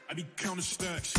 I be counting stacks.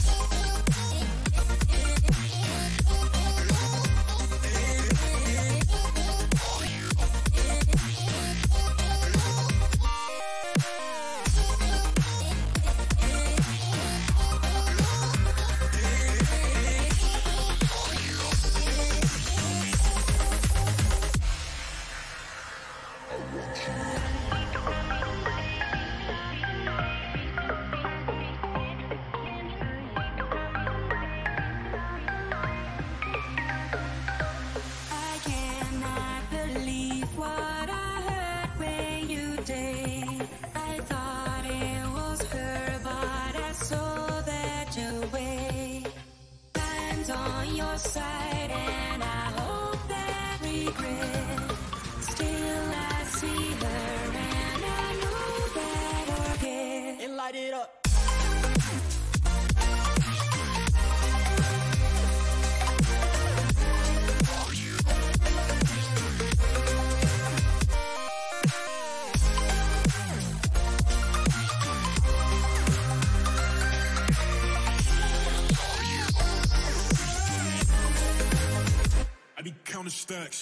Side, and I hope that regret. Still I see her, and I know that I'll get and light it up. I be counting stacks.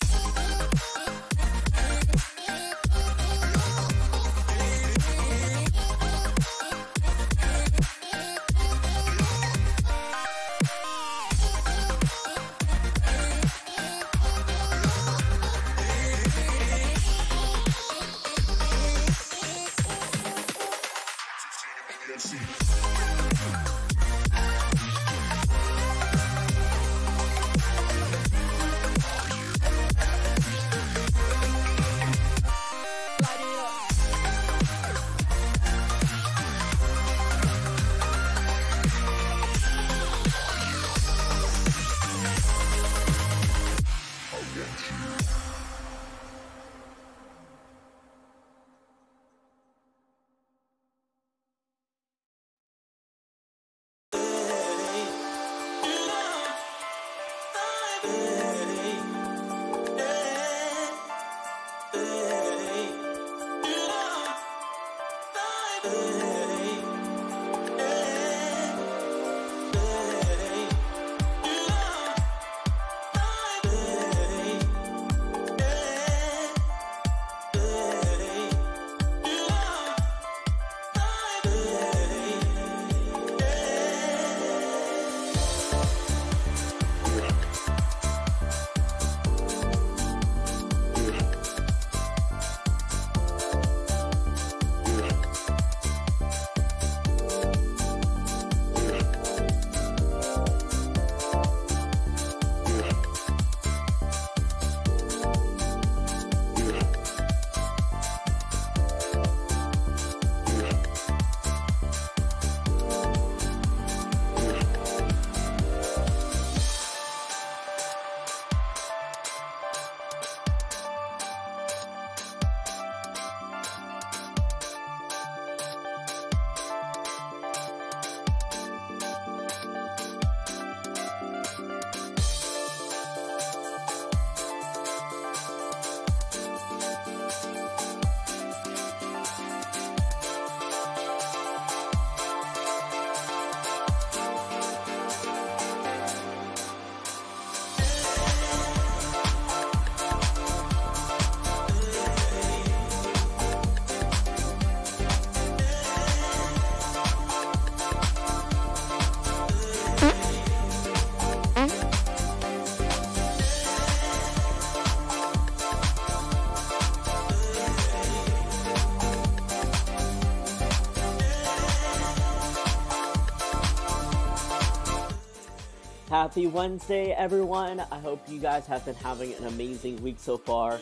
Happy Wednesday, everyone. I hope you guys have been having an amazing week so far.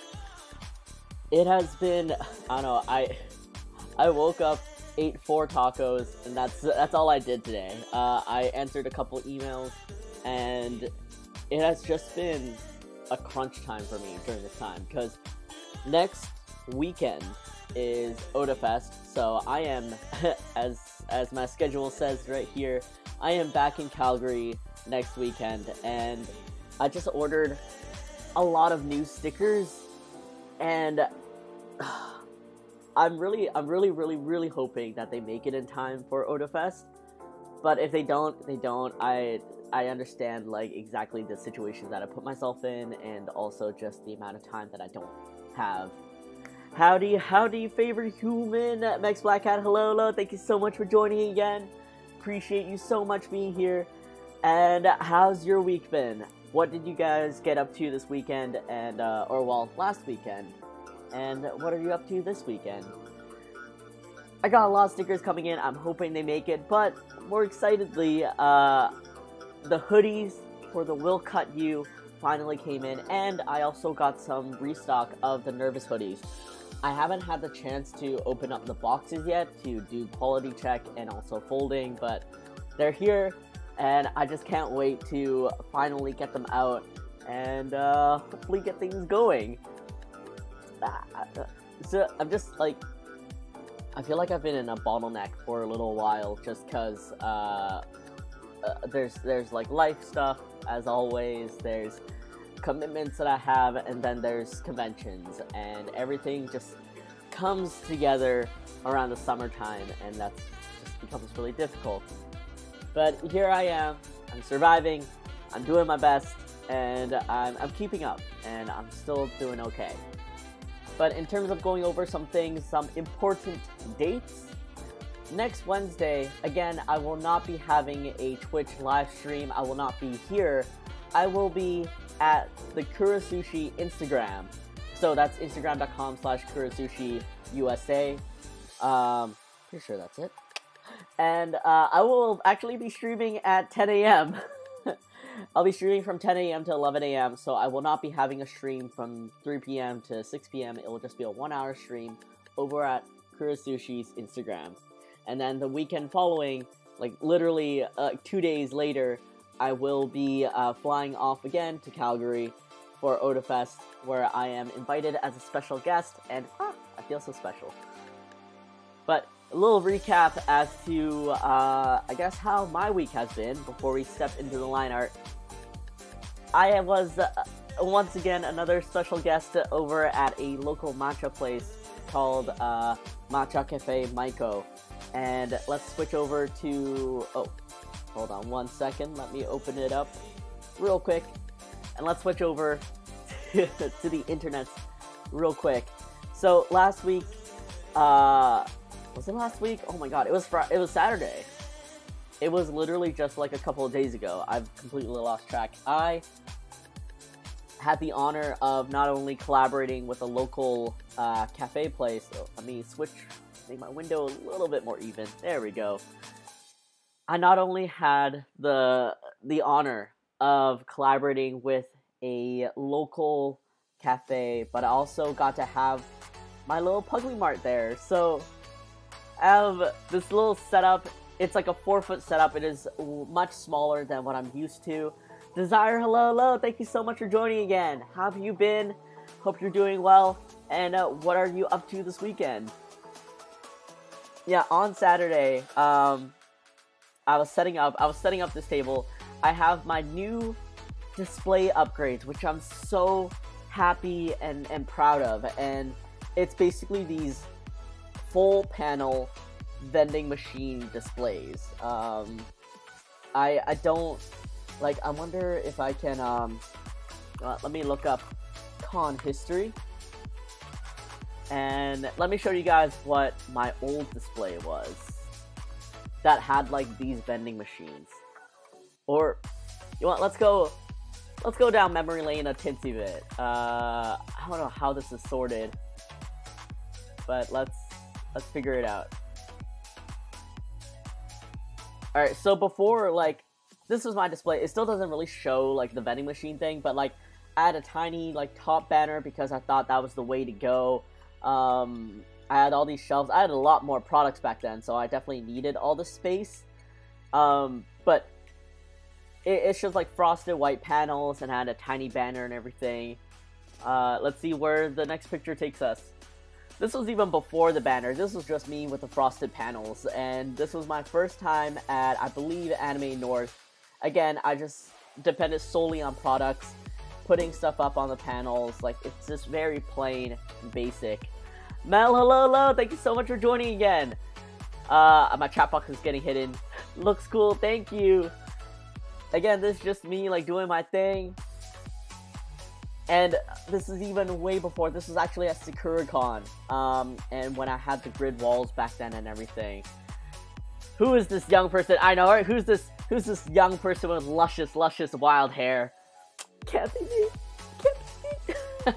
It has been, I don't know, I woke up, ate 4 tacos, and that's all I did today. I answered a couple emails, and it has just been a crunch time for me during this time, because next weekend is OdaFest, so I am, as my schedule says right here, I am back in Calgary next weekend, and I just ordered a lot of new stickers, and I'm really hoping that they make it in time for OdaFest. But if they don't, they don't. I understand like exactly the situation that I put myself in, and also just the amount of time that I don't have. Howdy, favorite human, Max Black Hat. Hello, thank you so much for joining again. Appreciate you so much being here. And how's your week been? What did you guys get up to this weekend, and last weekend? And what are you up to this weekend? I got a lot of stickers coming in. I'm hoping they make it, but more excitedly, the hoodies for the Will Cut You finally came in, and I also got some restock of the Nervous hoodies. I haven't had the chance to open up the boxes yet to do quality check and also folding, but they're here, and I just can't wait to finally get them out and hopefully get things going. So I'm just like, I feel like I've been in a bottleneck for a little while, just because there's like life stuff, as always, there's commitments that I have, and then there's conventions, and everything just comes together around the summertime, and that just becomes really difficult. But here I am, I'm surviving, I'm doing my best, and I'm keeping up, and I'm still doing okay. But in terms of going over some things, some important dates, next Wednesday, again, I will not be having a Twitch live stream. I will not be here. I will be at the Kurasushi Instagram. So that's instagram.com/KurasushiUSA. Pretty sure that's it. And I will actually be streaming at 10 a.m. I'll be streaming from 10 a.m. to 11 a.m., so I will not be having a stream from 3 p.m. to 6 p.m. It will just be a 1-hour stream over at Kurasushi's Instagram. And then the weekend following, like literally 2 days later, I will be flying off again to Calgary for OdaFest, where I am invited as a special guest, and I feel so special. But a little recap as to, I guess, how my week has been before we step into the line art. I was, once again, another special guest over at a local matcha place called Matcha Cafe Maiko. And let's switch over to, hold on 1 second, let me open it up real quick. And let's switch over to the internet real quick. So last week, was it last week? Oh my god, it was Saturday. It was literally just like a couple of days ago. I've completely lost track. I had the honor of not only collaborating with a local cafe place. So let me make my window a little bit more even. There we go. I not only had the honor of collaborating with a local cafe, but I also got to have my little Puglie Mart there. So I have this little setup. It's like a 4-foot setup. It is much smaller than what I'm used to. Desire, hello. Thank you so much for joining again. How have you been? Hope you're doing well. And what are you up to this weekend? Yeah, on Saturday, I was setting up this table. I have my new display upgrades, which I'm so happy and proud of. And it's basically these full panel vending machine displays. I don't like, I wonder if I can let me look up con history, and let me show you guys what my old display was that had like these vending machines. Or you want, let's go down memory lane a tinsy bit. I don't know how this is sorted, but let's figure it out. Alright, so before, like, this was my display. It still doesn't really show, like, the vending machine thing, but, like, I had a tiny, like, top banner because I thought that was the way to go. I had all these shelves. I had a lot more products back then, so I definitely needed all the space. But it shows, like, frosted white panels and had a tiny banner and everything. Let's see where the next picture takes us. This was even before the banner. This was just me with the frosted panels, and this was my first time at, I believe, Anime North. Again, I just depended solely on products, putting stuff up on the panels. Like, it's just very plain and basic. Mel, hello, thank you so much for joining again. My chat box is getting hidden. Looks cool, thank you. Again, this is just me, like, doing my thing. And this is even way before. This was actually at SakuraCon. And when I had the grid walls back then and everything. Who is this young person? I know, right? Who's this young person with luscious wild hair? Can't be me. Can't be me.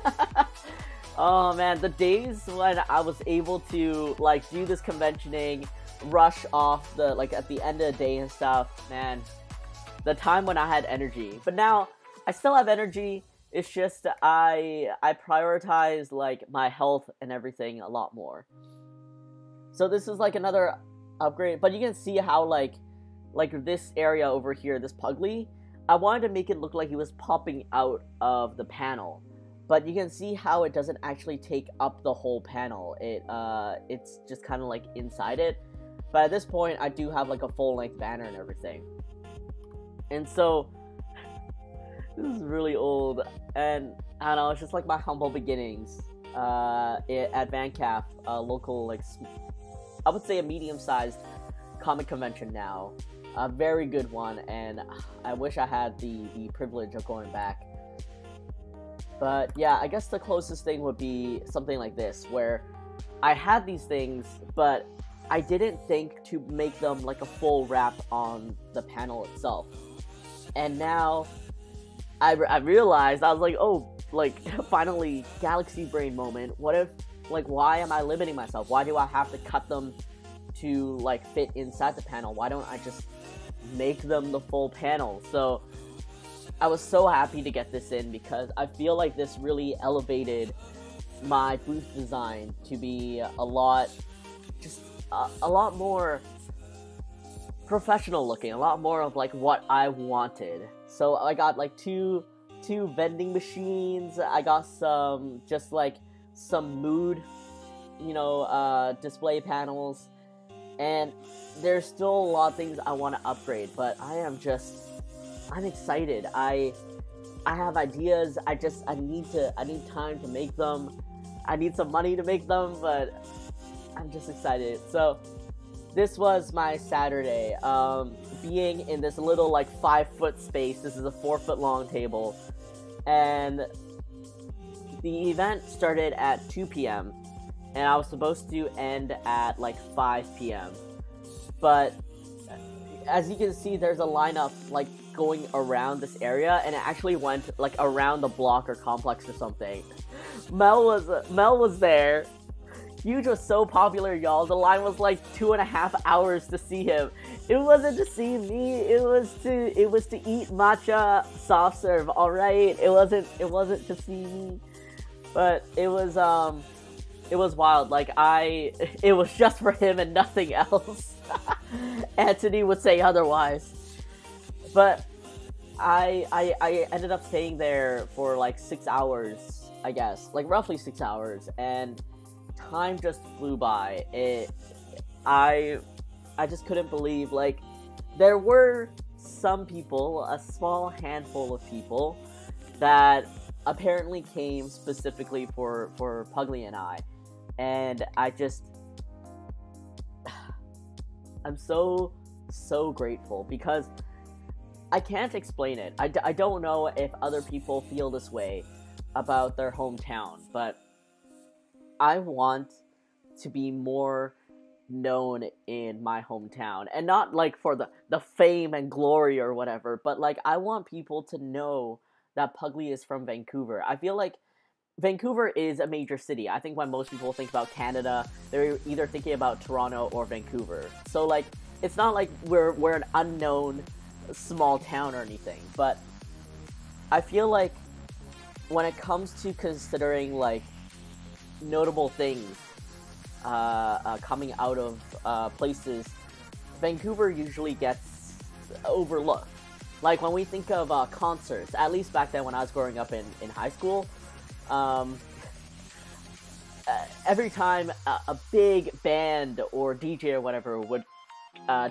Oh man, the days when I was able to like do this conventioning, rush off the like at the end of the day and stuff, man. The time when I had energy. But now I still have energy. It's just I prioritize like my health and everything a lot more. So this is like another upgrade, but you can see how like this area over here, this Puglie, I wanted to make it look like he was popping out of the panel. But you can see how it doesn't actually take up the whole panel. It's just kind of like inside it. But at this point, I do have like a full-length banner and everything. And so this is really old, and I don't know, it's just like my humble beginnings at VanCaf, a local, like, I would say a medium-sized comic convention now. A very good one, and I wish I had the privilege of going back. But yeah, I guess the closest thing would be something like this, where I had these things, but I didn't think to make them like a full wrap on the panel itself. And now I realized, I was like, oh, like, finally, galaxy brain moment. What if, like, why am I limiting myself? Why do I have to cut them to, like, fit inside the panel? Why don't I just make them the full panel? So I was so happy to get this in because I feel like this really elevated my booth design to be a lot more professional looking, a lot more of like what I wanted. So I got like two vending machines. I got some just like some mood, display panels, and there's still a lot of things I want to upgrade. But I'm excited. I have ideas. I need time to make them. I need some money to make them, but I'm just excited. So this was my Saturday, being in this little like 5-foot space. This is a 4-foot long table, and the event started at 2 p.m. and I was supposed to end at like 5 p.m. But as you can see, there's a lineup like going around this area, and it actually went like around the block or complex or something. Mel was there. Huge was so popular, y'all. The line was like 2.5 hours to see him. It wasn't to see me. It was to eat matcha soft serve. All right. It wasn't to see me, but it was wild. Like it was just for him and nothing else. Anthony would say otherwise, but I ended up staying there for like 6 hours, I guess, like roughly 6 hours, and time just flew by. I just couldn't believe, like, there were some people, a small handful of people, that apparently came specifically for Puglie and I, and I'm so grateful, because I can't explain it. I don't know if other people feel this way about their hometown, but I want to be more known in my hometown, and not like for the fame and glory or whatever, but like I want people to know that Puglie is from Vancouver. I feel like Vancouver is a major city. I think when most people think about Canada, they're either thinking about Toronto or Vancouver. So like it's not like we're an unknown small town or anything, but I feel like when it comes to considering like notable things coming out of places, Vancouver usually gets overlooked. Like when we think of concerts, at least back then when I was growing up in high school, every time a big band or DJ or whatever would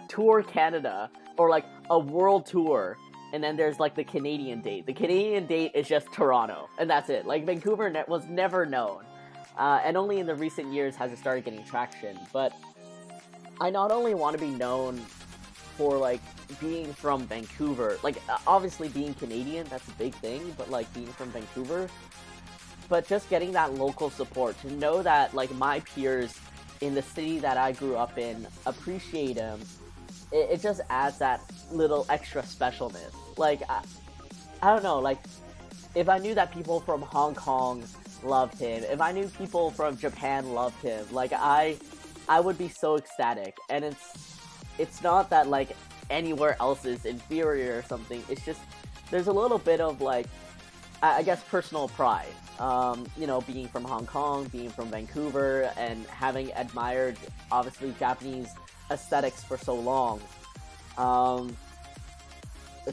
tour Canada, or like a world tour, and then there's like the Canadian date. The Canadian date is just Toronto, and that's it. Like Vancouver was never known, and only in the recent years has it started getting traction. But I not only want to be known for like being from Vancouver, like obviously being Canadian, that's a big thing, but like being from Vancouver, but just getting that local support, to know that like my peers in the city that I grew up in appreciate him, it just adds that little extra specialness. Like, I don't know, like, if I knew that people from Hong Kong loved him, if I knew people from Japan loved him, like, I would be so ecstatic. And it's not that, like, anywhere else is inferior or something, it's just, there's a little bit of, like, I guess personal pride. You know, being from Hong Kong, being from Vancouver, and having admired, obviously, Japanese aesthetics for so long.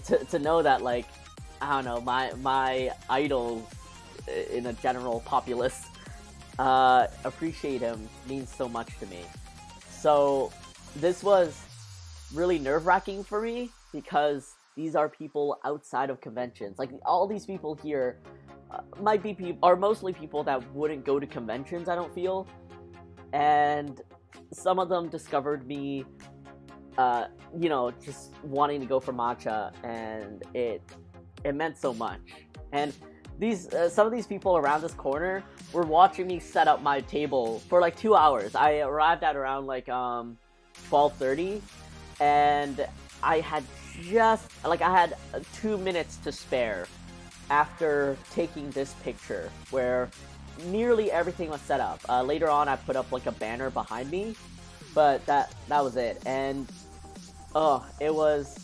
To know that, like, I don't know, my idols in a general populace appreciate him means so much to me. So this was really nerve-wracking for me, because these are people outside of conventions. Like, all these people here might be people, are mostly people that wouldn't go to conventions, I don't feel. And some of them discovered me, you know, just wanting to go for matcha, and it meant so much. And these some of these people around this corner were watching me set up my table for like 2 hours. I arrived at around like 12:30, and I had I had 2 minutes to spare after taking this picture, where nearly everything was set up. Later on, I put up like a banner behind me, but that was it. And oh, it was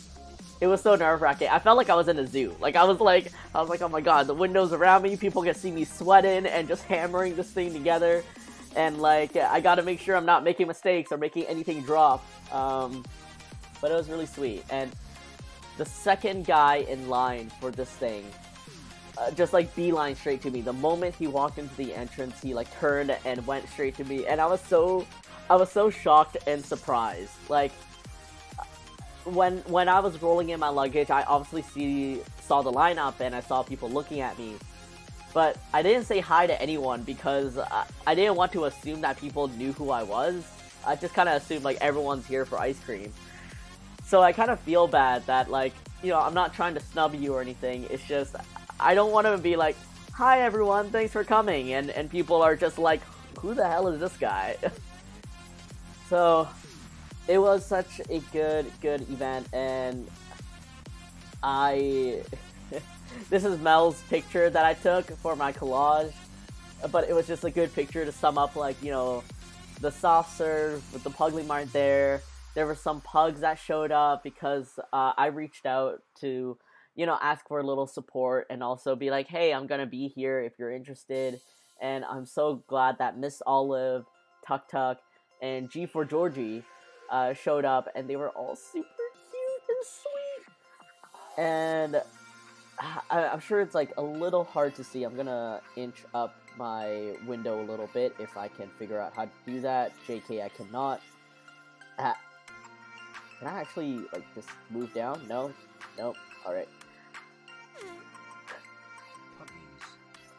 so nerve-wracking. I felt like I was in a zoo. Like I was like, oh my god, the windows around me, people can see me sweating and just hammering this thing together. And like, I gotta make sure I'm not making mistakes or making anything drop. But it was really sweet. And the second guy in line for this thing, just like beeline straight to me. The moment he walked into the entrance, he like turned and went straight to me, and I was so shocked and surprised. Like, when I was rolling in my luggage, I obviously saw the lineup and I saw people looking at me, but I didn't say hi to anyone because I didn't want to assume that people knew who I was. I just kind of assumed like everyone's here for ice cream. So I kind of feel bad that, like, you know, I'm not trying to snub you or anything. It's just, I don't want to be like, hi everyone, thanks for coming, and people are just like, who the hell is this guy? So it was such a good event, and this is Mel's picture that I took for my collage, but it was just a good picture to sum up, like, you know, the soft serve with the Puglie Mart there. There were some pugs that showed up because I reached out to, you know, ask for a little support and also be like, hey, I'm gonna be here if you're interested. And I'm so glad that Miss Olive, Tuk Tuk, and G4 Georgie showed up, and they were all super cute and sweet. And I'm sure it's like a little hard to see. I'm gonna inch up my window a little bit if I can figure out how to do that. JK, I cannot. Can I actually like just move down? No? Nope. Alright.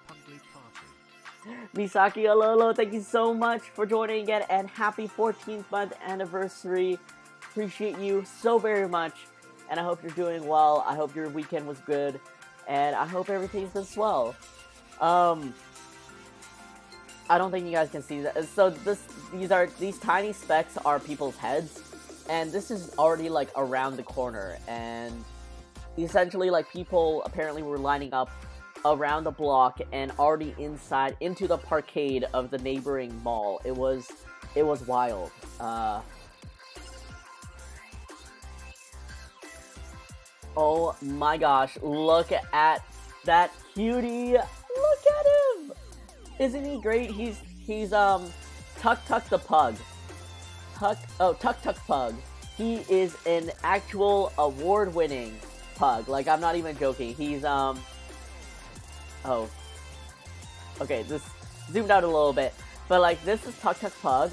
Puglie Party. Misaki Alolo, thank you so much for joining again, and happy 14th month anniversary. Appreciate you so very much, and I hope you're doing well. I hope your weekend was good, and I hope everything's been swell. I don't think you guys can see that. So these tiny specks are people's heads, and this is already like around the corner, and essentially like people apparently were lining up around the block and already inside into the parkade of the neighboring mall. It was wild. Oh my gosh, look at that cutie. Look at him. Isn't he great? He's Tuk Tuk the pug. Tuk Tuk Pug. He is an actual award-winning pug. Like, I'm not even joking. He's oh, okay, just zoomed out a little bit. But like, this is Tuk Tuk Pug,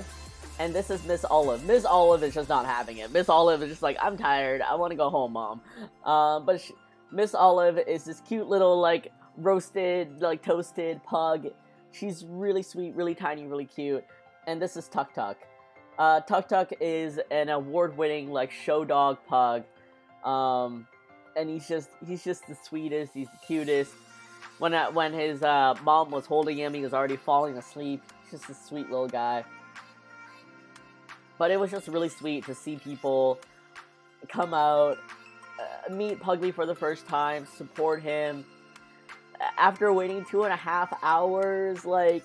and this is Miss Olive. Miss Olive is just not having it. Miss Olive is just like, I'm tired. I want to go home, Mom. But Miss Olive is this cute little, like, roasted, like, toasted pug. She's really sweet, really tiny, really cute. And this is Tuk Tuk. Tuk Tuk is an award-winning, like, show dog pug. And he's just the sweetest, he's the cutest. When his mom was holding him, he was already falling asleep. He's just a sweet little guy. But it was just really sweet to see people come out, meet Puglie for the first time, support him. After waiting 2.5 hours, like,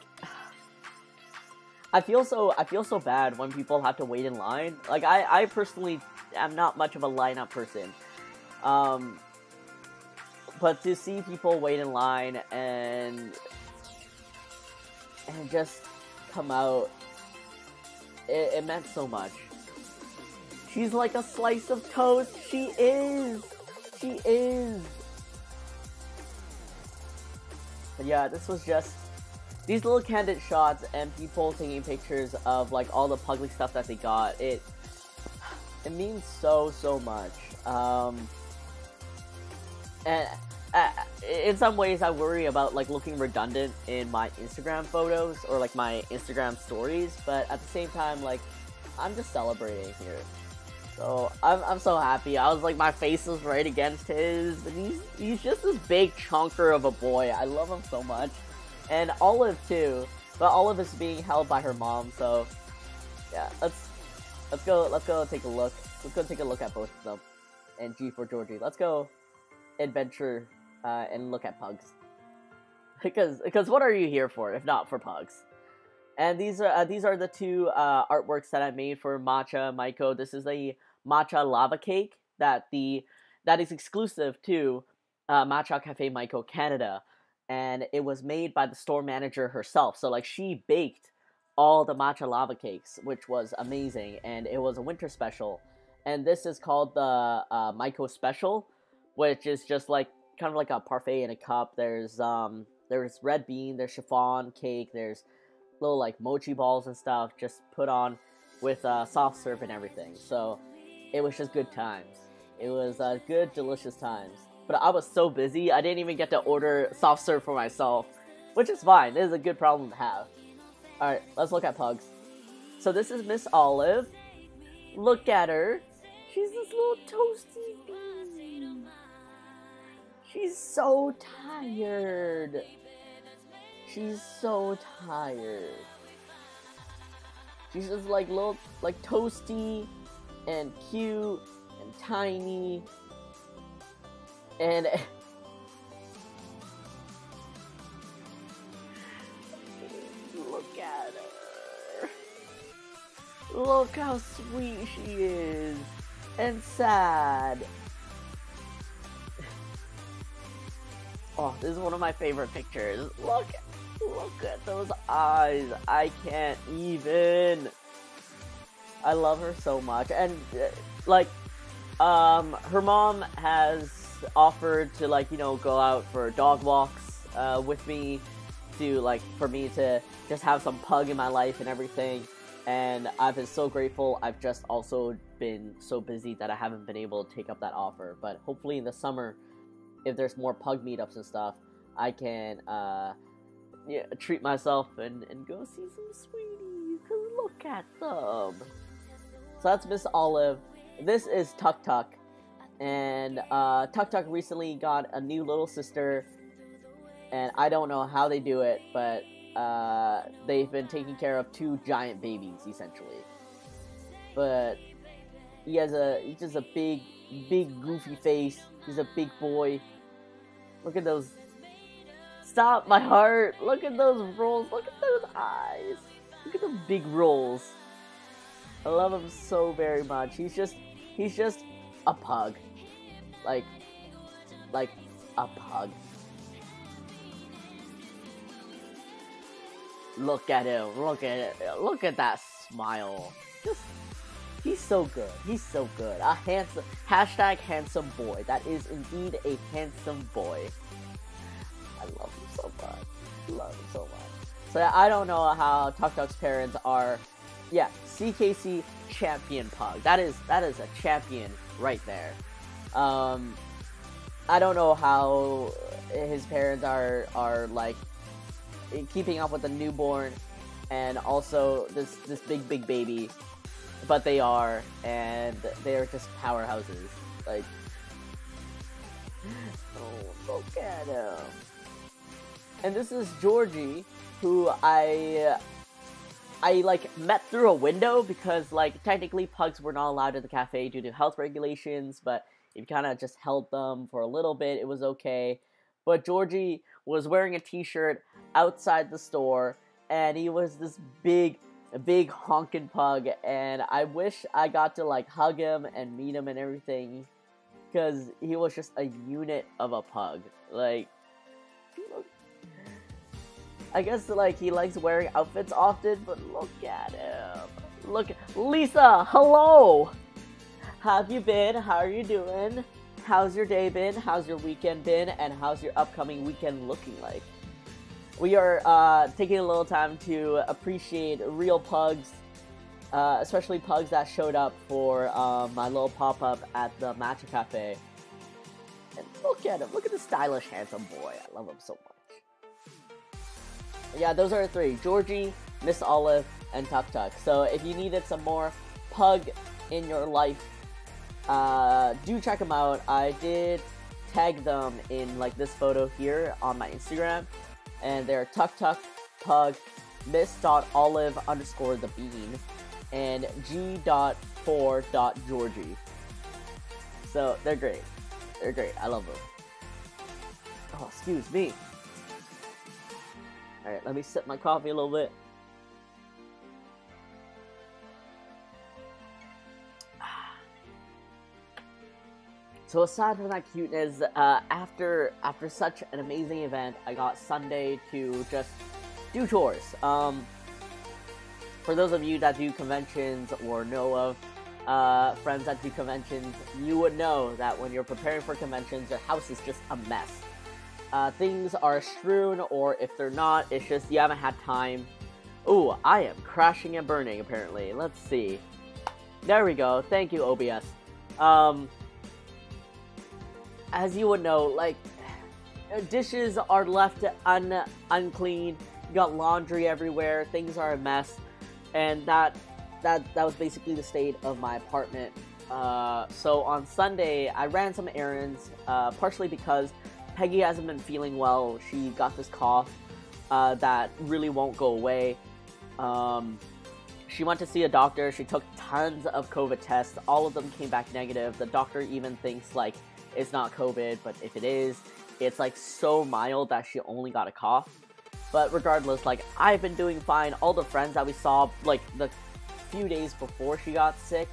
I feel so bad when people have to wait in line. Like, I personally am not much of a lineup person. But to see people wait in line and just come out, it meant so much. She's like a slice of toast. She is. She is. But yeah, this was just these little candid shots and people taking pictures of like all the Puglie stuff that they got. It means so much. And in some ways, I worry about like looking redundant in my Instagram photos or like my Instagram stories, but at the same time, like, I'm just celebrating here. So I'm so happy. I was like, my face was right against his, and he's just this big chunker of a boy. I love him so much, and Olive too. But Olive is being held by her mom, so yeah. Let's go take a look. Let's go take a look at both of them. And G for Georgie. Let's go adventure and look at pugs. Because what are you here for if not for pugs? And these are the two artworks that I made for Matcha Maiko. This is a matcha lava cake that is exclusive to Matcha Cafe Maiko Canada, and it was made by the store manager herself. So like, she baked all the matcha lava cakes, which was amazing, and it was a winter special. And this is called the Maiko Special, which is just like kind of like a parfait in a cup. There's red bean, there's chiffon cake, there's little like mochi balls and stuff just put on with soft serve and everything. So it was just good times. It was good, delicious times. But I was so busy, I didn't even get to order soft serve for myself, which is fine. This is a good problem to have. Alright, let's look at pugs. So this is Miss Olive. Look at her. She's this little toasty bean. She's so tired. She's so tired. She's just like little, like toasty and cute and tiny. And look at her. Look how sweet she is. And sad. Oh, this is one of my favorite pictures. Look at those eyes. I can't even. I love her so much. And like, her mom has offered to, like, you know, go out for dog walks with me, to like, for me to just have some pug in my life and everything. And I've been so grateful. I've just also been so busy that I haven't been able to take up that offer. But hopefully in the summer, if there's more pug meetups and stuff, I can treat myself and go see some sweeties. Cause look at them. So that's Miss Olive. This is Tuk Tuk. And Tuk Tuk recently got a new little sister. And I don't know how they do it, but they've been taking care of 2 giant babies, essentially. But he's just a big goofy face. He's a big boy. Look at those. Stop, my heart. Look at those rolls. Look at those eyes. Look at the big rolls. I love him so very much. He's just a pug. Like a pug. Look at him. Look at it. Look at that smile. He's so good. He's so good. A handsome #handsome boy. That is indeed a handsome boy. I love him so much. Love him so much. So I don't know how Tuk Tuk's parents are. Yeah, CKC champion pug. That is a champion right there. I don't know how his parents are like keeping up with the newborn and also this big baby, but they are, and they are just powerhouses. Like, oh, look at him. And this is Georgie, who I like met through a window because like technically pugs were not allowed in the cafe due to health regulations, but if you kind of just held them for a little bit, it was okay. But Georgie was wearing a t-shirt outside the store, and he was this big honking pug, and I wish I got to like hug him and meet him and everything, because he was just a unit of a pug. Like, I guess like he likes wearing outfits often, but look at him. Look, Lisa, hello! How have you been? How are you doing? How's your day been? How's your weekend been? And how's your upcoming weekend looking like? We are taking a little time to appreciate real pugs, especially pugs that showed up for my little pop-up at the Matcha Cafe. And look at him. Look at the stylish, handsome boy. I love him so much. Yeah, those are the three. Georgie, Miss Olive, and Tuk Tuk. So if you needed some more pug in your life, do check them out. I did tag them in like this photo here on my Instagram, and they're Tuk Tuk, Pug, Miss.Olive_the_bean, and G.4.Georgie. So they're great. They're great. I love them. Oh, excuse me. Alright, let me sip my coffee a little bit. So aside from that cuteness, after such an amazing event, I got Sunday to just do chores. For those of you that do conventions or know of friends that do conventions, you would know that when you're preparing for conventions, your house is just a mess. Things are strewn, or if they're not, it's just you haven't had time. Ooh, I am crashing and burning, apparently. Let's see. There we go. Thank you, OBS. As you would know, like, dishes are left unclean. You got laundry everywhere. Things are a mess. And that was basically the state of my apartment. So on Sunday, I ran some errands, partially because Peggy hasn't been feeling well. She got this cough that really won't go away. She went to see a doctor. She took tons of COVID tests. All of them came back negative. The doctor even thinks, like, it's not COVID, but if it is, it's, like, so mild that she only got a cough. But regardless, like, I've been doing fine. All the friends that we saw, like, the few days before she got sick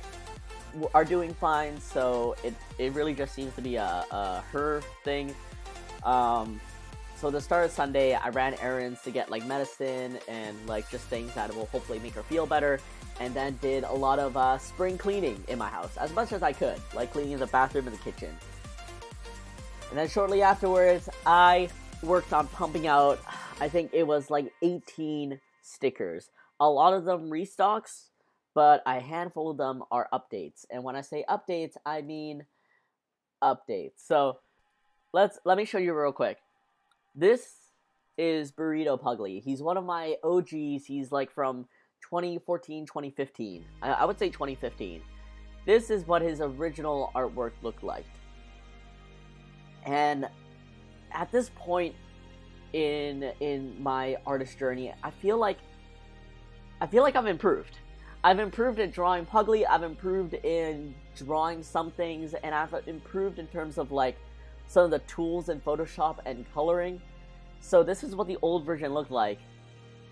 are doing fine, so it really just seems to be a her thing. So the start of Sunday, I ran errands to get, like, medicine and, like, just things that will hopefully make her feel better, and then did a lot of spring cleaning in my house, as much as I could, like cleaning the bathroom and the kitchen. And then shortly afterwards, I worked on pumping out, I think it was like 18 stickers. A lot of them restocks, but a handful of them are updates. And when I say updates, I mean updates. So let me show you real quick. This is Burrito Puglie. He's one of my OGs. He's like from 2014, 2015. I would say 2015. This is what his original artwork looked like. And at this point in my artist journey, I feel like I've improved. I've improved at drawing Puglie, I've improved in drawing some things, and I've improved in terms of like some of the tools in Photoshop and coloring. So this is what the old version looked like,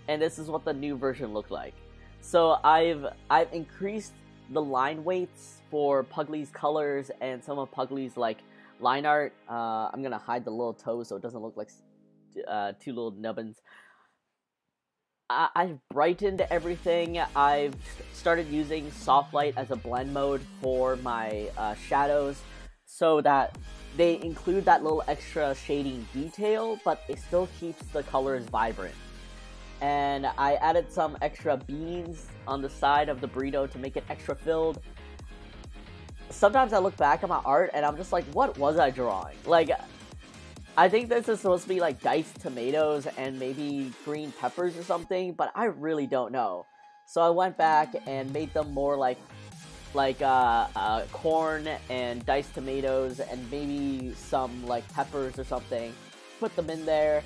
and this is what the new version looked like. So I've increased the line weights for Puglie's colors and some of Puglie's like line art. I'm gonna hide the little toes so it doesn't look like two little nubbins. I've brightened everything. I've started using soft light as a blend mode for my shadows, so that they include that little extra shading detail, but it still keeps the colors vibrant. and I added some extra beans on the side of the burrito to make it extra filled. Sometimes I look back at my art and I'm just like, what was I drawing? Like, I think this is supposed to be like diced tomatoes and maybe green peppers or something, but I really don't know. So I went back and made them more like corn and diced tomatoes and maybe some like peppers or something. Put them in there,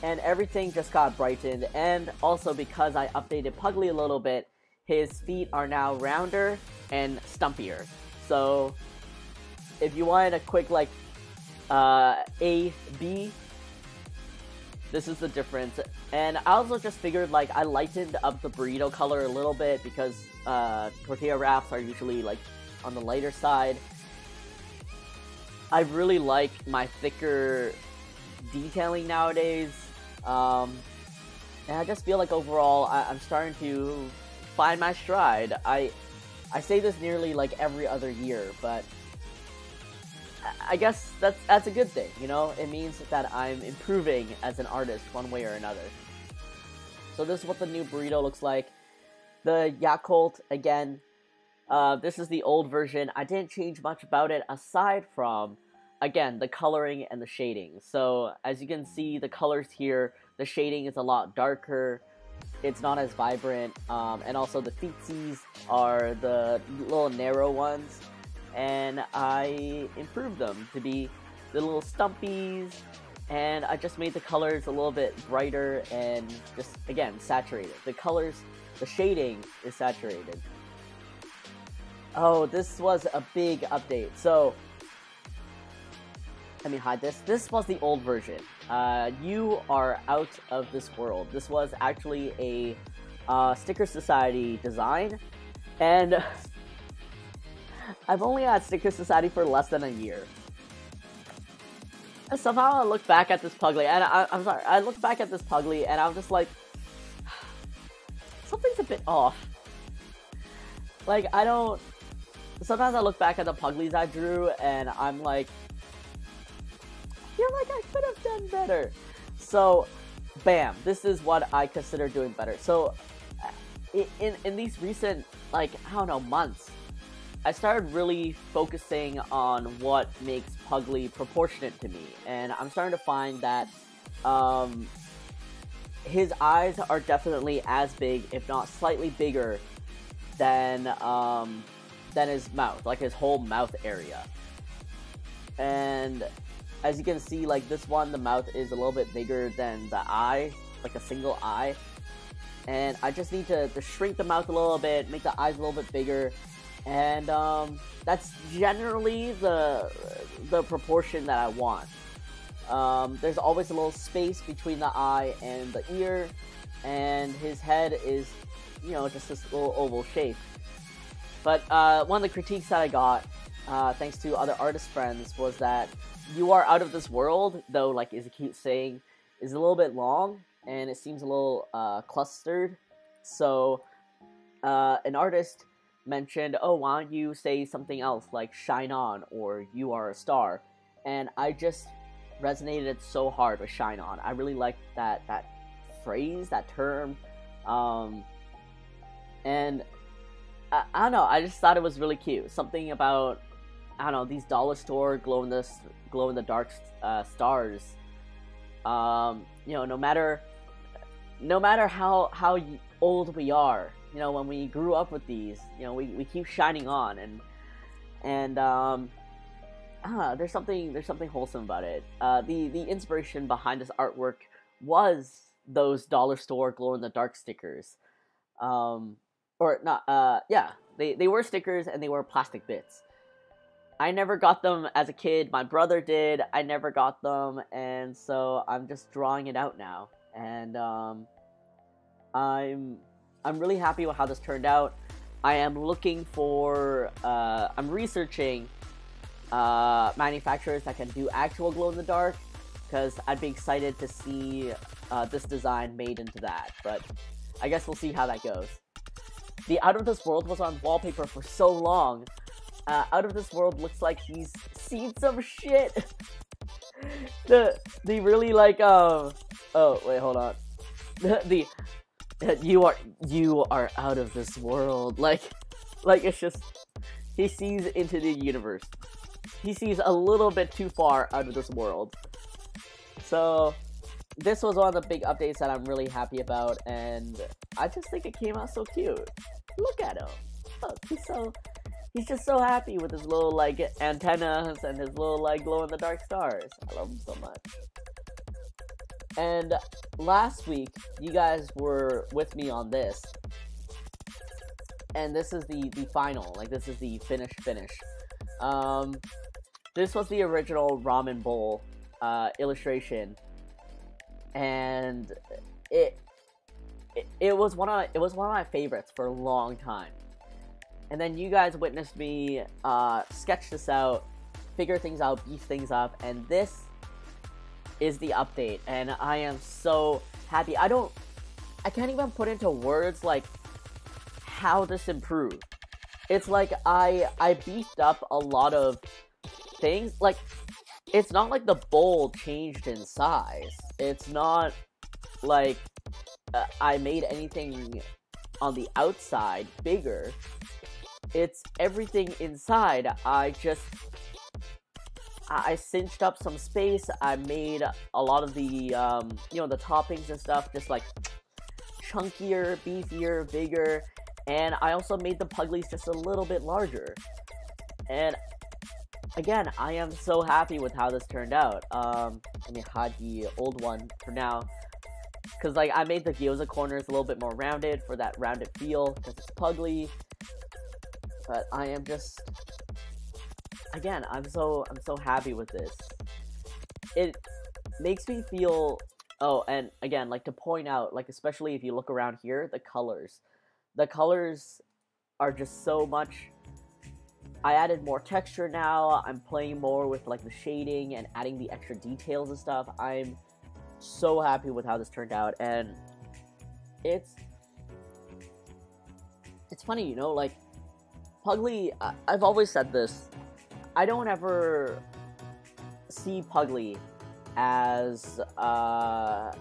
and everything just got brightened. And also because I updated Puglie a little bit, his feet are now rounder and stumpier. So if you wanted a quick like A, B, this is the difference. And I also just figured like I lightened up the burrito color a little bit because tortilla wraps are usually like on the lighter side. I really like my thicker detailing nowadays, and I just feel like overall I'm starting to find my stride. I say this nearly like every other year, but I guess that's a good thing, you know? It means that I'm improving as an artist one way or another. So this is what the new burrito looks like. The Yakult, again, this is the old version. I didn't change much about it aside from, again, the coloring and the shading. So as you can see, the colors here, the shading is a lot darker. It's not as vibrant, and also the feetsies are the little narrow ones, and I improved them to be the little stumpies, and I just made the colors a little bit brighter and just, again, saturated. The colors, the shading is saturated. Oh, this was a big update. So, let me hide this. This was the old version. You are out of this world. This was actually a Sticker Society design, and I've only had Sticker Society for less than a year. And somehow I look back at this Puglie, and I'm sorry, I look back at this Puglie, and I'm just like, something's a bit off. Like, I don't... Sometimes I look back at the Puglies I drew, and I'm like, I feel like I could have done better. So, bam, this is what I consider doing better. So, in these recent, like, I don't know, months, I started really focusing on what makes Puglie proportionate to me. And I'm starting to find that his eyes are definitely as big, if not slightly bigger, than his mouth, like his whole mouth area. And as you can see, like this one, the mouth is a little bit bigger than the eye, like a single eye. And I just need to shrink the mouth a little bit, make the eyes a little bit bigger. And that's generally the proportion that I want. There's always a little space between the eye and the ear. And his head is, you know, just this little oval shape. But one of the critiques that I got, thanks to other artist friends, was that "you are out of this world," though, like, is a cute saying, is a little bit long, and it seems a little clustered. So, an artist mentioned, oh, why don't you say something else, like "shine on," or "you are a star," and I just resonated so hard with "shine on." I really liked that phrase, that term, and I don't know, I just thought it was really cute. Something about, I don't know, these dollar store glow in the dark stars. You know, no matter how old we are, you know, when we grew up with these, you know, we keep shining on, and I don't know, there's something wholesome about it. The inspiration behind this artwork was those dollar store glow in the dark stickers. Or not, yeah, they were stickers and they were plastic bits. I never got them as a kid. My brother did. I never got them, and so I'm just drawing it out now. And I'm really happy with how this turned out. I am looking for, I'm researching manufacturers that can do actual glow in the dark, because I'd be excited to see this design made into that. But I guess we'll see how that goes. The Out of This World was on wallpaper for so long. Out of This World looks like he's seen some shit. the really like oh wait, hold on. the you are out of this world. Like it's just he sees into the universe. He sees a little bit too far out of this world. So this was one of the big updates that I'm really happy about, and I just think it came out so cute. Look at him. Look, he's just so happy with his little like antennas and his little like glow in the dark stars. I love him so much. And last week, you guys were with me on this, and this is the final. Like this is the finish. This was the original ramen bowl illustration, and it was one of my favorites for a long time. And then you guys witnessed me sketch this out, figure things out, beef things up, and this is the update, and I am so happy. I can't even put into words like how this improved. It's like I beefed up a lot of things. Like, it's not like the bowl changed in size. It's not like I made anything on the outside bigger. It's everything inside. I cinched up some space. I made a lot of the the toppings and stuff just like chunkier, beefier, bigger, and I also made the Puglies just a little bit larger. And again, I am so happy with how this turned out. Let me hide the old one for now, because like I made the gyoza corners a little bit more rounded for that rounded feel because it's Puglie. But I am just, again, I'm so happy with this. It makes me feel, oh, and again, like to point out, like especially if you look around here, the colors are just so much. I added more texture now. I'm playing more with like the shading and adding the extra details and stuff. I'm so happy with how this turned out, and it's funny, you know, like Puglie, I've always said this, I don't ever see Puglie as a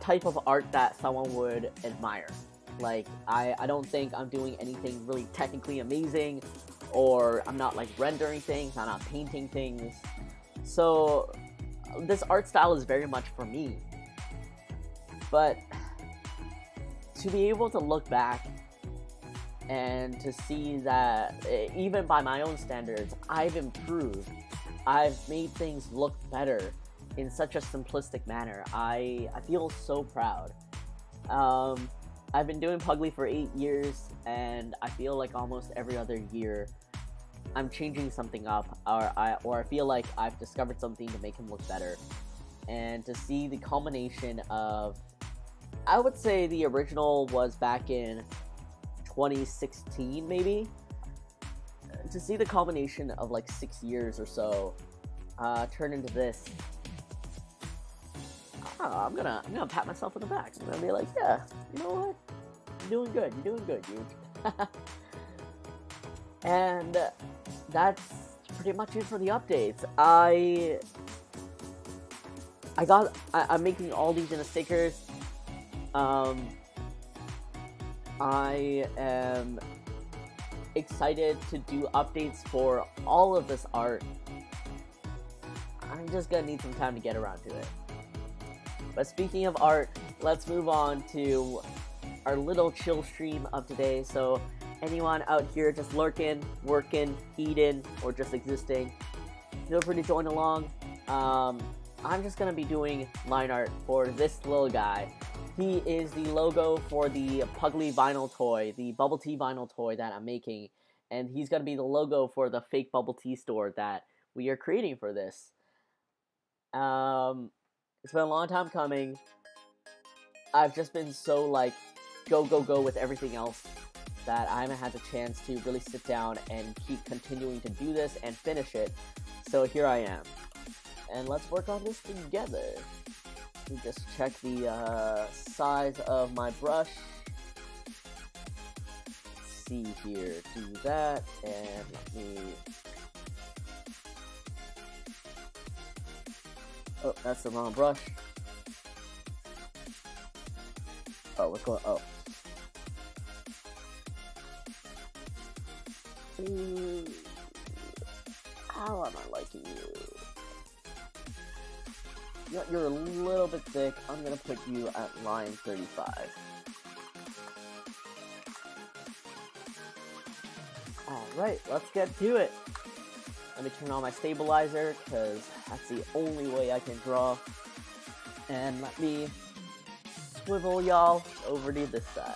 type of art that someone would admire. Like, I don't think I'm doing anything really technically amazing, or I'm not like rendering things, I'm not painting things. So this art style is very much for me. But to be able to look back and to see that, even by my own standards, I've improved. I've made things look better in such a simplistic manner. I feel so proud. I've been doing Puglie for 8 years, and I feel like almost every other year I'm changing something up, or I feel like I've discovered something to make him look better. And to see the culmination of, I would say the original was back in 2016 maybe, to see the culmination of like 6 years or so turn into this, I'm gonna pat myself on the back. I'm gonna be like, yeah, you know what, you're doing good, dude. And that's pretty much it for the updates. I'm making all these into stickers. I am excited to do updates for all of this art. I'm just gonna need some time to get around to it. But speaking of art, let's move on to our little chill stream of today. So anyone out here just lurking, working, eating, or just existing, feel free to join along. I'm just gonna be doing line art for this little guy. He is the logo for the Puglie vinyl toy, the bubble tea vinyl toy that I'm making, and he's going to be the logo for the fake bubble tea store that we are creating for this. It's been a long time coming. I've just been so like go with everything else that I haven't had the chance to really sit down and keep continuing to do this and finish it. So here I am, and let's work on this together. Just check the size of my brush. Let's see here, do that, and let me. Oh, that's the wrong brush. Oh, what's going? Oh. How am I liking you? You're a little bit thick. I'm gonna put you at line 35. Alright, let's get to it. Let me turn on my stabilizer, because that's the only way I can draw. And let me swivel y'all over to this side.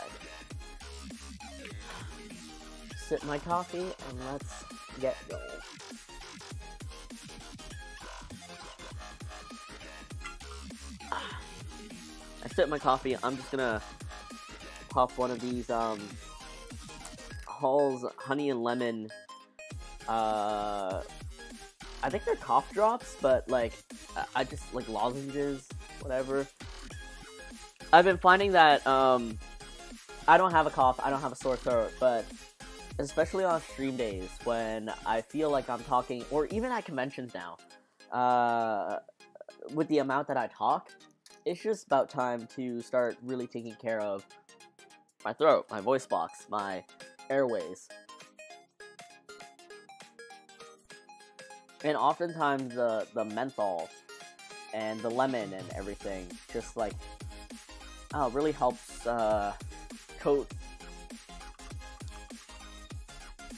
Sip my coffee, and let's get going. I sip my coffee. I'm just gonna puff one of these Hall's honey and lemon. I think they're cough drops, but like I just like lozenges, whatever. I've been finding that I don't have a cough, I don't have a sore throat, but especially on stream days when I feel like I'm talking, or even at conventions now, with the amount that I talk, it's just about time to start really taking care of my throat, my voice box, my airways. And oftentimes the menthol and the lemon and everything just like really helps coat.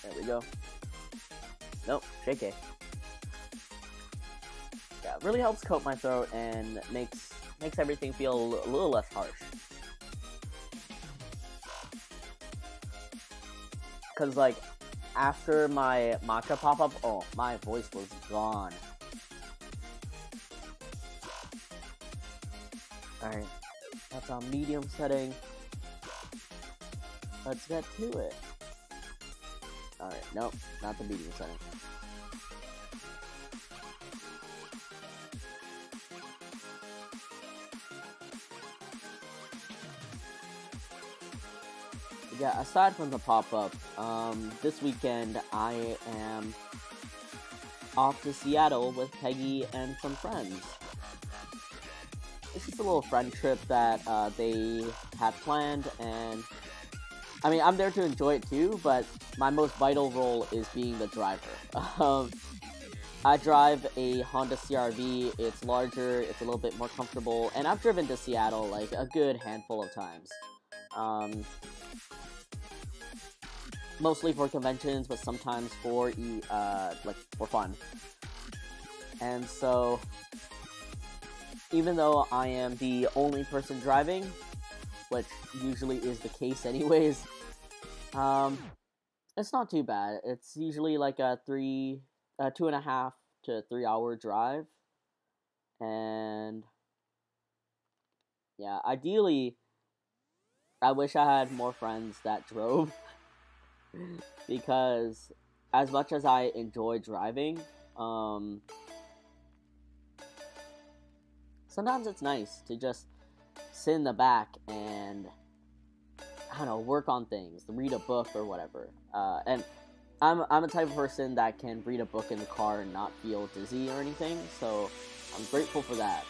There we go. Nope, JK. Yeah, it really helps coat my throat and makes everything feel a little less harsh. Cause like after my matcha pop-up, oh, my voice was gone. Alright, that's on medium setting. Let's get to it. Alright, nope, not the medium setting. Yeah, aside from the pop-up, this weekend I am off to Seattle with Peggy and some friends. It's just a little friend trip that they had planned, and I mean, I'm there to enjoy it too, but my most vital role is being the driver. I drive a Honda CR-V. It's larger, it's a little bit more comfortable, and I've driven to Seattle like a good handful of times. Mostly for conventions, but sometimes for like for fun. And so, even though I am the only person driving, which usually is the case anyways, it's not too bad. It's usually like a 2.5 to 3 hour drive, and yeah, ideally, I wish I had more friends that drove. Because as much as I enjoy driving, sometimes it's nice to just sit in the back and, I don't know, work on things, read a book or whatever. And I'm a type of person that can read a book in the car and not feel dizzy or anything, so I'm grateful for that.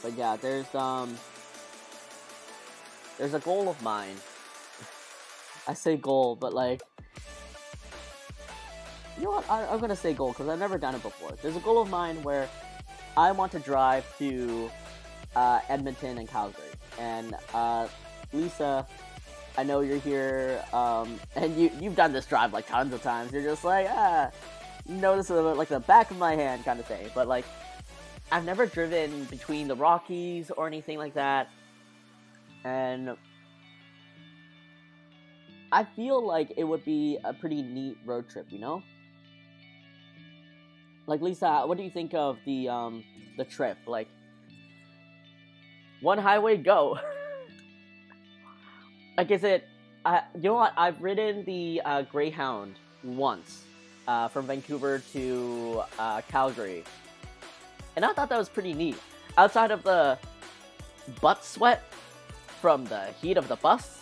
But yeah, there's a goal of mine. I say goal, but like, you know what? I'm gonna say goal because I've never done it before. There's a goal of mine where I want to drive to Edmonton and Calgary. And Lisa, I know you're here, and you've done this drive like tons of times. You're just like, you notice like the back of my hand kind of thing. But like, I've never driven between the Rockies or anything like that, and I feel like it would be a pretty neat road trip, you know? Like, Lisa, what do you think of the trip? Like, one highway, go! Like, is it, you know what, I've ridden the Greyhound once, from Vancouver to Calgary. And I thought that was pretty neat. Outside of the butt sweat from the heat of the bus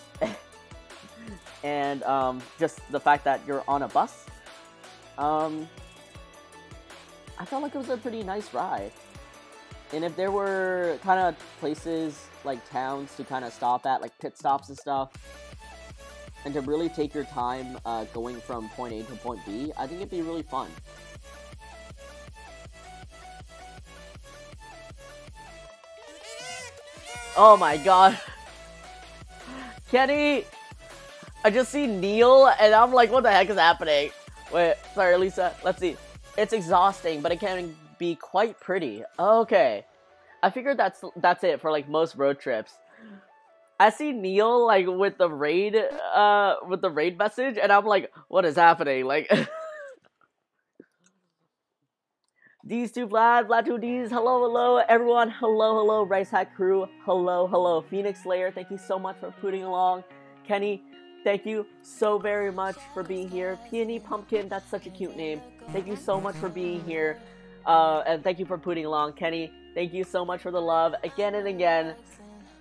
and just the fact that you're on a bus. I felt like it was a pretty nice ride. And if there were kind of places like towns to kind of stop at, like pit stops and stuff, and to really take your time going from point A to point B, I think it'd be really fun. Oh my god. Kenny! I just see Neil, and I'm like, what the heck is happening? Wait, sorry, Lisa. Let's see. It's exhausting, but it can be quite pretty. Okay. I figured that's it for, like, most road trips. I see Neil, like, with the raid message, and I'm like, what is happening? Like... These two Vlad 2Ds, hello, everyone, hello, Rice Hat Crew, hello, Phoenix Slayer, thank you so much for putting along. Kenny, thank you so very much for being here. Peony Pumpkin, that's such a cute name. Thank you so much for being here, and thank you for putting along. Kenny, thank you so much for the love, again and again.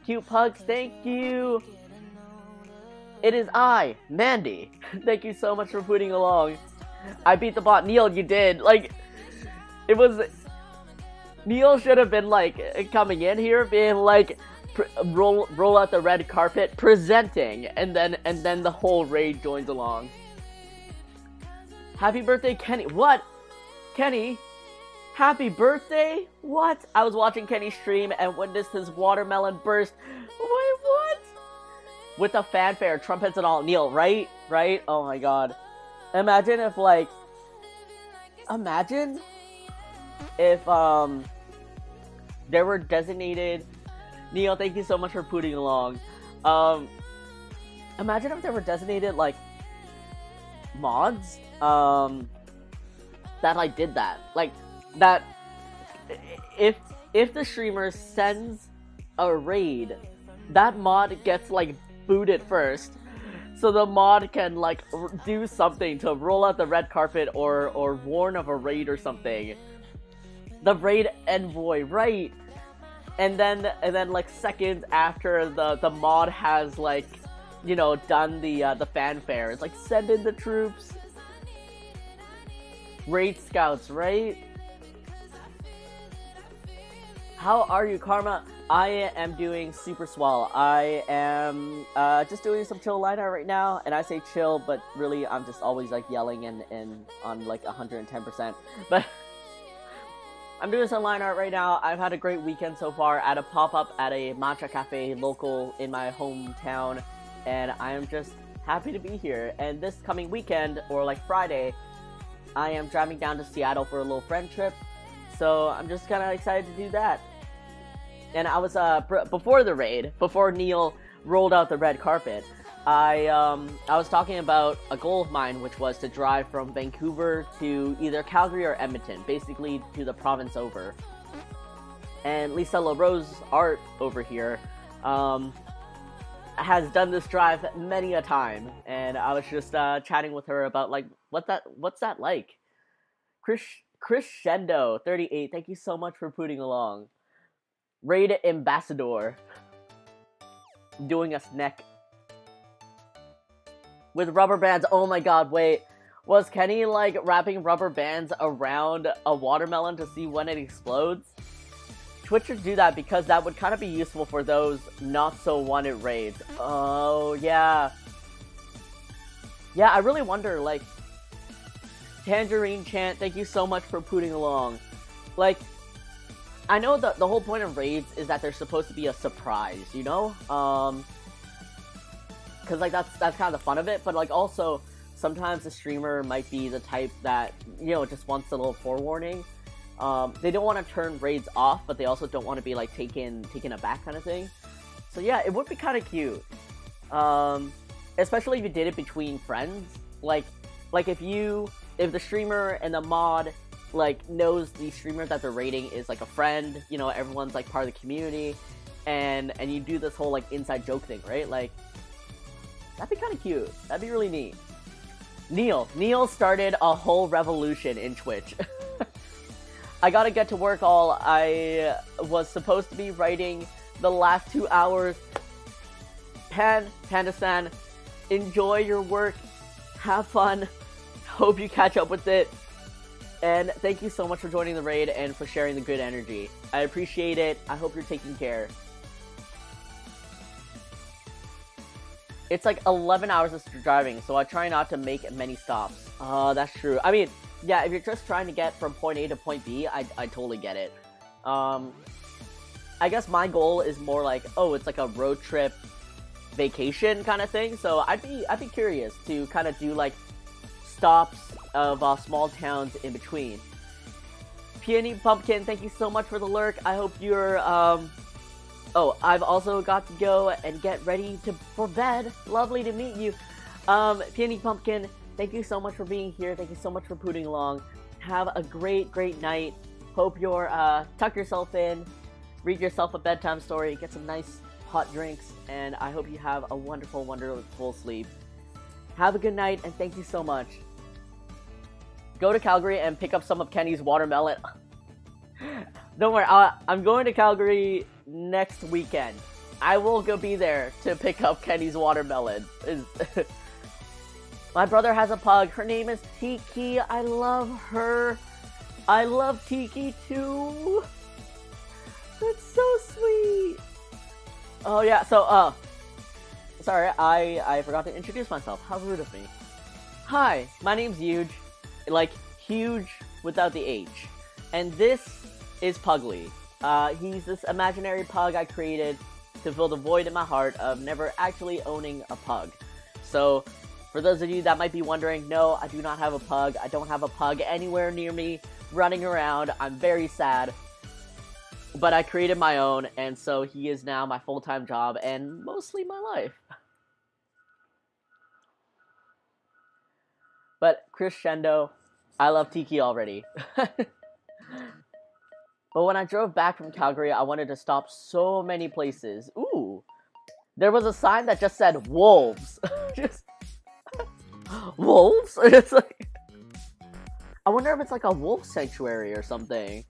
Cute Pugs, thank you. It is I, Mandy. Thank you so much for putting along. I beat the bot. Neil, you did, like... It was... Neil should have been, like, coming in here, being like, roll out the red carpet, presenting, and then the whole raid joins along. Happy birthday, Kenny. What? Kenny? Happy birthday? What? I was watching Kenny stream and witnessed his watermelon burst. Wait, what? With a fanfare, trumpets and all. Neil, right? Right? Oh my god. Imagine if, like... Imagine... if there were designated... Neil, thank you so much for putting along. Imagine if there were designated, like, mods that, like, did that. Like, that if the streamer sends a raid, that mod gets, like, booted first. So the mod can, like, do something to roll out the red carpet or warn of a raid or something. The raid envoy, right? And then like seconds after the mod has, like, you know, done the fanfare, it's like, send in the troops. Raid scouts, right? How are you, Karma? I am doing super swell. I am just doing some chill line art right now, and I say chill, but really I'm just always, like, yelling and on, like, 110%. But I'm doing some line art right now. I've had a great weekend so far at a pop-up at a matcha cafe local in my hometown, and I am just happy to be here. And this coming weekend, or like Friday, I am driving down to Seattle for a little friend trip, so I'm just kind of excited to do that. And I was, before the raid, before Neil rolled out the red carpet, I was talking about a goal of mine, which was to drive from Vancouver to either Calgary or Edmonton, basically to the province over. And Lisa LaRose Art over here has done this drive many a time, and I was just chatting with her about, like, what's that like? Crescendo 38, thank you so much for putting along. Raid Ambassador doing a snack with rubber bands. Oh my god, wait. Was Kenny, like, wrapping rubber bands around a watermelon to see when it explodes? Twitch should do that because that would kind of be useful for those not-so-wanted raids. Oh, yeah. Yeah, I really wonder, like... Tangerine Chant, thank you so much for putting along. Like, I know the whole point of raids is that they're supposed to be a surprise, you know? Because, like, that's kind of the fun of it, but, like, also, sometimes the streamer might be the type that, you know, just wants a little forewarning. They don't want to turn raids off, but they also don't want to be, like, taken aback kind of thing. So, yeah, it would be kind of cute. Especially if you did it between friends. Like if the streamer and the mod, like, knows the streamer that they're raiding is, like, a friend, you know, everyone's, like, part of the community, and you do this whole, like, inside joke thing, right? Like, that'd be kind of cute. That'd be really neat. Neil started a whole revolution in Twitch. I gotta get to work I was supposed to be writing the last 2 hours. Panda-san, enjoy your work, have fun, hope you catch up with it, and thank you so much for joining the raid and for sharing the good energy. I appreciate it. I hope you're taking care. It's like 11 hours of driving, so I try not to make many stops. That's true. I mean, yeah, if you're just trying to get from point A to point B, I totally get it. I guess my goal is more like, oh, it's like a road trip vacation kind of thing. So I'd be curious to kind of do like stops of small towns in between. Peony Pumpkin, thank you so much for the lurk. I hope you're oh, I've also got to go and get ready for bed. Lovely to meet you. Peony Pumpkin, thank you so much for being here. Thank you so much for putting along. Have a great night. Hope you're tuck yourself in, read yourself a bedtime story, get some nice hot drinks, and I hope you have a wonderful, wonderful sleep. Have a good night, and thank you so much. Go to Calgary and pick up some of Kenny's watermelon. Don't worry, I'm going to Calgary next weekend. I will go be there to pick up Kenny's watermelon. My brother has a pug. Her name is Tiki. I love her. I love Tiki too. That's so sweet. Oh yeah, so sorry, I forgot to introduce myself. How rude of me. Hi, my name's Huge. Like huge without the H. And this is Puglie. He's this imaginary pug I created to fill the void in my heart of never actually owning a pug. So, for those of you that might be wondering, no, I do not have a pug. I don't have a pug anywhere near me running around. I'm very sad. But I created my own, and so he is now my full-time job and mostly my life. But crescendo, I love Tiki already. But when I drove back from Calgary, I wanted to stop so many places. Ooh, there was a sign that just said wolves. Just wolves? It's like, I wonder if it's like a wolf sanctuary or something.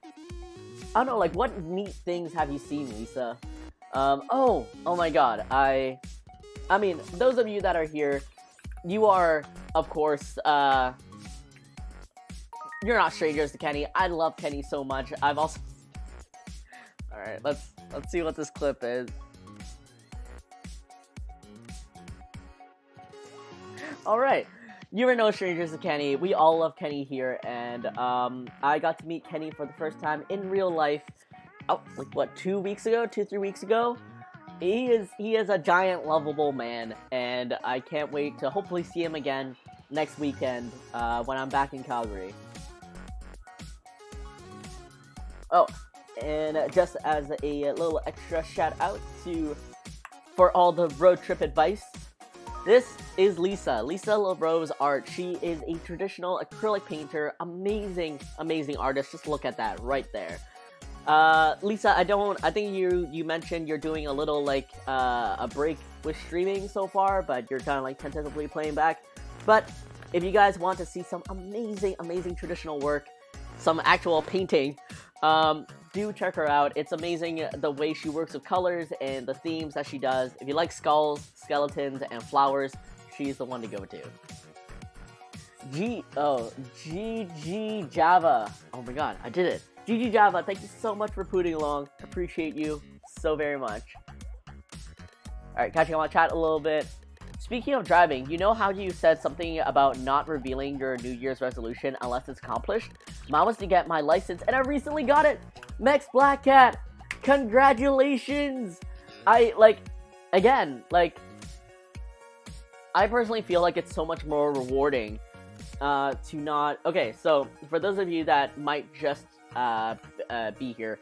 I don't know, like, what neat things have you seen, Lisa? Oh my god, I mean, those of you that are here, you are, of course, you're not strangers to Kenny. I love Kenny so much. I've also... Alright, let's see what this clip is. Alright, you are no strangers to Kenny. We all love Kenny here, and I got to meet Kenny for the first time in real life. Oh, like what, 2 weeks ago? 2-3 weeks ago? He is a giant lovable man, and I can't wait to hopefully see him again next weekend when I'm back in Calgary. Oh, and just as a little extra shout out for all the road trip advice, this is Lisa. Lisa LaRose art. She is a traditional acrylic painter. Amazing artist. Just look at that right there. Lisa, I think you mentioned you're doing a little like a break with streaming so far, but you're kind of like tentatively playing back. But if you guys want to see some amazing traditional work, some actual painting, do check her out. It's amazing the way she works with colors and the themes that she does. If you like skulls, skeletons, and flowers, she's the one to go to. GG Java. Oh my god, I did it. GG Java, thank you so much for putting along. Appreciate you so very much. Alright, catching on my chat a little bit. Speaking of driving, you know how you said something about not revealing your New Year's resolution unless it's accomplished? Mine was to get my license, and I recently got it! Mex Black Cat! Congratulations! I personally feel like it's so much more rewarding to not... Okay, so, for those of you that might just be here,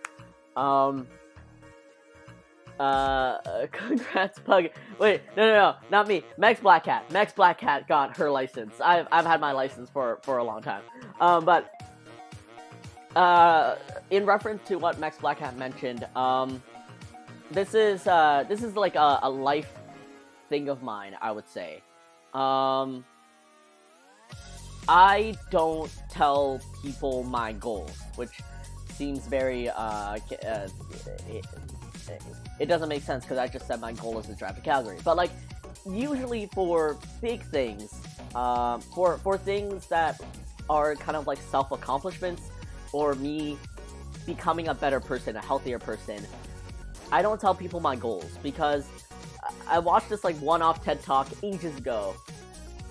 congrats, Pug. Wait, no, not me. Mex Black Cat. Mex Black Cat got her license. I've had my license for a long time. But in reference to what Mex Black Cat mentioned, this is like a life thing of mine, I would say. I don't tell people my goals, which seems very it doesn't make sense because I just said my goal is to drive to Calgary. But like, usually for big things, for things that are kind of like self-accomplishments, or me becoming a better person, a healthier person, I don't tell people my goals, because I watched this like one-off TED Talk ages ago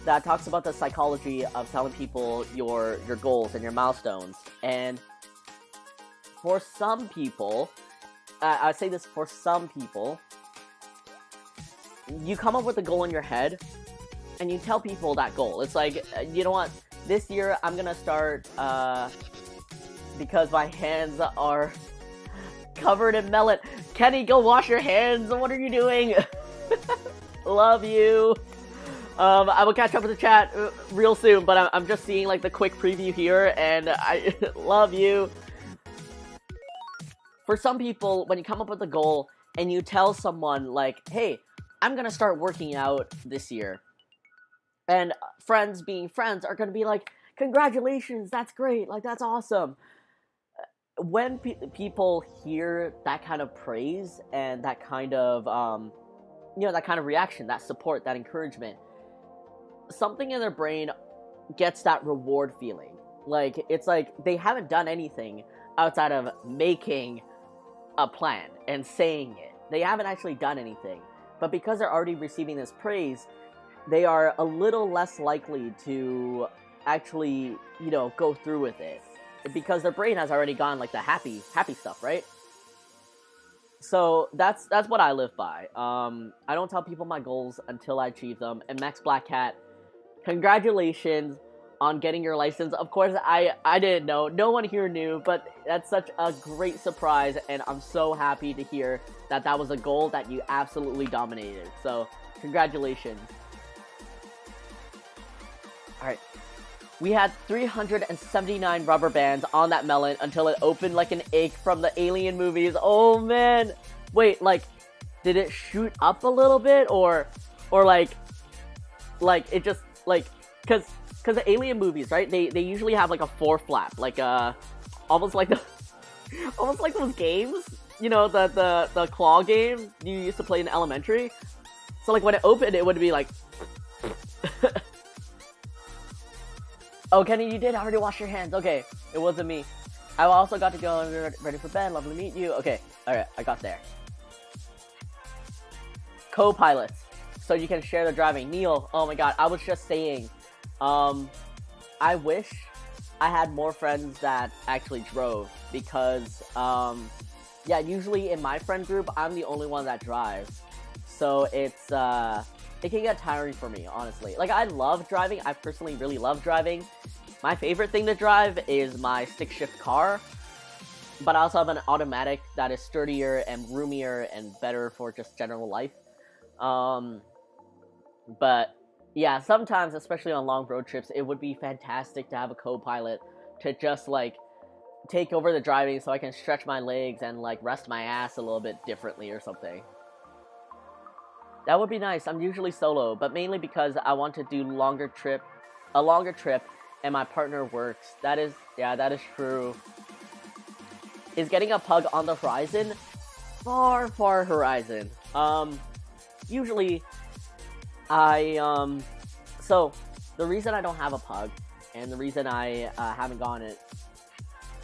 that talks about the psychology of telling people your goals and your milestones. And for some people, I say this for some people, you come up with a goal in your head and you tell people that goal. It's like, you know what, this year I'm gonna start, because my hands are covered in melon. Kenny, go wash your hands. What are you doing? Love you. I will catch up with the chat real soon, but I'm just seeing like the quick preview here, and I love you. For some people, when you come up with a goal and you tell someone like, hey, I'm gonna start working out this year, and friends being friends are gonna be like, congratulations, that's great, like that's awesome. When people hear that kind of praise and that kind of that kind of reaction, that support, that encouragement, something in their brain gets that reward feeling. Like, it's like they haven't done anything outside of making a plan and saying it. They haven't actually done anything. But because they're already receiving this praise, they are a little less likely to actually, go through with it. Because their brain has already gone like the happy stuff, right? So that's what I live by. I don't tell people my goals until I achieve them. And Max Black Cat, congratulations on getting your license. Of course, I didn't know. No one here knew, but that's such a great surprise, and I'm so happy to hear that that was a goal that you absolutely dominated. So, congratulations. Alright. We had 379 rubber bands on that melon until it opened like an egg from the Alien movies. Oh, man. Wait, like, did it shoot up a little bit? Or like it just, like, because the Alien movies, right? They usually have like a 4 flap, like almost like those games, the claw game you used to play in elementary. So like when it opened, it would be like. Oh, Kenny, you did already wash your hands. Okay, it wasn't me. I also got to go and ready for bed. Lovely to meet you. Okay, alright, I got there. Co-pilots, so you can share the driving. Neil, oh my god, I was just saying, I wish I had more friends that actually drove, because, yeah, usually in my friend group, I'm the only one that drives. So it's, it can get tiring for me, honestly. Like, I love driving. I personally really love driving. My favorite thing to drive is my stick-shift car. But I also have an automatic that is sturdier and roomier and better for just general life. But, yeah, sometimes, especially on long road trips, it would be fantastic to have a co-pilot to just, like, take over the driving so I can stretch my legs and, like, rest my ass a little bit differently or something. That would be nice. I'm usually solo, but mainly because I want to do a longer trip, and my partner works. That is true. Is getting a pug on the horizon? Far, far horizon. Usually, so, the reason I don't have a pug, and the reason I haven't gotten it,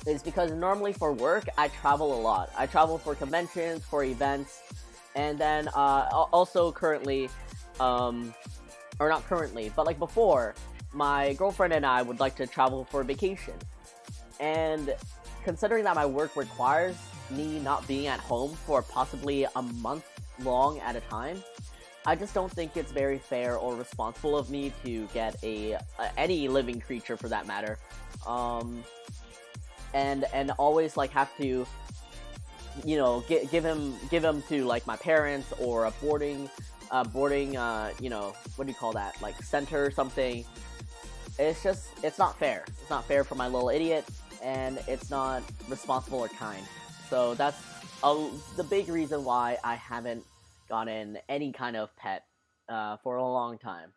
is because normally for work, I travel a lot. I travel for conventions, for events, and then, also currently, or not currently, but like before, my girlfriend and I would like to travel for vacation. And considering that my work requires me not being at home for possibly a month long at a time, I just don't think it's very fair or responsible of me to get any living creature for that matter. And always like have to, give him to like my parents or a boarding, what do you call that? Like center or something. It's not fair. It's not fair for my little idiot, and it's not responsible or kind. So that's the big reason why I haven't gotten any kind of pet for a long time.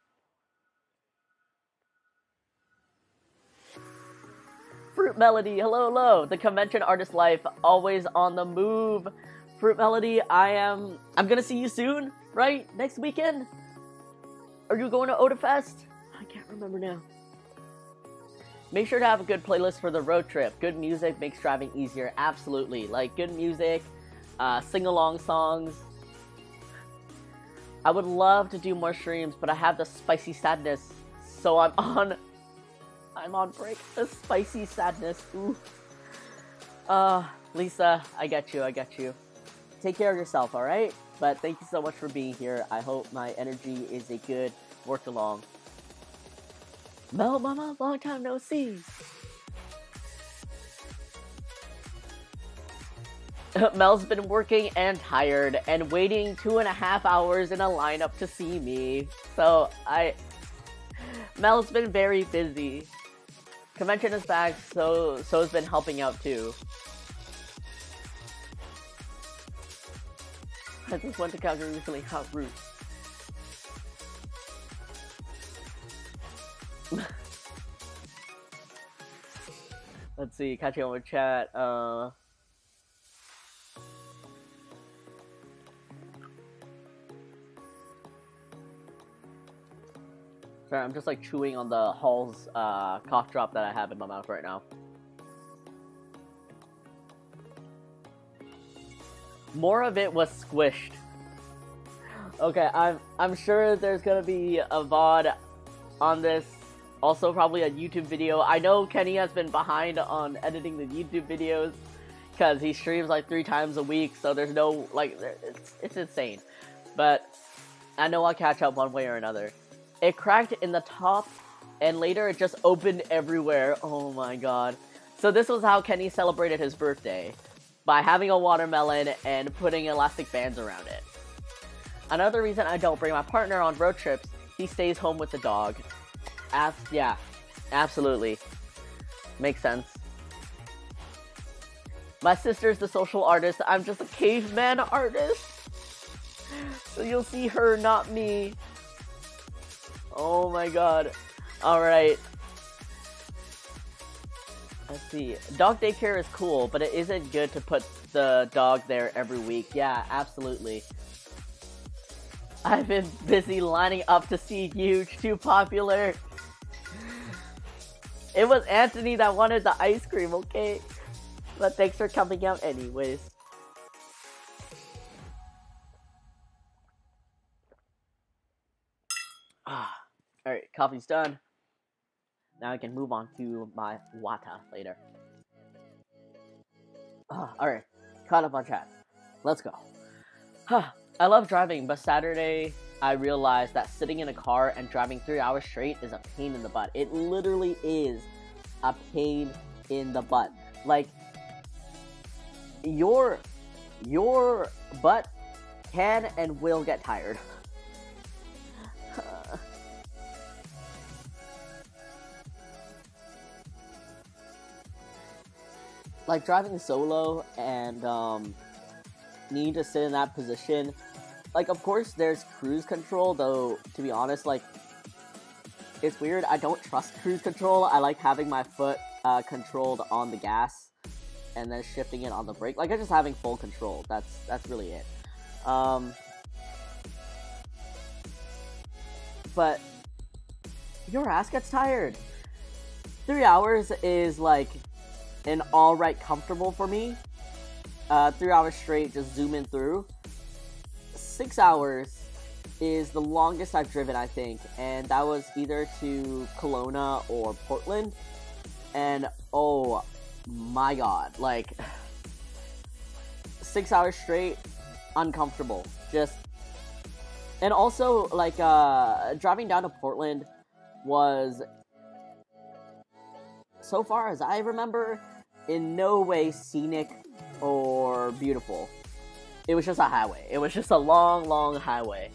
Fruit Melody, hello. The convention artist life, always on the move. Fruit Melody, I'm gonna see you soon, right? Next weekend? Are you going to Odafest? I can't remember now. Make sure to have a good playlist for the road trip. Good music makes driving easier. Absolutely. Like, good music, sing-along songs. I would love to do more streams, but I have the spicy sadness. So I'm on break. The spicy sadness. Ooh. Lisa, I get you. Take care of yourself, alright? But thank you so much for being here. I hope my energy is a good work along. Mel Mama, long time no see. Mel's been working and tired and waiting 2.5 hours in a lineup to see me. So Mel's been very busy. Convention is back, so's been helping out too. I just went to Calgary recently. How rude. Let's see, catching on with chat. Sorry, I'm just like chewing on the Hall's cough drop that I have in my mouth right now. More of it was squished. Okay, I'm sure there's gonna be a VOD on this. Also, probably a YouTube video. I know Kenny has been behind on editing the YouTube videos because he streams like 3 times a week, so there's no, like, it's insane. But I know I'll catch up one way or another. It cracked in the top, and later it just opened everywhere. Oh my god. So this was how Kenny celebrated his birthday, by having a watermelon and putting elastic bands around it. Another reason I don't bring my partner on road trips, he stays home with the dog. Yeah, absolutely. Makes sense. My sister's the social artist. I'm just a caveman artist. So you'll see her, not me. Oh my god. Alright. Let's see. Dog daycare is cool, but it isn't good to put the dog there every week. Yeah, absolutely. I've been busy lining up to see you. Too popular. It was Anthony that wanted the ice cream, okay? But thanks for coming out anyways. Alright, coffee's done. Now I can move on to my wata later. Alright, caught up on chat. Let's go. I love driving, but Saturday I realized that sitting in a car and driving 3 hours straight is a pain in the butt. It literally is a pain in the butt. Like, your butt can and will get tired. Like, driving solo and need to sit in that position. Like, of course, there's cruise control, though, to be honest, like, it's weird. I don't trust cruise control. I like having my foot controlled on the gas and then shifting it on the brake. Like, I'm just having full control. That's really it. But your ass gets tired. 3 hours is, like, an alright comfortable for me. 3 hours straight, just zooming through. 6 hours is the longest I've driven, I think, and that was either to Kelowna or Portland, and oh my god, like, 6 hours straight, uncomfortable, just, and also, like, driving down to Portland was, so far as I remember, in no way scenic or beautiful. It was just a highway. It was just a long, long highway.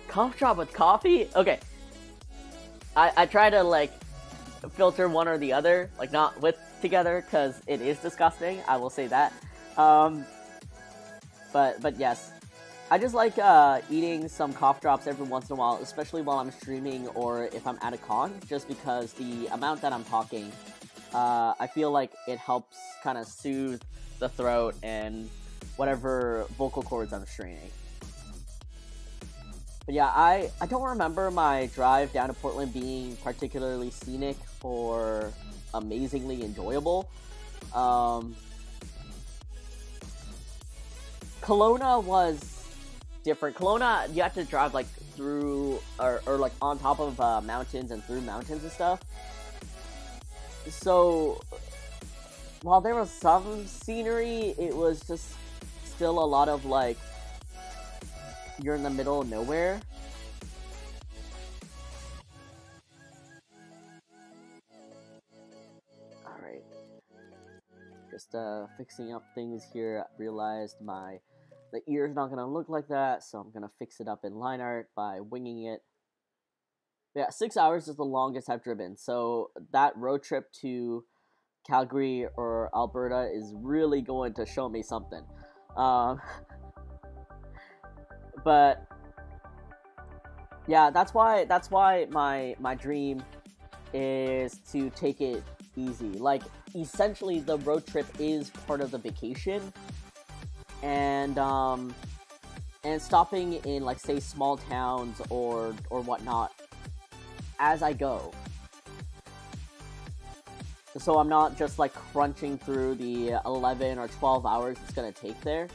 Cough drop with coffee? Okay. I try to, like, filter one or the other. Like, not with together, because it is disgusting. I will say that. But yes. I just like eating some cough drops every once in a while, especially while I'm streaming or if I'm at a con, just because the amount that I'm talking, I feel like it helps kind of soothe the throat and whatever vocal cords I'm straining. But yeah, I don't remember my drive down to Portland being particularly scenic or amazingly enjoyable. Kelowna was different. Kelowna, you have to drive like through or like on top of mountains and through mountains and stuff. So while there was some scenery, it was just still a lot of like you're in the middle of nowhere. Alright. Just fixing up things here. I realized the ear's not gonna look like that, so I'm gonna fix it up in line art by winging it. Yeah, 6 hours is the longest I've driven, so that road trip to Calgary or Alberta is really going to show me something. But yeah, that's why my dream is to take it easy. Like, essentially the road trip is part of the vacation, and stopping in, like, say, small towns or whatnot as I go. So I'm not just like crunching through the 11 or 12 hours it's gonna take there.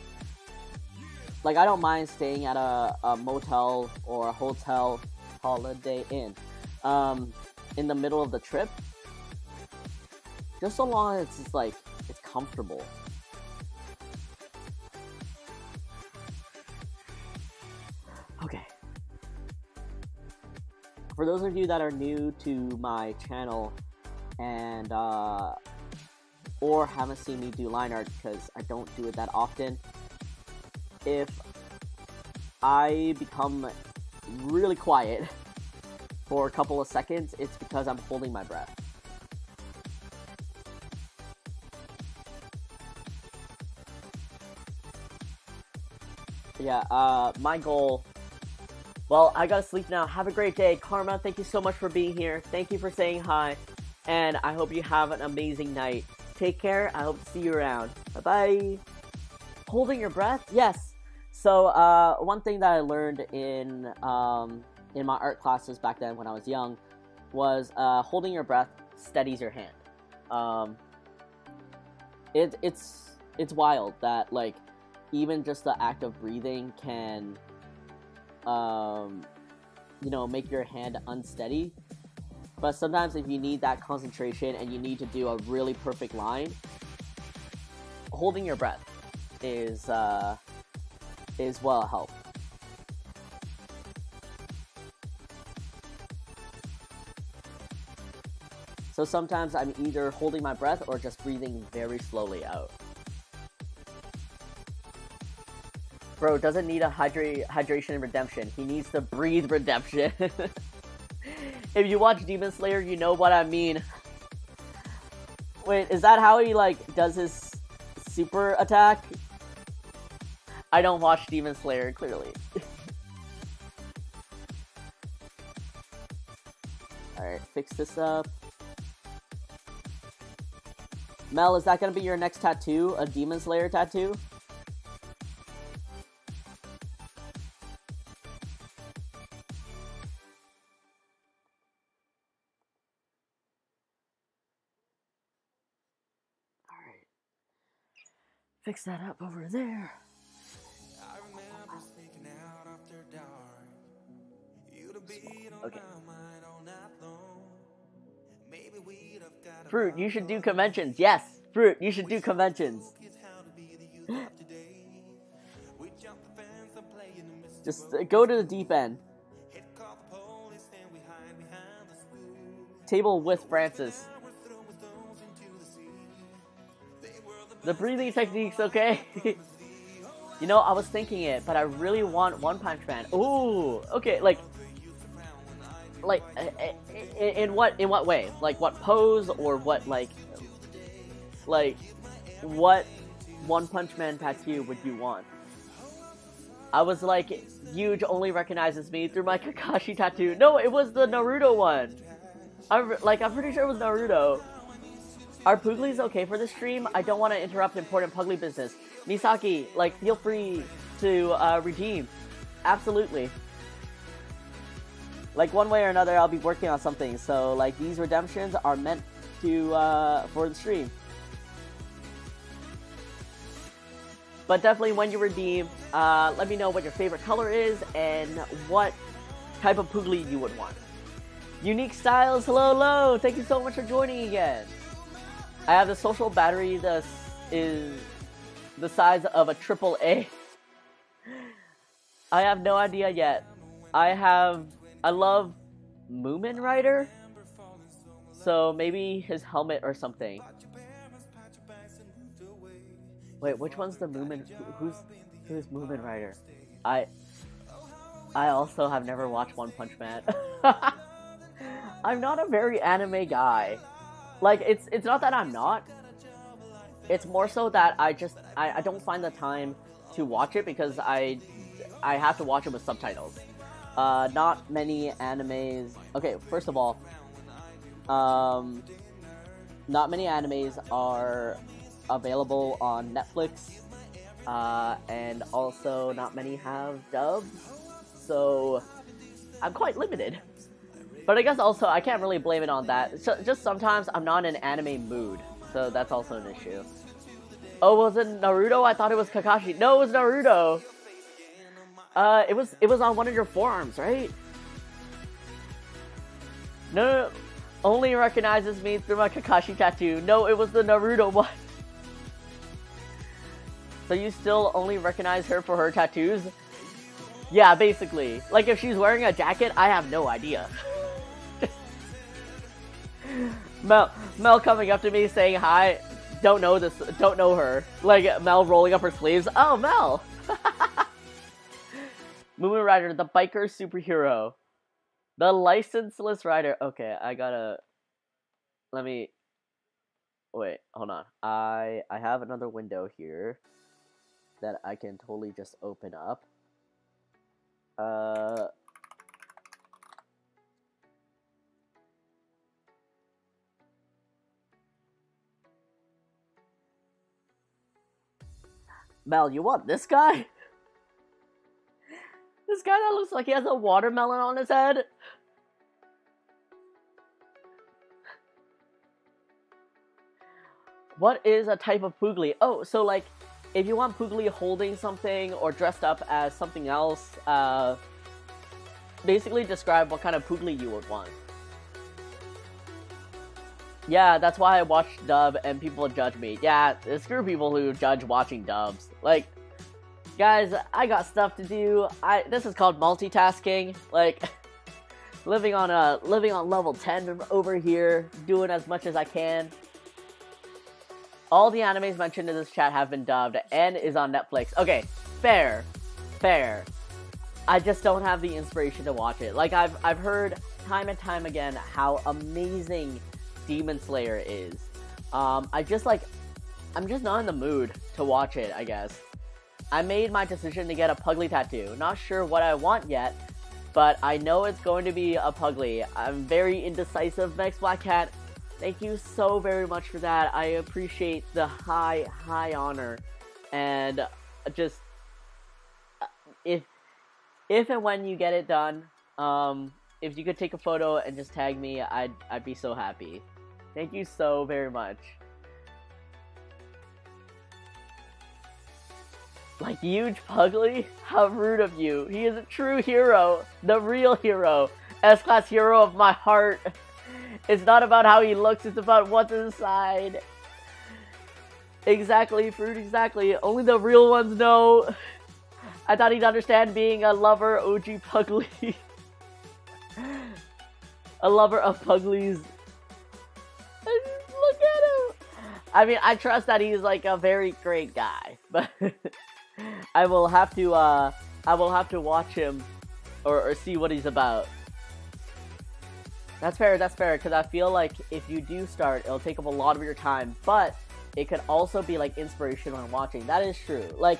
Like, I don't mind staying at a motel or a hotel, Holiday Inn, in the middle of the trip, just so long as it's like it's comfortable. Okay. For those of you that are new to my channel and or haven't seen me do line art, because I don't do it that often, if I become really quiet for a couple of seconds, it's because I'm holding my breath. Yeah, my goal... Well, I gotta sleep now. Have a great day. Karma, thank you so much for being here. Thank you for saying hi. And I hope you have an amazing night. Take care. I hope to see you around. Bye-bye. Holding your breath? Yes. So, one thing that I learned in my art classes back then when I was young was holding your breath steadies your hand. It's wild that, like, even just the act of breathing can, you know, make your hand unsteady. But sometimes if you need that concentration and you need to do a really perfect line, holding your breath is well a help. So sometimes I'm either holding my breath or just breathing very slowly out. Bro doesn't need a hydration and redemption. He needs to breathe redemption. If you watch Demon Slayer, you know what I mean. Wait, is that how he, like, does his super attack? I don't watch Demon Slayer, clearly. Alright, fix this up. Mel, is that gonna be your next tattoo? A Demon Slayer tattoo? Alright. Fix that up over there. I remember sneaking out after dark. You'd have been on Okay. my mind all night long. Maybe we'd have got Fruit, you should do conventions. Yes, Fruit, you should do conventions. Just go to the deep end. Table with Francis. The breathing technique's okay. You know, I was thinking it, but I really want One Punch Man. Ooh, okay, like in what way? Like what pose or what like what One Punch Man tattoo would you want? I was like, Yuge only recognizes me through my Kakashi tattoo. No, it was the Naruto one. I'm pretty sure it was Naruto. Are Puglies okay for the stream? I don't want to interrupt important Puglie business. Misaki, like, feel free to redeem. Absolutely. Like, one way or another, I'll be working on something. So, like, these redemptions are meant to, for the stream. But definitely when you redeem, let me know what your favorite color is and what type of Puglie you would want. Unique Styles, hello. Thank you so much for joining again. I have the social battery that is the size of a AAA. I have no idea yet. I love Moomin Rider, so maybe his helmet or something. Wait, which one's the Moomin? Who's Moomin Rider? I also have never watched One Punch Man. I'm not a very anime guy. Like, it's not that I'm not. It's more so that I don't find the time to watch it because I have to watch it with subtitles. Not many animes. Okay, first of all, not many animes are available on Netflix, and also not many have dubs, so I'm quite limited. But I guess also I can't really blame it on that. So, just sometimes I'm not in an anime mood, so that's also an issue. Oh, was it Naruto? I thought it was Kakashi. No, it was Naruto. It was on one of your forearms, right? No, only recognizes me through my Kakashi tattoo. No, it was the Naruto one. So you still only recognize her for her tattoos? Yeah, basically. Like, if she's wearing a jacket, I have no idea. Mel coming up to me saying hi. Don't know her. Like, Mel rolling up her sleeves. Oh, Mel! Moomin Rider, the biker superhero. The licenseless rider. Okay, I gotta... Let me... Wait, hold on. I have another window here that I can totally just open up. Mel, you want this guy? This guy that looks like he has a watermelon on his head? What is a type of Puglie? Oh, so like, if you want Puglie holding something or dressed up as something else, basically describe what kind of Puglie you would want. Yeah, that's why I watch dub and people judge me. Yeah, screw people who judge watching dubs. Like, guys, I got stuff to do. This is called multitasking. Like, living on level 10 over here, doing as much as I can. All the animes mentioned in this chat have been dubbed and is on Netflix. Okay, fair. I just don't have the inspiration to watch it. Like, I've heard time and time again how amazing Demon Slayer is. I'm just not in the mood to watch it, I guess. I made my decision to get a Puglie tattoo. Not sure what I want yet, but I know it's going to be a Puglie. I'm very indecisive, Max Black Cat. Thank you so very much for that. I appreciate the high honor. And just, if and when you get it done, if you could take a photo and just tag me, I'd be so happy. Thank you so very much. Like, huge Puglie? How rude of you. He is a true hero. The real hero. S-class hero of my heart. It's not about how he looks, it's about what's inside. Exactly, Fruit, exactly. Only the real ones know. I thought he'd understand being a lover, OG Puglie. A lover of Puglies. Look at him! I mean, I trust that he's like a very great guy, but I will have to watch him or see what he's about. That's fair, because I feel like if you do start, it'll take up a lot of your time, but it could also be like inspiration when watching. That is true. Like,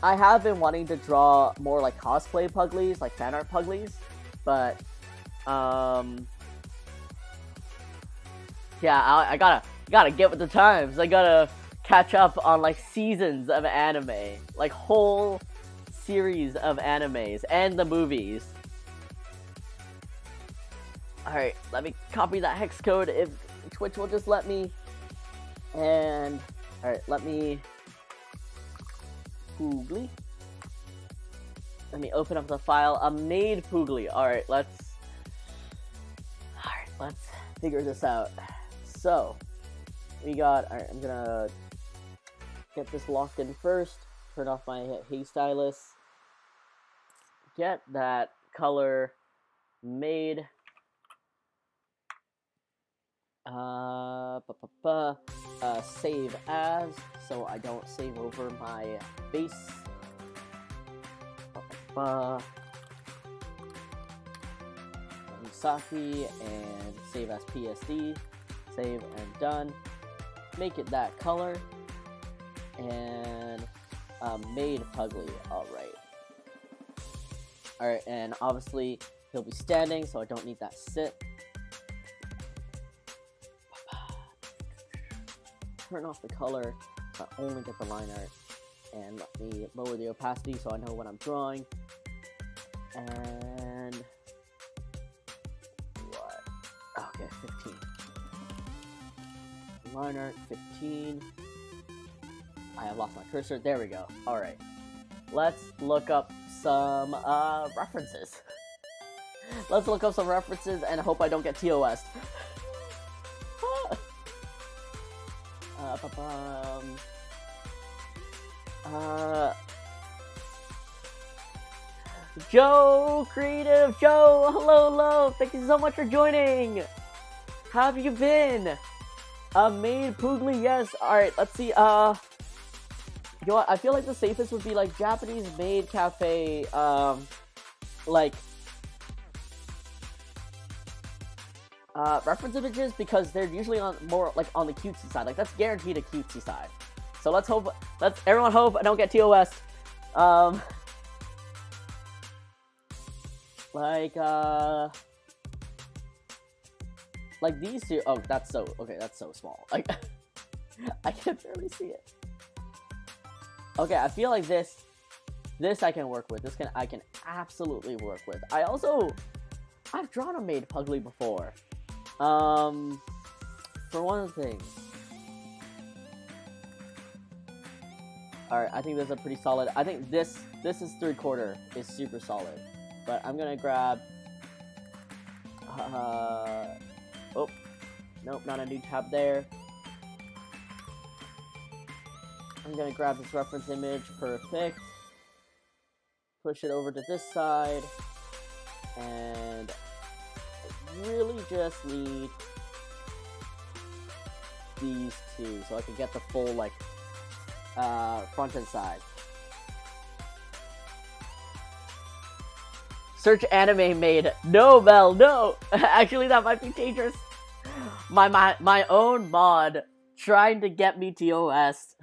I have been wanting to draw more like cosplay Puglies, like fan art Puglies, but yeah, I gotta get with the times. I gotta catch up on like seasons of anime, like whole series of animes and the movies. Alright, let me copy that hex code if Twitch will just let me. And alright, let me Puglie. Let me open up the file. A Maid Pooglie. Alright, let's figure this out. So we got, alright, I'm gonna get this locked in first. Turn off my Hey Stylus. Get that color made. Save as, so I don't save over my base. Misaki and save as PSD. Save and done. Make it that color. And Maid Pooglie. Alright, and obviously he'll be standing, so I don't need that sit. Turn off the color, but only get the line art. And let me lower the opacity so I know what I'm drawing. And what? Okay, 15. Line art 15. I have lost my cursor. There we go. Alright. Let's look up some references. Let's look up some references and hope I don't get TOS. Joe Creative, Joe, hello, thank you so much for joining. How have you been? Maid Pooglie, yes. Alright, let's see, you know what, I feel like the safest would be like Japanese maid cafe, reference images, because they're usually on more like on the cutesy side. Like that's guaranteed a cutesy side. So let's everyone hope I don't get TOS. Like these two. Oh, that's so okay. That's so small. Like I can barely see it. Okay, I feel like this I can work with. I can absolutely work with. I've drawn a Maid Pooglie before. For one of the things. Alright, I think that's a pretty solid. I think this is 3/4 is super solid. But I'm gonna grab oh, nope, not a new tab there. I'm gonna grab this reference image, perfect. Push it over to this side. And I really just need these two so I can get the full like front and side. Search anime made. No, Mel, no. Actually, that might be dangerous. My own mod trying to get me TOS.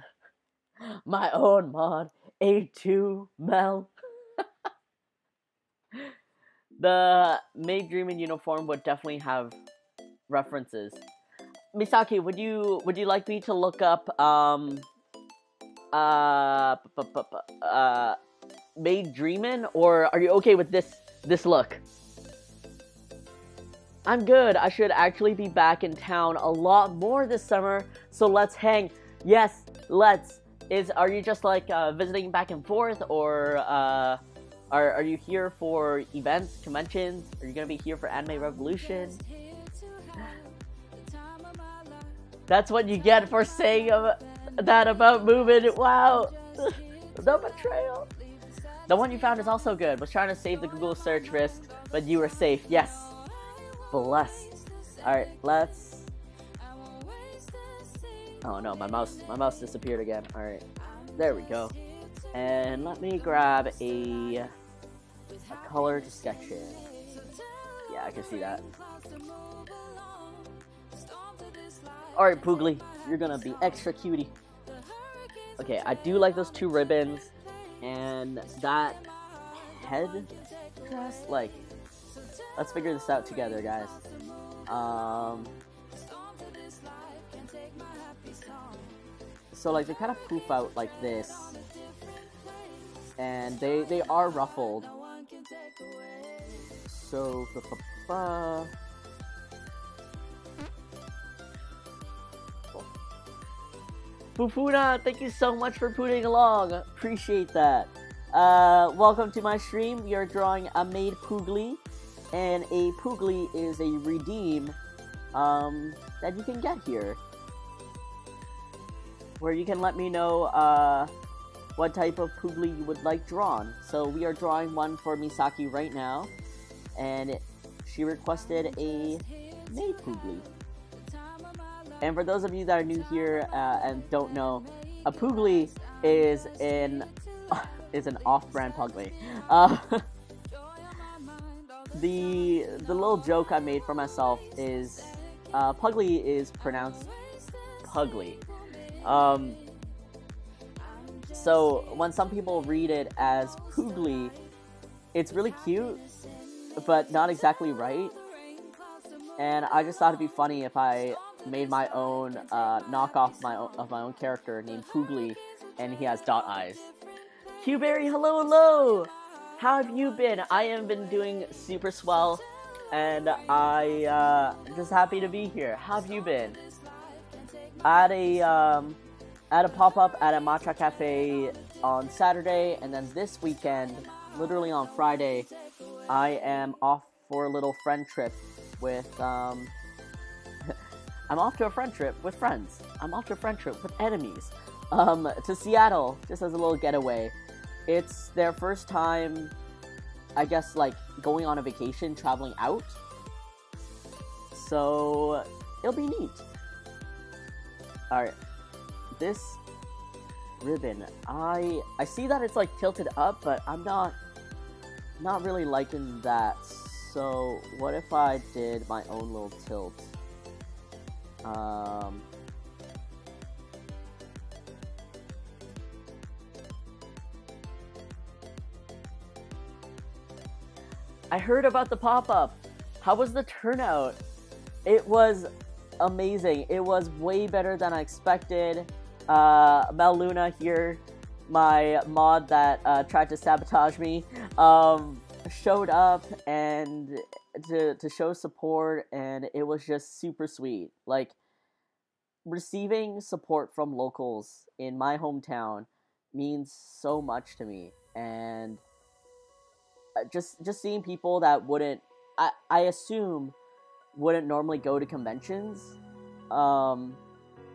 My own mod. A2 Mel. The Maid Dreaming uniform would definitely have references. Misaki, would you like me to look up Maid Dreamin', or are you okay with this look? I'm good. I should actually be back in town a lot more this summer, so let's hang. Yes, let's. Are you just like visiting back and forth, or are you here for events, conventions? Are you gonna be here for Anime Revolution? That's what you get for saying that about moving. Wow, the betrayal. The one you found is also good. Was trying to save the Google search risks, but you were safe. Yes, blessed. All right, let's. Oh no, my mouse disappeared again. All right, there we go. And let me grab a color to sketch in. Yeah, I can see that. Alright, Puglie, you're gonna be extra cutie. Okay, I do like those two ribbons. And that head dress, like, let's figure this out together, guys. so like they kind of poof out like this, and they are ruffled. So Fufuna, thank you so much for putting along. Appreciate that. Welcome to my stream. We are drawing a Maid Pooglie, and a Puglie is a redeem that you can get here, where you can let me know what type of Puglie you would like drawn. So we are drawing one for Misaki right now, and she requested a Maid Pooglie. And for those of you that are new here and don't know, a Puglie is an off-brand Puglie. The little joke I made for myself is Puglie is pronounced Puglie. So when some people read it as Puglie, it's really cute, but not exactly right. And I just thought it'd be funny if I made my own knockoff of my own character named Puglie, and he has dot eyes. Qberry, hello, hello! How have you been? I have been doing super swell, and I just happy to be here. How have you been? I had a pop-up at a matcha cafe on Saturday, and then this weekend, literally on Friday, I am off for a little friend trip with I'm off to a friend trip with friends. I'm off to a friend trip with enemies. To Seattle, just as a little getaway. It's their first time, I guess, like, going on a vacation, traveling out. So, it'll be neat. Alright. This ribbon, I see that it's, like, tilted up, but I'm not really liking that. So, what if I did my own little tilt? I heard about the pop-up. How was the turnout? It was amazing. It was way better than I expected. Mel Luna here, my mod that tried to sabotage me, showed up and to show support, and it was just super sweet. Like, receiving support from locals in my hometown means so much to me, and just seeing people that wouldn't, I assume, wouldn't normally go to conventions,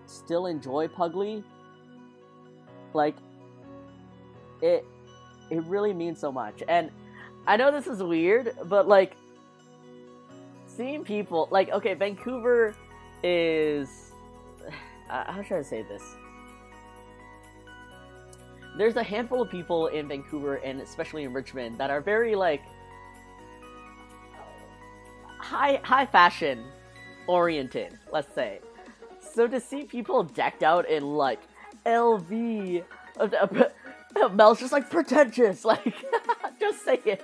still enjoy Puglie. Like, it really means so much. And I know this is weird, but like, seeing people, like, okay, Vancouver is, how should I say this? There's a handful of people in Vancouver, and especially in Richmond, that are very, like, high fashion oriented, let's say. So to see people decked out in, like, LV, Mel's just like, pretentious, like, just say it.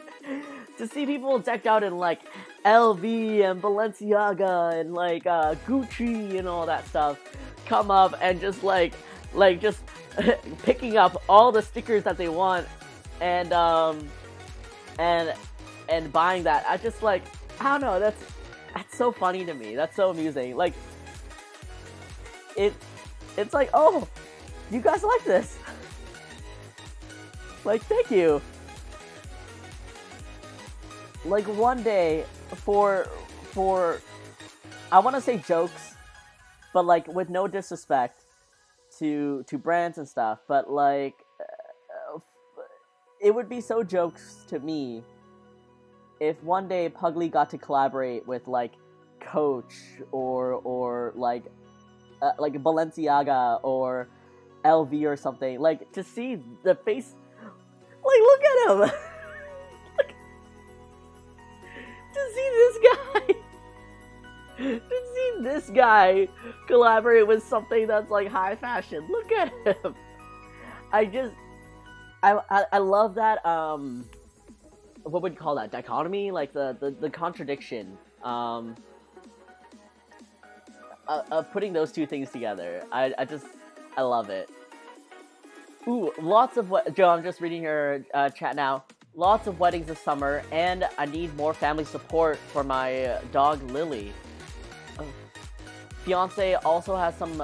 To see people decked out in, like, LV and Balenciaga and, like, Gucci and all that stuff, come up and just, like just picking up all the stickers that they want, and buying that. I just, like, I don't know, that's so funny to me. That's so amusing. Like, it's like, oh, you guys like this? Like, thank you. Like, one day, for I want to say jokes, but, like, with no disrespect to brands and stuff, but, like, it would be so jokes to me if one day Puglie got to collaborate with, like, Coach or like Balenciaga or LV or something. Like, to see the face, like, look at him. Look. To see this guy, to see this guy collaborate with something that's, like, high fashion. Look at him. I love that, what would you call that? Dichotomy? Like, the contradiction, of putting those two things together. I I love it. Ooh, lots of Joe, I'm just reading your chat now. Lots of weddings this summer, and I need more family support for my dog Lily. Oh. Fiance also has some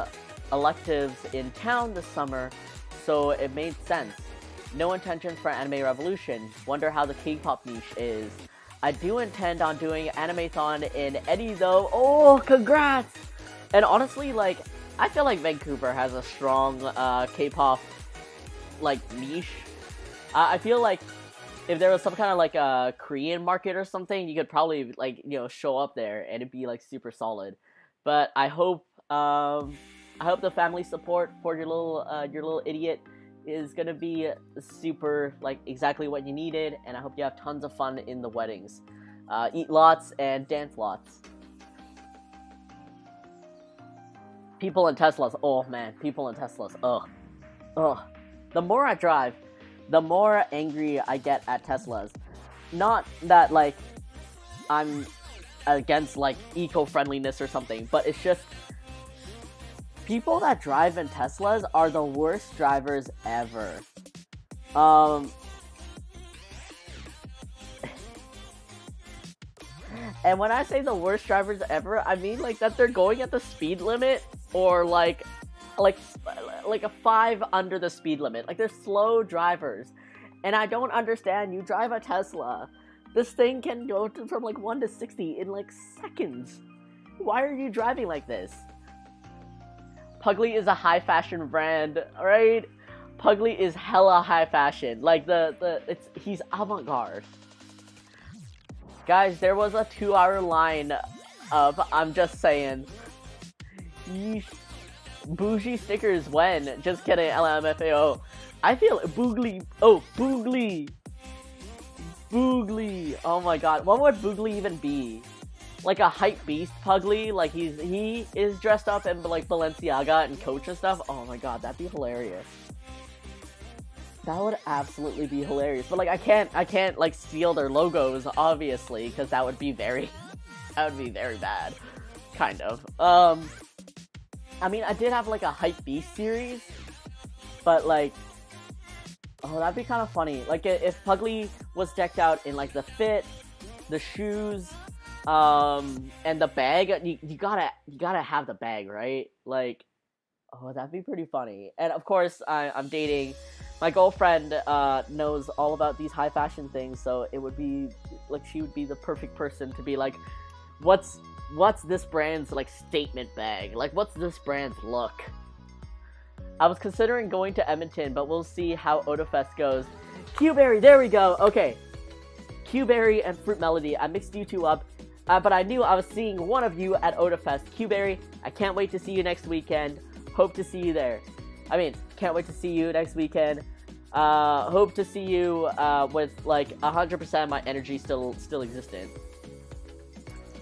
electives in town this summer, so it made sense. No intention for Anime Revolution. Wonder how the K-pop niche is. I do intend on doing Animathon in Eddie though. Oh, congrats! And honestly, like, I feel like Vancouver has a strong K-pop like niche. I feel like if there was some kind of like a Korean market or something, you could probably like, you know, show up there and it'd be like super solid. But I hope the family support for your little idiot is gonna be super, like, exactly what you needed, and I hope you have tons of fun in the weddings. Eat lots and dance lots. People in Teslas. Oh man, people in Teslas. Ugh. The more I drive, the more angry I get at Teslas. Not that, like, I'm against, like, eco-friendliness or something, but it's just people that drive in Teslas are the worst drivers ever. And when I say the worst drivers ever, I mean, like, that they're going at the speed limit, or like a 5 under the speed limit. Like, they're slow drivers. And I don't understand. You drive a Tesla. This thing can go from like 1 to 60 in like seconds. Why are you driving like this? Puglie is a high fashion brand, right? Puglie is hella high fashion. Like he's avant-garde. Guys, there was a 2-hour line of I'm just saying. Yeesh. Bougie stickers when? Just kidding, LMFAO. I feel Puglie. Oh, Puglie. Puglie. Oh my god. What would Puglie even be? Like a hype beast Puglie? Like he is dressed up in like Balenciaga and Coach and stuff? Oh my god, that'd be hilarious. That would absolutely be hilarious. But like I can't like steal their logos, obviously, because that would be very bad. Kind of. I mean, I did have like a hype beast series, but like, oh, that'd be kind of funny. Like if Puglie was decked out in like the fit, the shoes, and the bag. You gotta have the bag, right? Like, oh, that'd be pretty funny. And of course, I'm dating. My girlfriend knows all about these high fashion things, so it would be like she would be the perfect person to be like, what's this brand's like statement bag? Like, what's this brand's look? I was considering going to Edmonton, but we'll see how Otafest goes. Q-Berry, there we go. Okay, Q-Berry and Fruit Melody. I mixed you two up, but I knew I was seeing one of you at Otafest. Q-Berry, I can't wait to see you next weekend. Hope to see you there. I mean, can't wait to see you next weekend. Hope to see you with like 100% my energy still existent.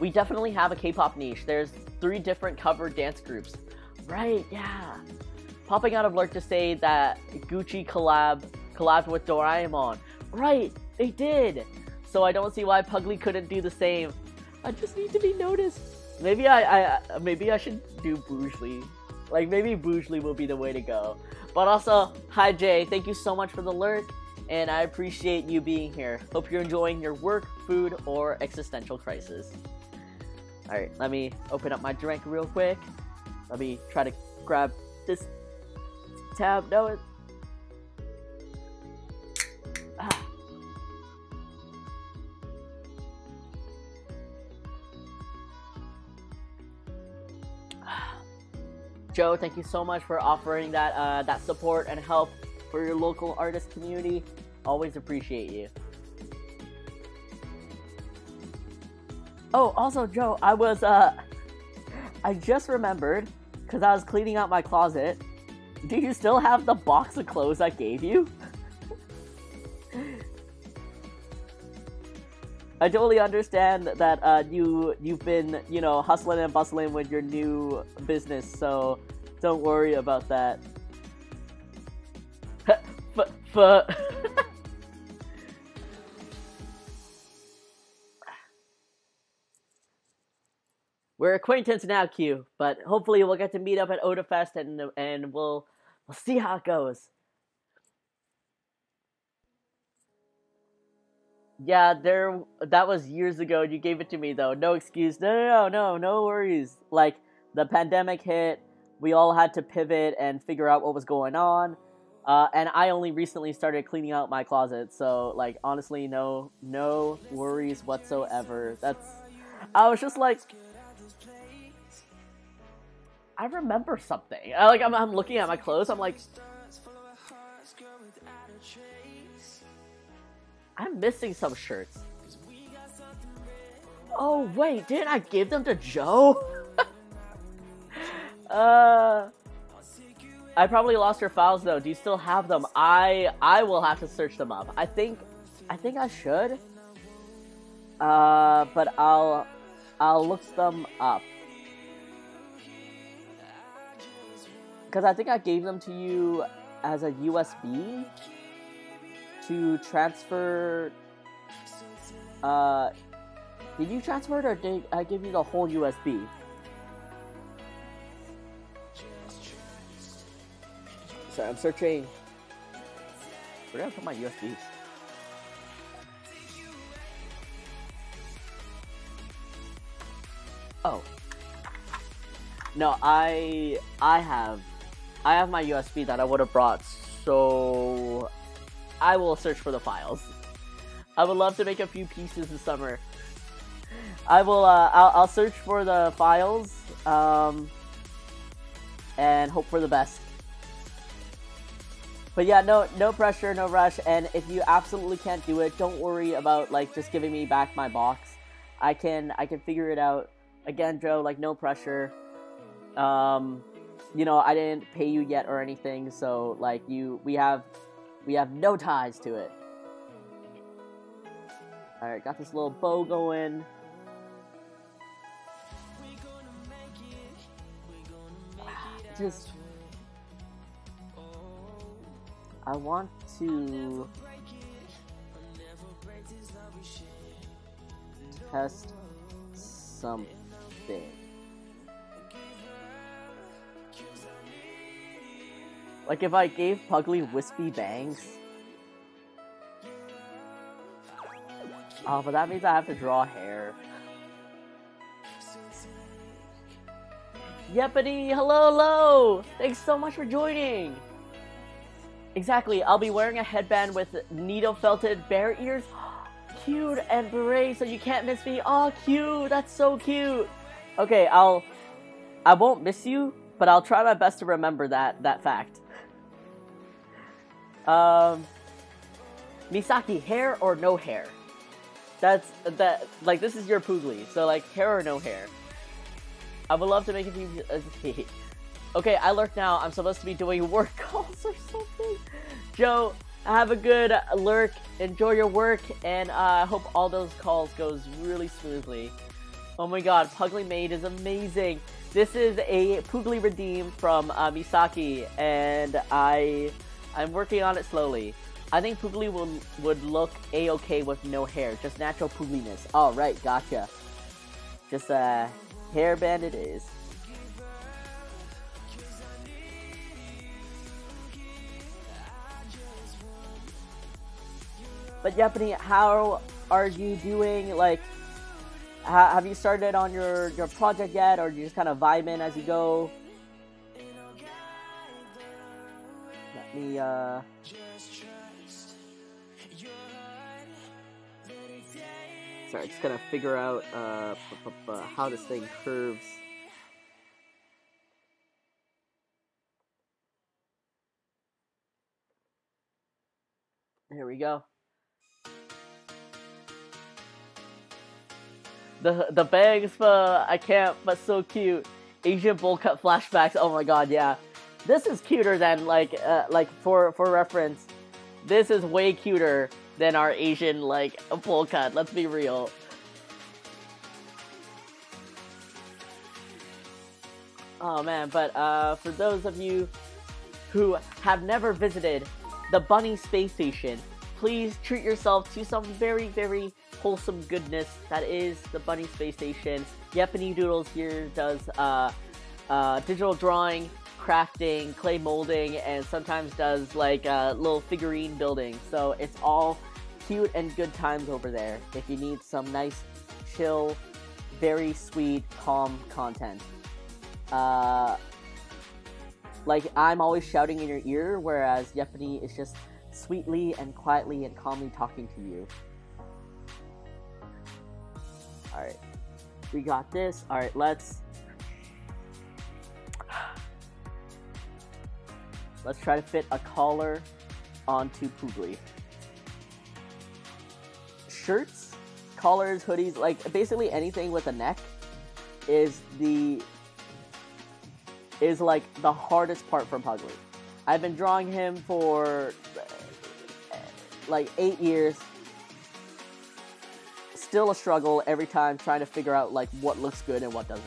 We definitely have a K-pop niche. There's 3 different cover dance groups. Right, yeah. Popping out of Lurk to say that Gucci collabed with Doraemon. Right, they did. So I don't see why Puglie couldn't do the same. I just need to be noticed. Maybe I should do Puglie. Like, maybe Puglie will be the way to go. But also, hi Jay, thank you so much for the lurk, and I appreciate you being here. Hope you're enjoying your work, food, or existential crisis. Alright, let me open up my drink real quick. Let me try to grab this tab. No, it... Joe, thank you so much for offering that that support and help for your local artist community. Always appreciate you. Oh, also, Joe, I just remembered, because I was cleaning out my closet. Do you still have the box of clothes I gave you? I totally understand that you've been, you know, hustling and bustling with your new business, so don't worry about that. We're acquaintance now, Q, but hopefully we'll get to meet up at Otafest and we'll We'll see how it goes. Yeah, that was years ago. You gave it to me though. No excuse. No worries. Like the pandemic hit, we all had to pivot and figure out what was going on. And I only recently started cleaning out my closet, so like honestly, no worries whatsoever. I was just like, I remember something. I'm looking at my clothes. I'm like, I'm missing some shirts. Oh wait, didn't I give them to Joe? I probably lost your files though. Do you still have them? I will have to search them up. I think I should. But I'll look them up. Because I think I gave them to you as a USB to transfer. Did you transfer it or did I give you the whole USB? Sorry, I'm searching. Where did I put my USBs? Oh. No, I have my USB that I would have brought, so I will search for the files. I would love to make a few pieces this summer. I'll search for the files, and hope for the best. But yeah, no pressure, no rush, and if you absolutely can't do it, don't worry about like just giving me back my box. I can figure it out. Again, Joe, like no pressure. You know, I didn't pay you yet or anything, so like we have no ties to it. Alright, got this little bow going. Just I want to test something. Like if I gave Puglie wispy bangs. Oh, but that means I have to draw hair. Yepity, hello! Thanks so much for joining! Exactly, I'll be wearing a headband with needle-felted bear ears. Cute, and beret, so you can't miss me. Oh, cute, that's so cute. Okay, I won't miss you, but I'll try my best to remember that fact. Misaki, hair or no hair? Like, this is your Puglie, so like, hair or no hair? I would love to make a few. Okay, I lurk now. I'm supposed to be doing work calls or something. Joe, have a good lurk. Enjoy your work, and I hope all those calls goes really smoothly. Oh my god, Puglie Maid is amazing. This is a Puglie redeem from Misaki, and I'm working on it slowly. I think Puglie would look a-okay with no hair, just natural Pugliness. All right, gotcha. Just hairband it is. But Yepany, how are you doing? Like, have you started on your project yet, or you just kind of vibing as you go? Let me sorry, just gonna figure out how this thing curves. Here we go. The bags, I can't, but so cute. Asian bowl cut flashbacks. Oh my god, yeah. This is cuter than like for reference. This is way cuter than our Asian like bowl cut. Let's be real. Oh man, but for those of you who have never visited the Bunny Space Station, please treat yourself to some very, very wholesome goodness that is the Bunny Space Station. Yepany Doodles here does digital drawing, crafting, clay molding, and sometimes does like little figurine building. So it's all cute and good times over there if you need some nice, chill, very sweet, calm content. Like, I'm always shouting in your ear, whereas Yeppany is just sweetly and quietly and calmly talking to you. Alright. We got this. Alright, let's try to fit a collar onto Puglie. Shirts, collars, hoodies, like basically anything with a neck is like the hardest part for Puglie. I've been drawing him for like 8 years. Still a struggle every time trying to figure out like what looks good and what doesn't.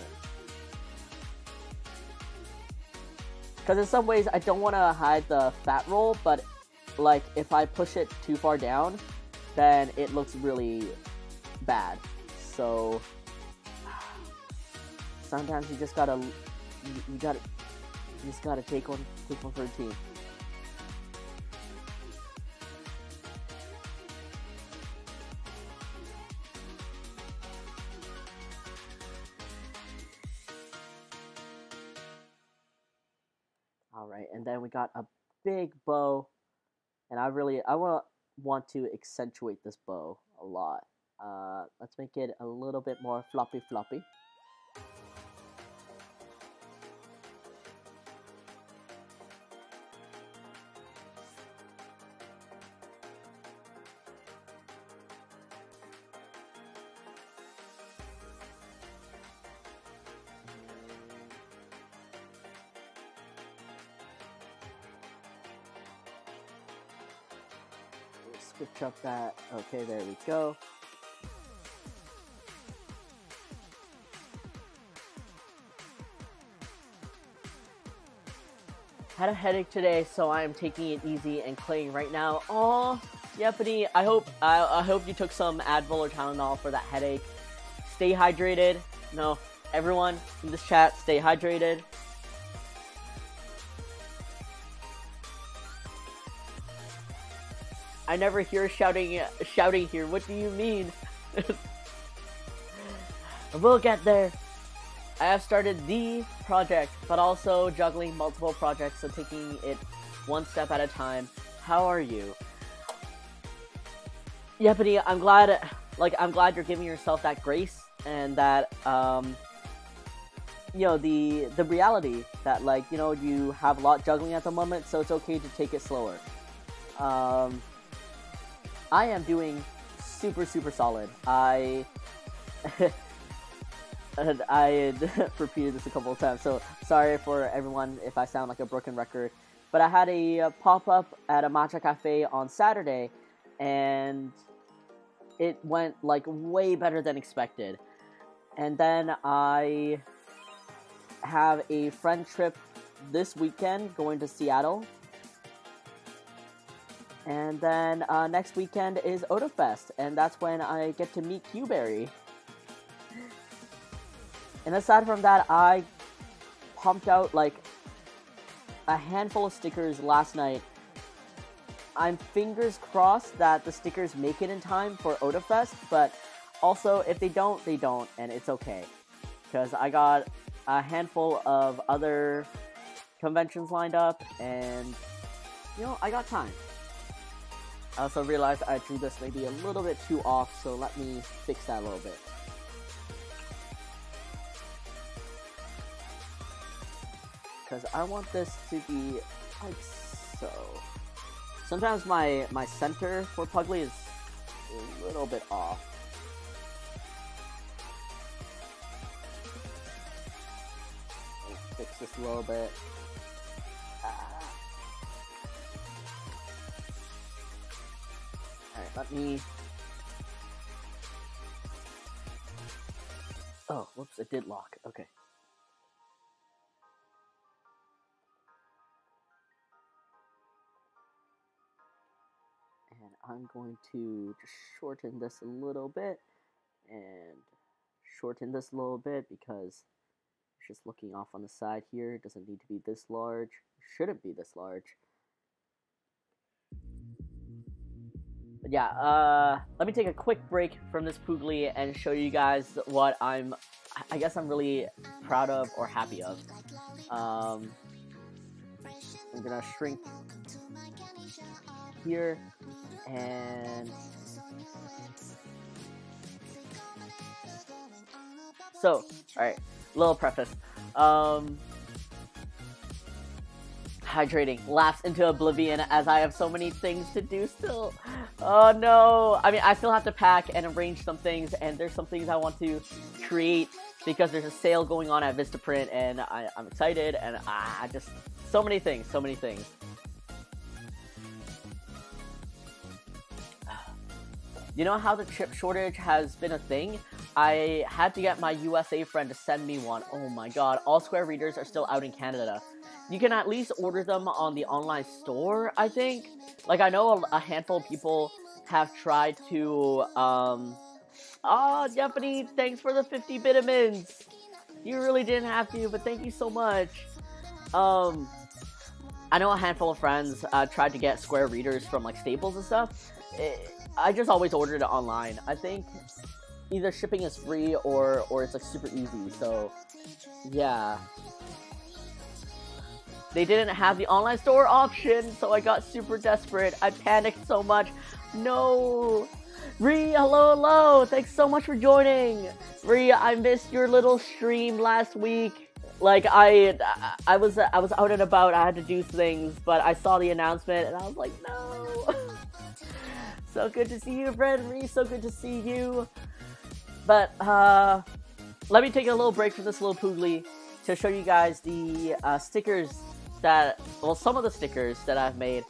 Because in some ways I don't want to hide the fat roll, but like if I push it too far down, then it looks really bad. So sometimes you just gotta take one for the team. Alright, and then we got a big bow, and I want to accentuate this bow a lot. Let's make it a little bit more floppy. Switch up that. Okay, there we go. Had a headache today, so I am taking it easy and claying right now. Aw, Yeppany, I hope you took some Advil or Tylenol for that headache. Stay hydrated. No, everyone in this chat, stay hydrated. I never hear shouting here. What do you mean? We'll get there. I have started the project, but also juggling multiple projects, so taking it one step at a time. How are you? Yeppany, I'm glad you're giving yourself that grace and that you know, the reality that, like, you know, you have a lot juggling at the moment, so it's okay to take it slower. I am doing super solid. I repeated this a couple of times, so sorry for everyone if I sound like a broken record. But I had a pop-up at a matcha cafe on Saturday, and it went like way better than expected. And then I have a friend trip this weekend going to Seattle. And then next weekend is Otofest, and that's when I get to meet Q-Berry. And aside from that, I pumped out like a handful of stickers last night. I'm fingers crossed that the stickers make it in time for Otofest, but also if they don't, they don't, and it's okay. Because I got a handful of other conventions lined up, and, you know, I got time. I also realized I drew this maybe a little bit too off, so let me fix that a little bit. Because I want this to be like so. Sometimes my center for Puglie is a little bit off. Let me fix this a little bit. Alright, let me... Oh, whoops, it did lock. Okay. And I'm going to just shorten this a little bit, and shorten this a little bit, because Just looking off on the side here. It doesn't need to be this large. Shouldn't be this large. But yeah, let me take a quick break from this Puglie and show you guys what I guess I'm really proud of or happy of. I'm gonna shrink here and so, alright, little preface. Hydrating, lapse into oblivion as I have so many things to do still. Oh no! I mean, I still have to pack and arrange some things, and there's some things I want to create because there's a sale going on at Vistaprint, and I'm excited, and I just, so many things. You know how the chip shortage has been a thing? I had to get my USA friend to send me one. Oh my god, all Square readers are still out in Canada. You can at least order them on the online store, I think. Like, I know a handful of people have tried to, oh, Japanese, thanks for the 50 vitamins. You really didn't have to, but thank you so much. I know a handful of friends tried to get Square readers from, like, Staples and stuff. I just always ordered it online. I think either shipping is free or it's, like, super easy, so, yeah. They didn't have the online store option, so I got super desperate. I panicked so much. No! Ree, hello! Thanks so much for joining! Ree, I missed your little stream last week. Like, I was out and about, I had to do things, but I saw the announcement, and I was like, no! So good to see you, friend Ree, so good to see you. But, let me take a little break from this little Puglie to show you guys the stickers some of the stickers that I've made,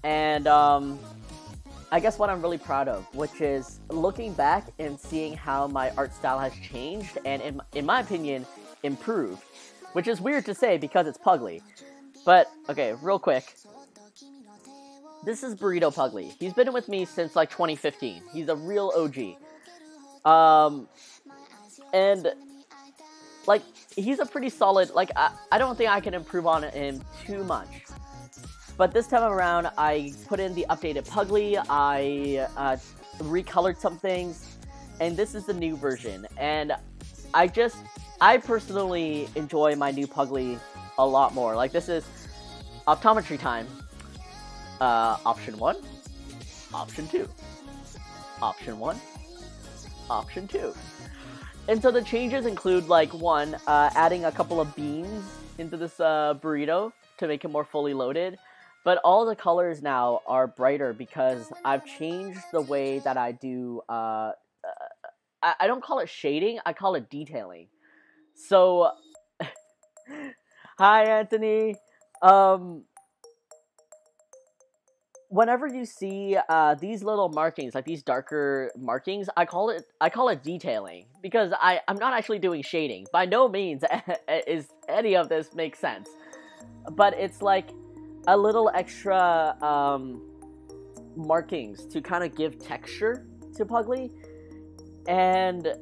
and I guess what I'm really proud of, which is looking back and seeing how my art style has changed and, in my opinion, improved, which is weird to say because it's Puglie. But, okay, real quick. This is Burrito Puglie. He's been with me since, like, 2015. He's a real OG. And, like, he's a pretty solid, like, I don't think I can improve on him too much. But this time around, I put in the updated Puglie, I recolored some things, and this is the new version. And I personally enjoy my new Puglie a lot more. Like, this is optometry time. Option 1, option 2, option 1, option 2. And so the changes include, like, one, adding a couple of beans into this burrito to make it more fully loaded. But all the colors now are brighter because I've changed the way that I do, I don't call it shading, I call it detailing. So, hi Anthony, whenever you see these little markings, like these darker markings, I call it detailing because I'm not actually doing shading. By no means is any of this makes sense, but it's like a little extra markings to kind of give texture to Puglie. And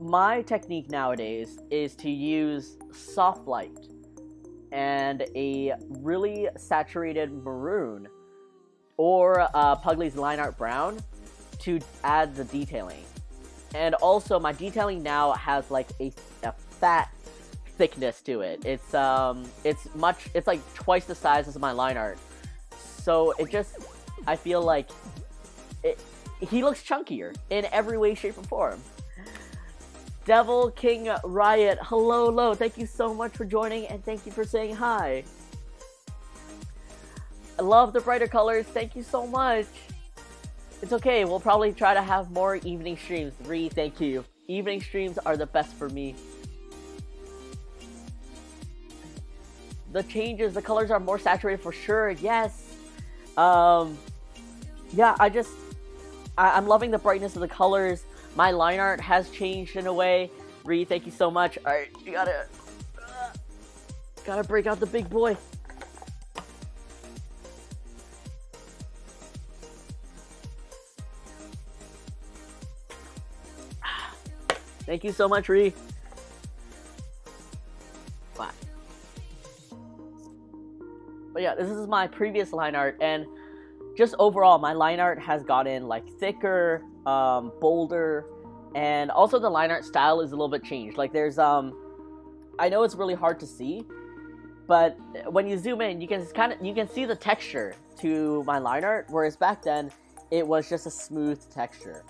my technique nowadays is to use soft light and a really saturated maroon or Puglie's line art brown to add the detailing. And also my detailing now has like a fat thickness to it. It's like twice the size as my line art. So it just, I feel like he looks chunkier in every way, shape, or form. Devil King Riot, hello, thank you so much for joining and thank you for saying hi. I love the brighter colors. Thank you so much. It's okay. We'll probably try to have more evening streams. Ree, thank you. Evening streams are the best for me. The changes, the colors are more saturated for sure. Yes. Yeah, I'm loving the brightness of the colors. My line art has changed in a way. Ree, thank you so much. All right, you gotta break out the big boy. Thank you so much, Ree. But yeah, this is my previous line art, and just overall, my line art has gotten like thicker, bolder, and also the line art style is a little bit changed. Like there's I know it's really hard to see, but when you zoom in, you can see the texture to my line art, whereas back then it was just a smooth texture.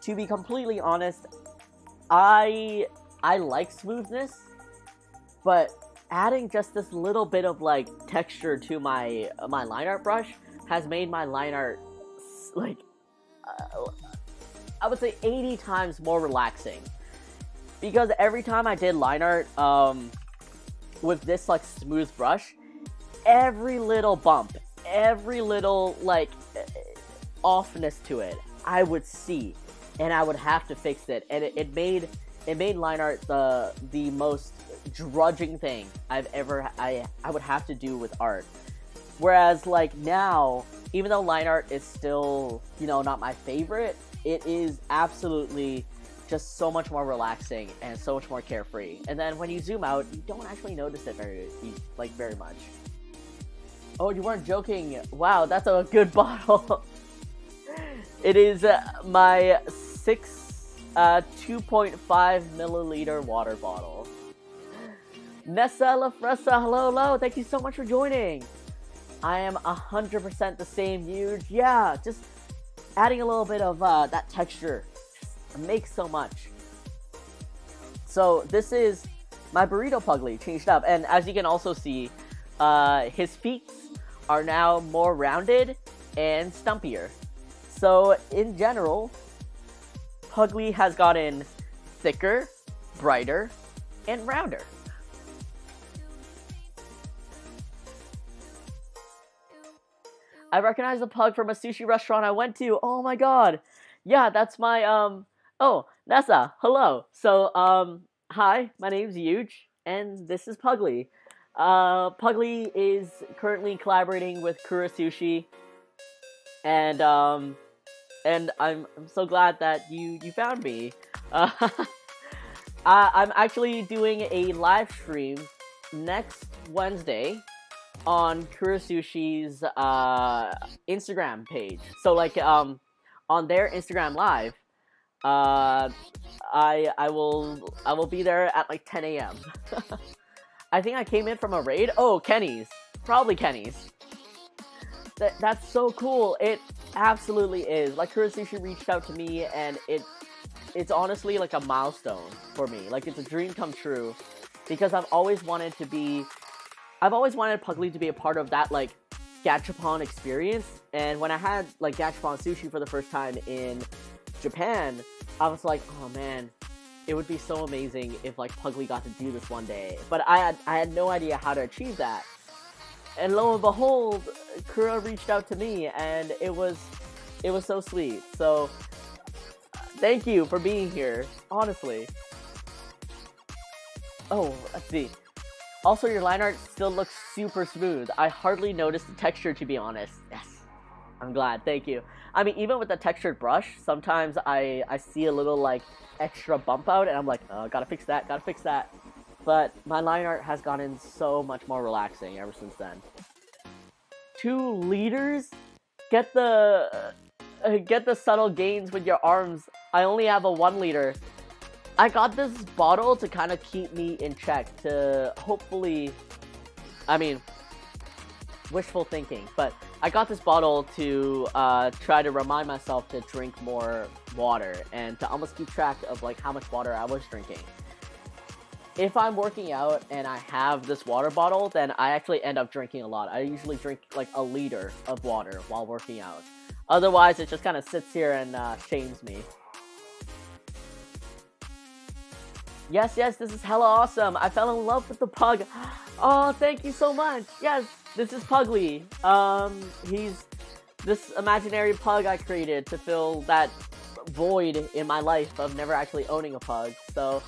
To be completely honest, I like smoothness, but adding just this little bit of like texture to my line art brush has made my line art like I would say 80 times more relaxing. Because every time I did line art with this like smooth brush, every little bump, every little like offness to it, I would see, and I would have to fix it, and it made line art the most drudging thing I would have to do with art. Whereas like now, even though line art is still, you know, not my favorite, it is absolutely just so much more relaxing and so much more carefree. And then when you zoom out, you don't actually notice it very much. Oh, you weren't joking. Wow, that's a good bottle. It is my 2.5 milliliter water bottle. Nessa La Fresa, hello. Thank you so much for joining. I am 100% the same, huge. Yeah, just adding a little bit of that texture makes so much. So this is my burrito Puglie changed up, and as you can also see, his feet are now more rounded and stumpier. So in general, Puglie has gotten thicker, brighter, and rounder. I recognize the pug from a sushi restaurant I went to. Oh my god. Yeah, that's my oh, Nessa, hello. So, hi, my name's Huge, and this is Puglie. Puglie is currently collaborating with Kura Sushi, and I'm so glad that you found me. I'm actually doing a live stream next Wednesday on Kura Sushi's Instagram page. So like on their Instagram live, I will be there at like 10 a.m. I think I came in from a raid. Oh, Kenny's. Probably Kenny's. That's so cool. It absolutely is. Like, Kura Sushi reached out to me, and it's honestly like a milestone for me. Like, it's a dream come true, because I've always wanted Puglie to be a part of that, like, gachapon experience. And when I had, like, gachapon sushi for the first time in Japan, I was like, oh man, it would be so amazing if, like, Puglie got to do this one day. But I had no idea how to achieve that. And lo and behold, Kura reached out to me, and it was so sweet. So, thank you for being here, honestly. Oh, let's see. Also, your line art still looks super smooth. I hardly noticed the texture, to be honest. Yes, I'm glad. Thank you. I mean, even with the textured brush, sometimes I see a little, like, extra bump out, and I'm like, oh, gotta fix that. But my line art has gotten so much more relaxing ever since then. 2 liters? Get the subtle gains with your arms. I only have a 1 liter. I got this bottle to kind of keep me in check, to hopefully, I mean, wishful thinking, but I got this bottle to try to remind myself to drink more water, and to almost keep track of, like, how much water I was drinking. If I'm working out and I have this water bottle, then I actually end up drinking a lot. I usually drink like a liter of water while working out. Otherwise, it just kind of sits here and shames me. Yes, this is hella awesome. I fell in love with the pug. Oh, thank you so much. Yes, this is Puglie. He's this imaginary pug I created to fill that void in my life of never actually owning a pug. So,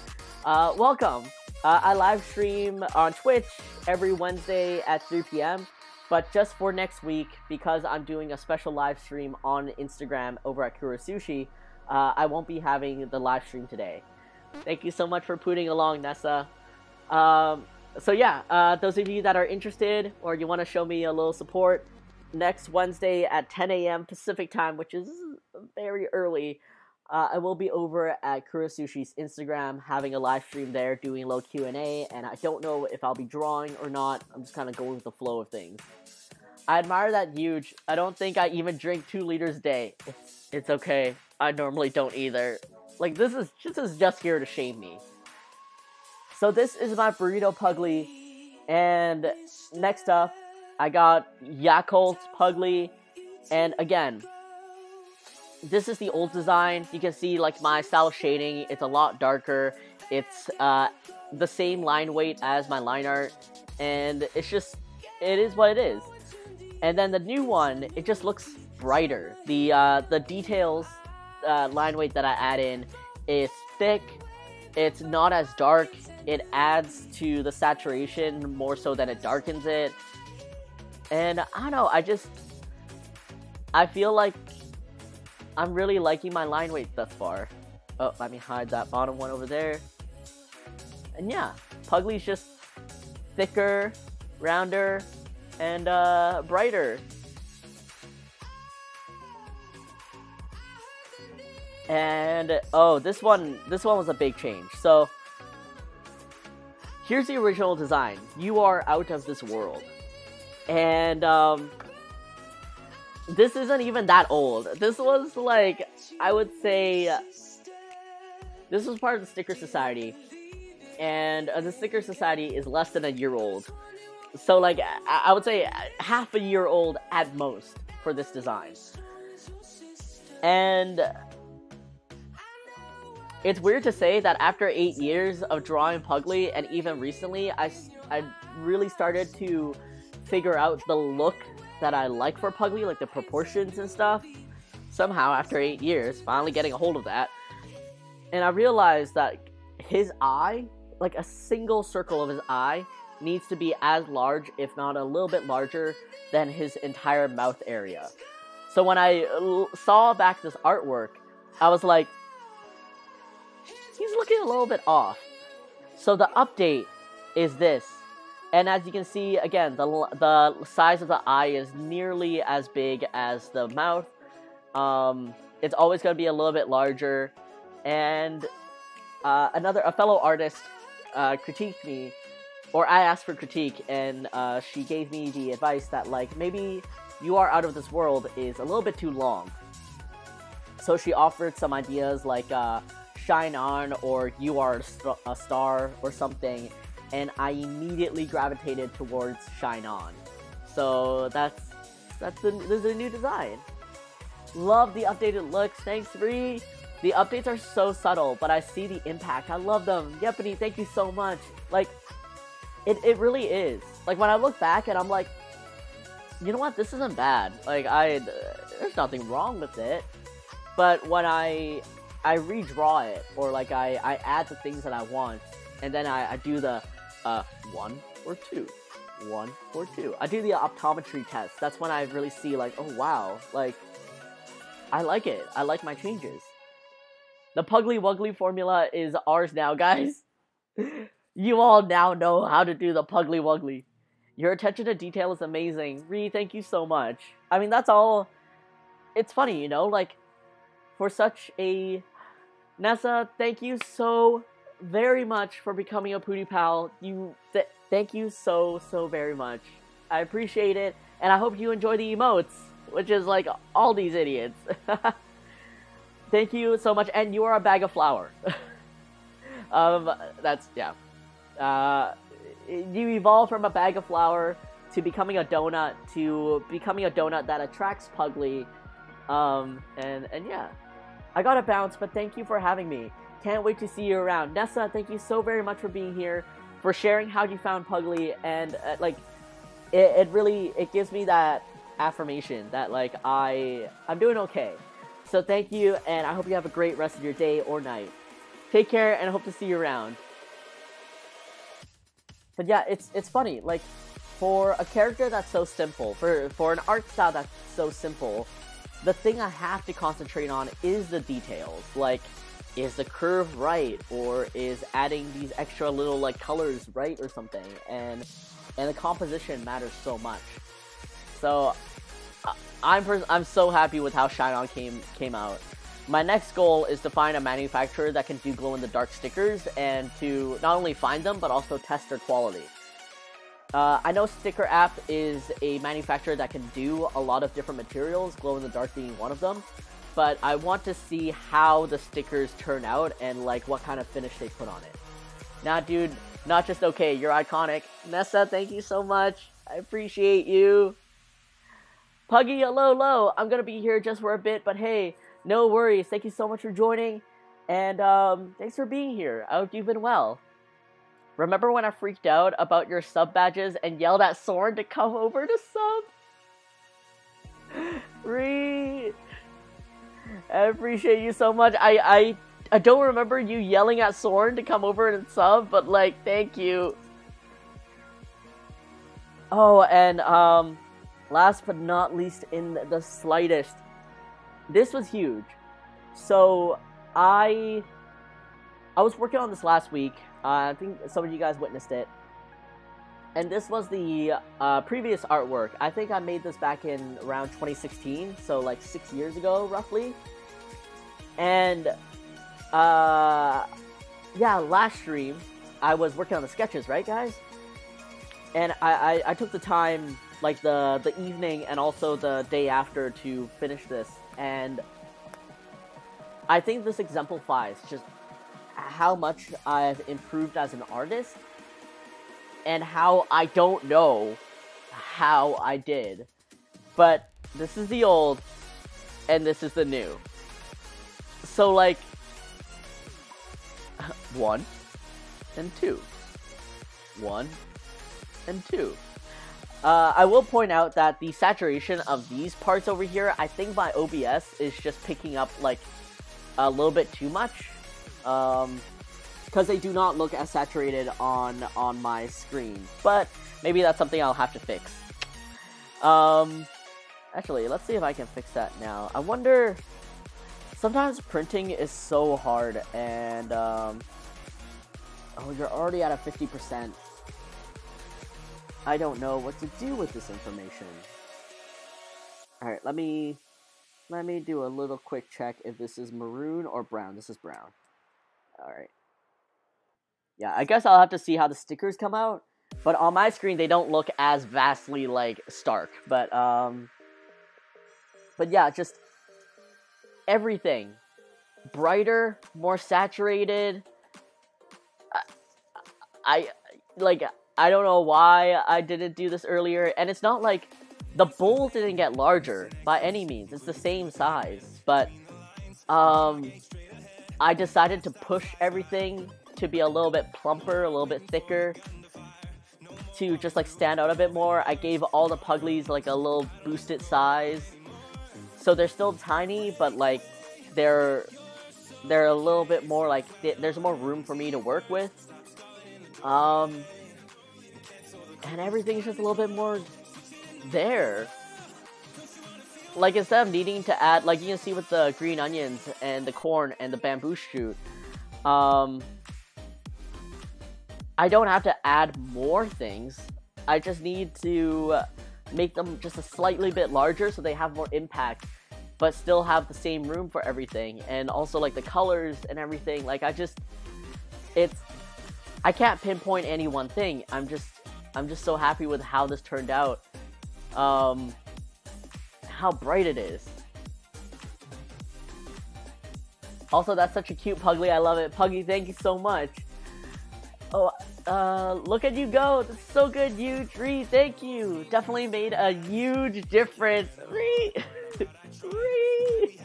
welcome. I live stream on Twitch every Wednesday at 3 p.m. But just for next week, because I'm doing a special live stream on Instagram over at Kura Sushi, I won't be having the live stream today. Thank you so much for putting along, Nessa. So yeah, those of you that are interested or you want to show me a little support, next Wednesday at 10 a.m. Pacific time, which is very early, I will be over at Kurosushi's Instagram having a live stream there doing a little Q&A, and I don't know if I'll be drawing or not. I'm just kind of going with the flow of things. I admire that huge. I don't think I even drink 2 liters a day. It's okay. I normally don't either. Like, this is just here to shame me. So this is my burrito Puglie, and next up, I got Yakult Puglie, and again, this is the old design. You can see, like, my style shading, it's a lot darker. It's the same line weight as my line art, and it's just, it is what it is. And then the new one, it just looks brighter. The details, line weight that I add in is thick. It's not as dark. It adds to the saturation more so than it darkens it. And I don't know, I feel like I'm really liking my line weight thus far. Oh, let me hide that bottom one over there. And yeah, Puglie's just thicker, rounder, and brighter. And oh, this one was a big change. So here's the original design. You are out of this world. And this isn't even that old. This was, like, I would say, this was part of the Sticker Society. And the Sticker Society is less than a year old. So, like, I would say half a year old at most for this design. And it's weird to say that after 8 years of drawing Puglie, and even recently, I really started to figure out the look that I like for Puglie, like the proportions and stuff. Somehow, after 8 years, finally getting a hold of that. And I realized that his eye, like a single circle of his eye, needs to be as large, if not a little bit larger, than his entire mouth area. So when I saw back this artwork, I was like, he's looking a little bit off. So the update is this. And as you can see, again, the size of the eye is nearly as big as the mouth. It's always going to be a little bit larger. And a fellow artist critiqued me, or I asked for critique, and she gave me the advice that, like, maybe You Are Out of This World is a little bit too long. So she offered some ideas like Shine On or You Are a Star or something. And I immediately gravitated towards Shine On. So this is a new design. Love the updated looks. Thanks, Ree. The updates are so subtle, but I see the impact. I love them. Yepany, thank you so much. Like, it really is. Like, when I look back and I'm like, you know what? This isn't bad. Like, there's nothing wrong with it. But when I redraw it, or like I add the things that I want, and then I do the 1 or 2, 1 or 2. I do the optometry test. That's when I really see, like, oh wow, like, I like it. I like my changes. The Puglie Wuggly formula is ours now, guys. You all now know how to do the Puglie Wuggly. Your attention to detail is amazing. Ree, thank you so much. I mean, that's all. It's funny, you know, like, for such a... Nessa, thank you so very much for becoming a Pootie Pal. Thank you so very much. I appreciate it, and I hope you enjoy the emotes, which is like all these idiots. Thank you so much, and you are a bag of flour. That's, yeah. You evolve from a bag of flour to becoming a donut, that attracts Puglie, and yeah. I gotta bounce, but thank you for having me. Can't wait to see you around. Nessa, thank you so very much for being here, for sharing how you found Puglie, and like, it gives me that affirmation that, like, I'm doing okay. So thank you, and I hope you have a great rest of your day or night. Take care, and I hope to see you around. But yeah, it's funny, like, for a character that's so simple, for an art style that's so simple, the thing I have to concentrate on is the details. Like, is the curve right, or is adding these extra little like colors right or something, and the composition matters so much. So I'm so happy with how Shine On came out. My next goal is to find a manufacturer that can do glow-in-the-dark stickers, and to not only find them, but also test their quality. I know Sticker App is a manufacturer that can do a lot of different materials, glow-in-the-dark being one of them, but I want to see how the stickers turn out, and like what kind of finish they put on it. Now, dude, not just okay, you're iconic. Nessa, thank you so much. I appreciate you. Puggie, hello. I'm gonna be here just for a bit, but hey, no worries. Thank you so much for joining, and thanks for being here. I hope you've been well. Remember when I freaked out about your sub badges and yelled at Soren to come over to sub? Reed, I appreciate you so much. I don't remember you yelling at Soren to come over and sub, but like, thank you. Oh, and last but not least in the slightest, this was huge. So I was working on this last week. I think some of you guys witnessed it. And this was the previous artwork. I think I made this back in around 2016, so like 6 years ago, roughly. And yeah, last stream, I was working on the sketches, right, guys? And I took the time, like the evening and also the day after, to finish this, and I think this exemplifies just how much I've improved as an artist, and how I don't know how I did, but this is the old and this is the new. So like 1 and 2, 1 and 2. I will point out that the saturation of these parts over here, I think my OBS is just picking up like a little bit too much, because they do not look as saturated on my screen. But maybe that's something I'll have to fix. Actually, let's see if I can fix that now. I wonder, sometimes printing is so hard, and oh, you're already at a 50%. I don't know what to do with this information. Alright, let me do a little quick check if this is maroon or brown. This is brown. Alright. Yeah, I guess I'll have to see how the stickers come out. But on my screen, they don't look as vastly, like, stark. But yeah, just everything. Brighter, more saturated. I don't know why I didn't do this earlier, and it's not like the bowl didn't get larger by any means. It's the same size, but I decided to push everything to be a little bit plumper, a little bit thicker, to just like stand out a bit more. I gave all the Puglies like a little boosted size, so they're still tiny, but like they're a little bit more like there's more room for me to work with. And everything's just a little bit more there. Like, instead of needing to add, like you can see with the green onions and the corn and the bamboo shoot, I don't have to add more things. I just need to make them just a slightly bit larger so they have more impact, but still have the same room for everything. And also like the colors and everything, like I can't pinpoint any one thing. I'm just so happy with how this turned out. How bright it is. Also, that's such a cute Puglie. I love it. Puggie, thank you so much. Oh, look at you go. That's so good, huge. Ree, thank you. Definitely made a huge difference. Ree. Ree.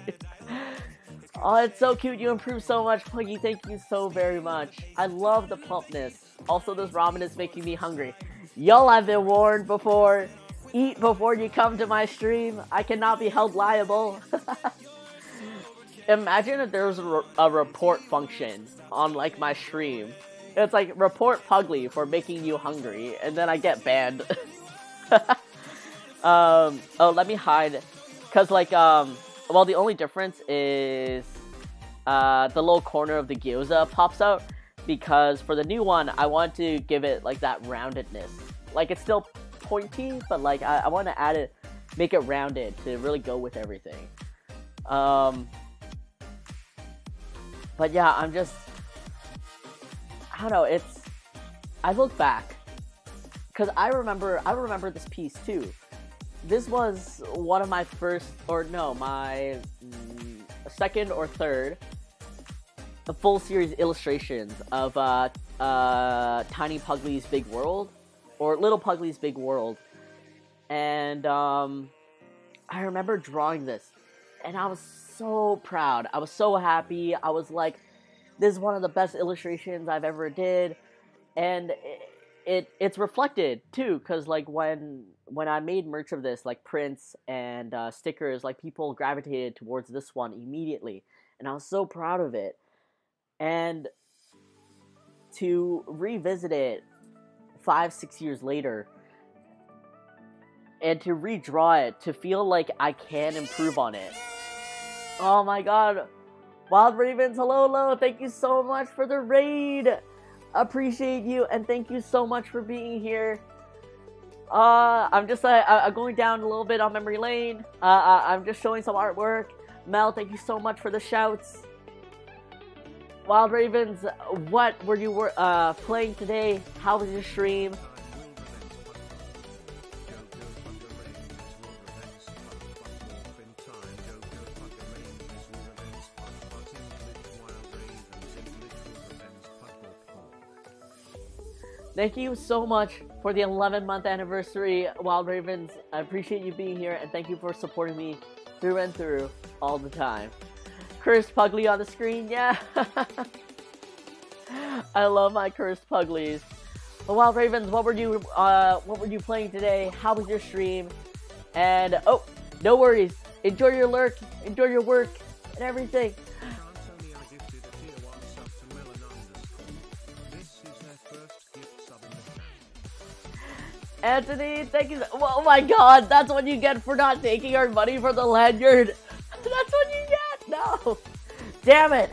Oh, it's so cute. You improved so much, Puggie. Thank you so very much. I love the plumpness. Also, this ramen is making me hungry. Y'all have been warned before. Eat before you come to my stream. I cannot be held liable. Imagine if there was a report function on like my stream. It's like, report Puglie for making you hungry, and then I get banned. Oh, let me hide. Cause like, well, the only difference is the little corner of the gyoza pops out, because for the new one, I want to give it like that roundedness. Like, it's still pointy, but like I want to add it, make it rounded to really go with everything. But yeah, I don't know, I look back, because I remember this piece too. This was one of my my second or third full series illustrations of Tiny Puglie's Big World, or Little Puglie's Big World. And I remember drawing this, and I was so proud. I was so happy. I was like, this is one of the best illustrations I've ever did. And it's reflected too, because like when I made merch of this, like prints and stickers, like people gravitated towards this one immediately, and I was so proud of it. And to revisit it 5-6 years later, and to redraw it, to feel like I can improve on it. Oh my god. Wild Ravens, hello, thank you so much for the raid. Appreciate you, and thank you so much for being here. I'm just I'm going down a little bit on memory lane. I'm just showing some artwork. Mel, thank you so much for the shouts. Wild Ravens, what were you playing today? How was your stream? Thank you so much for the 11-month anniversary, Wild Ravens. I appreciate you being here, and thank you for supporting me through and through all the time. Cursed Puglie on the screen, yeah. I love my cursed Puglies. But Wild Ravens, what were you playing today? How was your stream? And oh, no worries. Enjoy your lurk, enjoy your work, and everything. Anthony, thank you. Oh my god, that's what you get for not taking our money for the lanyard. That's what you get. No. Damn it.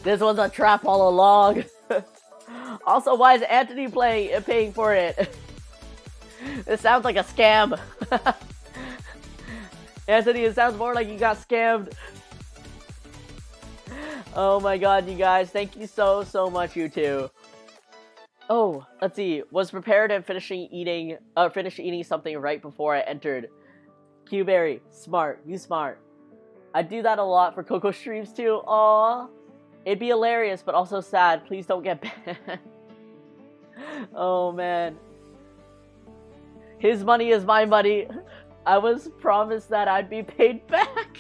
This was a trap all along. Also, why is Anthony paying for it? This sounds like a scam. Anthony, it sounds more like you got scammed. Oh my god, you guys. Thank you so much, you two. Oh, let's see. Was prepared and finished eating something right before I entered. Qberry, smart. You smart. I do that a lot for Coco streams too. Aww. It'd be hilarious, but also sad. Please don't get banned. Oh man. His money is my money. I was promised that I'd be paid back.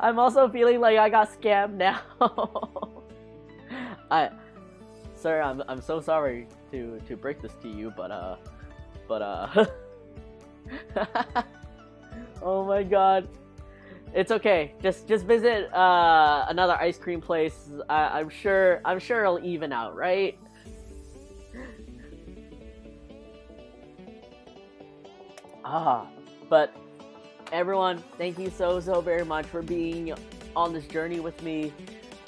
I'm also feeling like I got scammed now. Sir, I'm so sorry to break this to you, but oh my god, it's okay. Just visit another ice cream place. I'm sure it'll even out, right? But everyone, thank you so very much for being on this journey with me,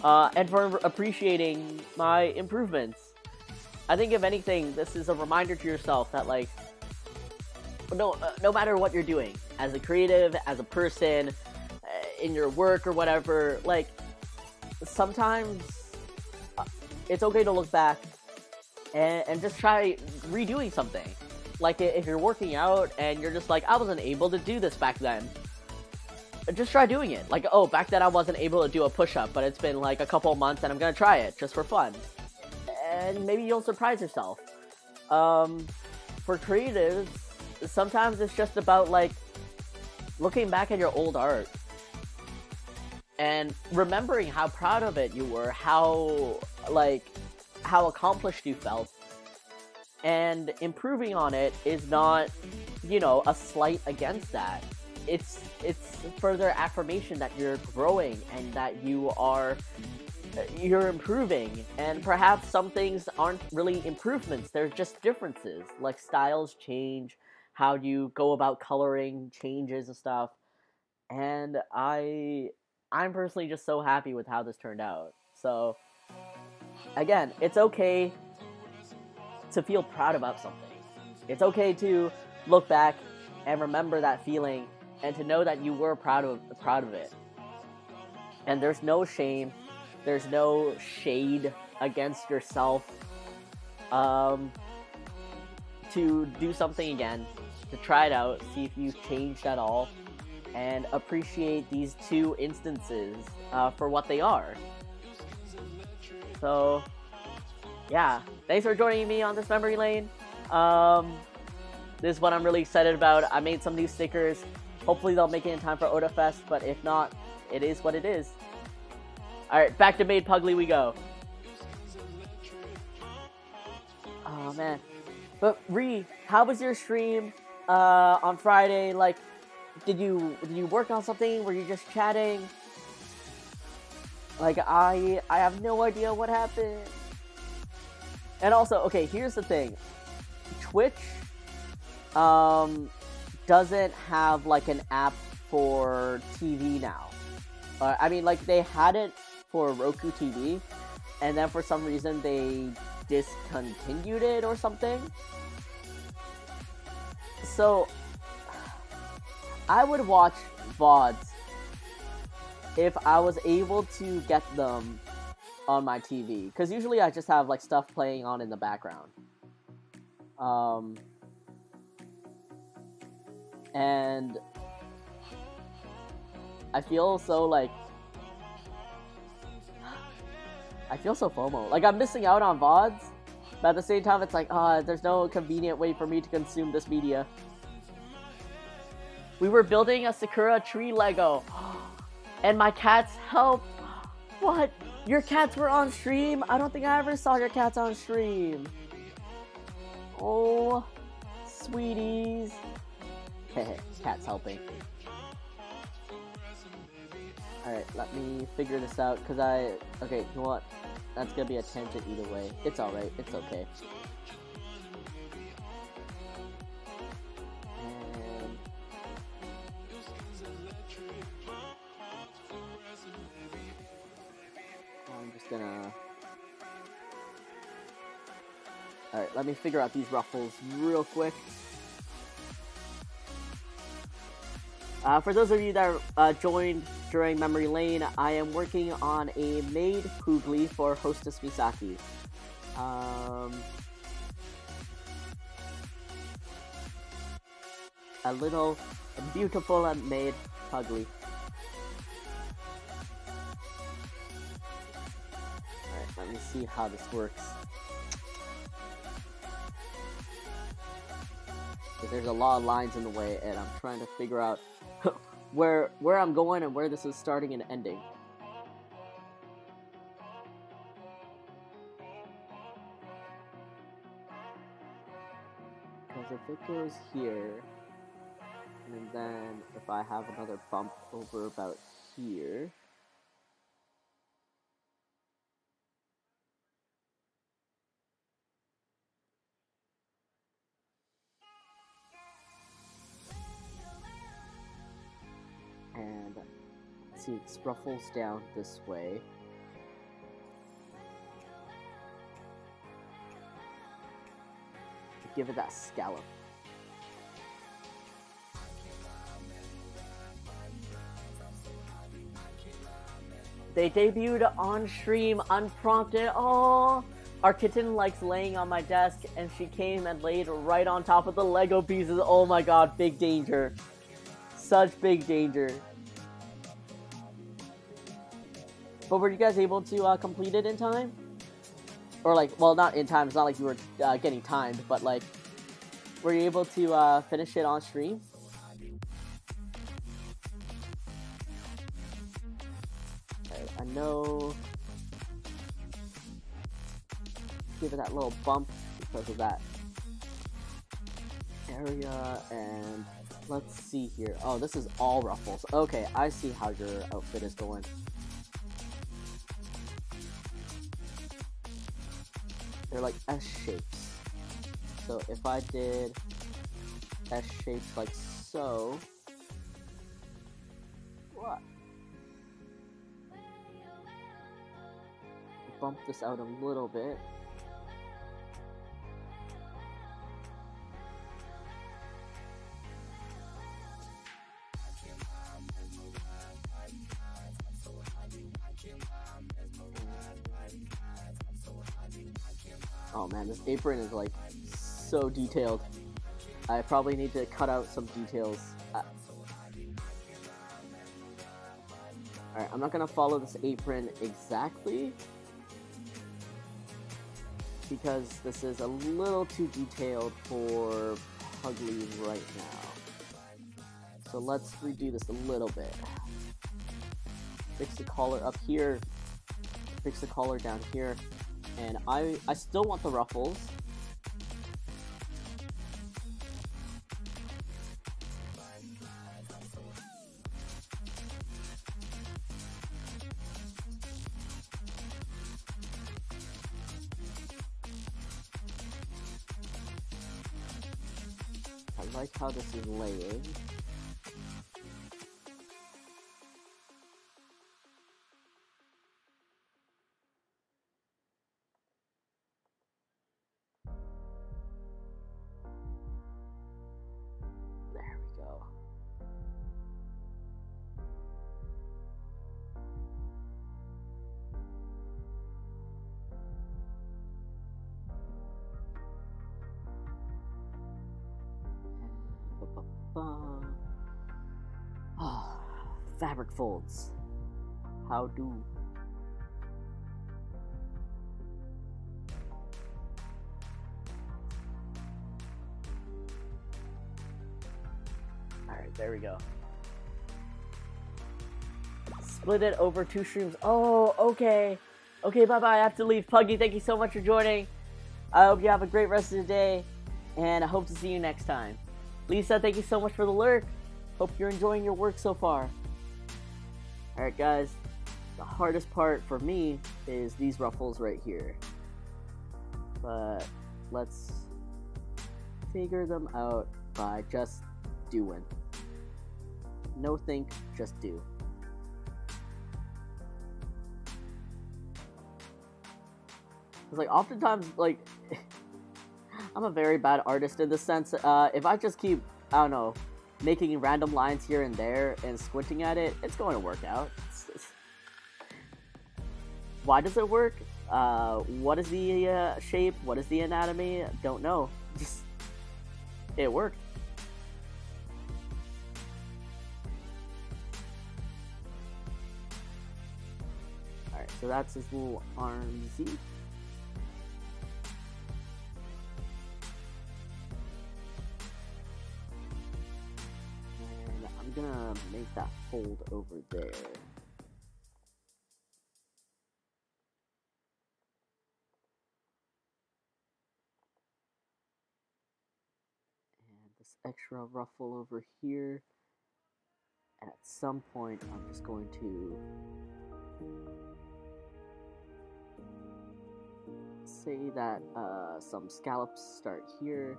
and for appreciating my improvements. I think if anything, this is a reminder to yourself that like, no matter what you're doing, as a creative, as a person, in your work or whatever, like, sometimes it's okay to look back and just try redoing something. Like, if you're working out and you're just like, I wasn't able to do this back then, just try doing it. Like, oh, back then I wasn't able to do a push-up, but it's been like a couple months and I'm gonna try it just for fun. And maybe you'll surprise yourself. For creatives, sometimes it's just about like looking back at your old art and remembering how proud of it you were, how accomplished you felt. And improving on it is not, a slight against that. It's further affirmation that you're growing and that you're improving. And perhaps some things aren't really improvements, they're just differences. Like, styles change, how you go about coloring changes and stuff. And I'm personally just so happy with how this turned out. So again, it's okay to feel proud about something. It's okay to look back and remember that feeling and to know that you were proud of it. And there's no shame, there's no shade against yourself to do something again, to try it out, see if you've changed at all, and appreciate these two instances for what they are. So, yeah, thanks for joining me on this memory lane. This is what I'm really excited about. I made some new stickers. Hopefully they'll make it in time for Oda Fest, but if not, it is what it is. Alright, back to Maid Pooglie we go. Oh man. But Ree, how was your stream on Friday? Like, did you work on something? Were you just chatting? Like, I have no idea what happened. And also, okay, here's the thing. Twitch doesn't have like an app for TV now. I mean, like, they had it for Roku TV, and then for some reason they discontinued it or something. So I would watch VODs if I was able to get them on my TV, because usually I just have like stuff playing on in the background. And I feel so like I feel so FOMO. Like, I'm missing out on VODs, but at the same time, it's like, there's no convenient way for me to consume this media. We were building a Sakura tree Lego, and my cats helped. What? Your cats were on stream? I don't think I ever saw your cats on stream. Oh, sweeties. Hehe, cats helping. Alright, let me figure this out, because okay, you know what? That's gonna be a tangent either way. It's alright, it's okay. And I'm just gonna... Alright, let me figure out these ruffles real quick. For those of you that joined during Memory Lane, I am working on a Maid Pooglie for Hostess Misaki. A little beautiful Maid Pooglie. Alright, let me see how this works. Because there's a lot of lines in the way, and I'm trying to figure out where I'm going and where this is starting and ending. Because if it goes here, and then if I have another bump over about here, and let's see, this ruffles down this way. Give it that scallop. They debuted on stream unprompted. Oh, our kitten likes laying on my desk, and she came and laid right on top of the Lego pieces. Oh my god, big danger. Such big danger. But were you guys able to complete it in time? Or like, well, not in time, it's not like you were getting timed, but like, were you able to finish it on stream? Right, I know. Give it that little bump because of that area, and let's see here. Oh, this is all ruffles. Okay, I see how your outfit is going. They're like S shapes. So if I did S shapes like so. What? Bump this out a little bit. Oh man, this apron is like so detailed. I probably need to cut out some details. Alright, I'm not gonna follow this apron exactly because this is a little too detailed for Puglie right now. So let's redo this a little bit. Fix the collar up here, fix the collar down here, and I still want the ruffles. I like how this is laying. There we go. Oh, fabric folds. How do? Alright, there we go. Split it over 2 streams. Oh, okay. Okay, bye-bye. I have to leave. Puggie, thank you so much for joining. I hope you have a great rest of the day, and I hope to see you next time. Lisa, thank you so much for the lurk. Hope you're enjoying your work so far. Alright guys, the hardest part for me is these ruffles right here. But let's figure them out by just doing. No think, just do. It's like oftentimes, like, I'm a very bad artist in the sense, if I just keep, I don't know, making random lines here and there and squinting at it, it's going to work out. Why does it work? What is the shape? What is the anatomy? Don't know. Just, it worked. Alright, so that's his little armsy. I'm gonna make that fold over there. And this extra ruffle over here. And at some point, I'm just going to say that some scallops start here.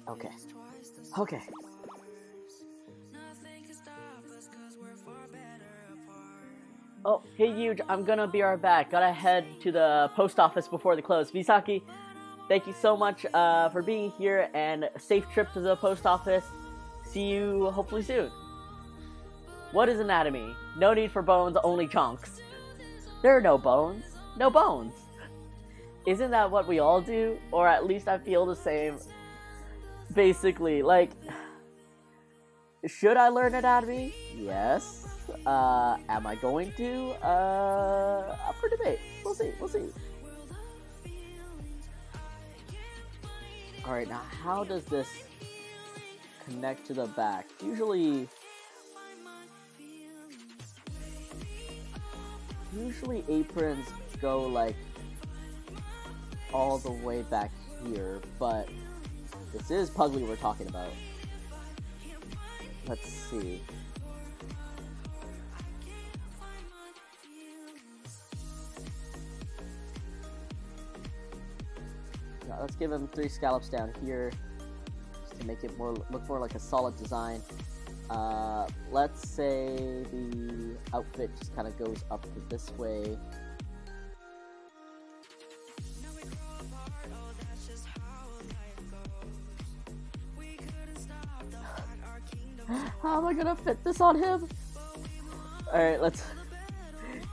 Okay. Okay. Oh, hey Huge, I'm gonna be right back. Gotta head to the post office before the close. Misaki, thank you so much for being here, and a safe trip to the post office. See you hopefully soon. What is anatomy? No need for bones, only chunks. There are no bones. No bones. Isn't that what we all do? Or at least I feel the same. Basically, like, should I learn anatomy? Yes. Am I going to? Up for debate. We'll see. We'll see. Alright, now how does this connect to the back? Usually aprons go like all the way back here, but this is Puglie we're talking about. Let's see. let's give him 3 scallops down here, just to make it look more like a solid design. Let's say the outfit just kind of goes up this way. How am I gonna fit this on him? Alright,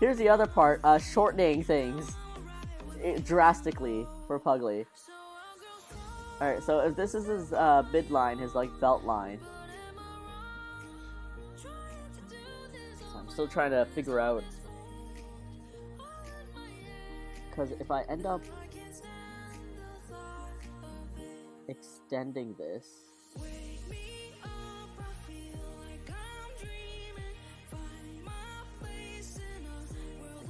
here's the other part, shortening things drastically for Puglie. Alright, so if this is his midline, his like belt line. So I'm still trying to figure out, because if I end up extending this,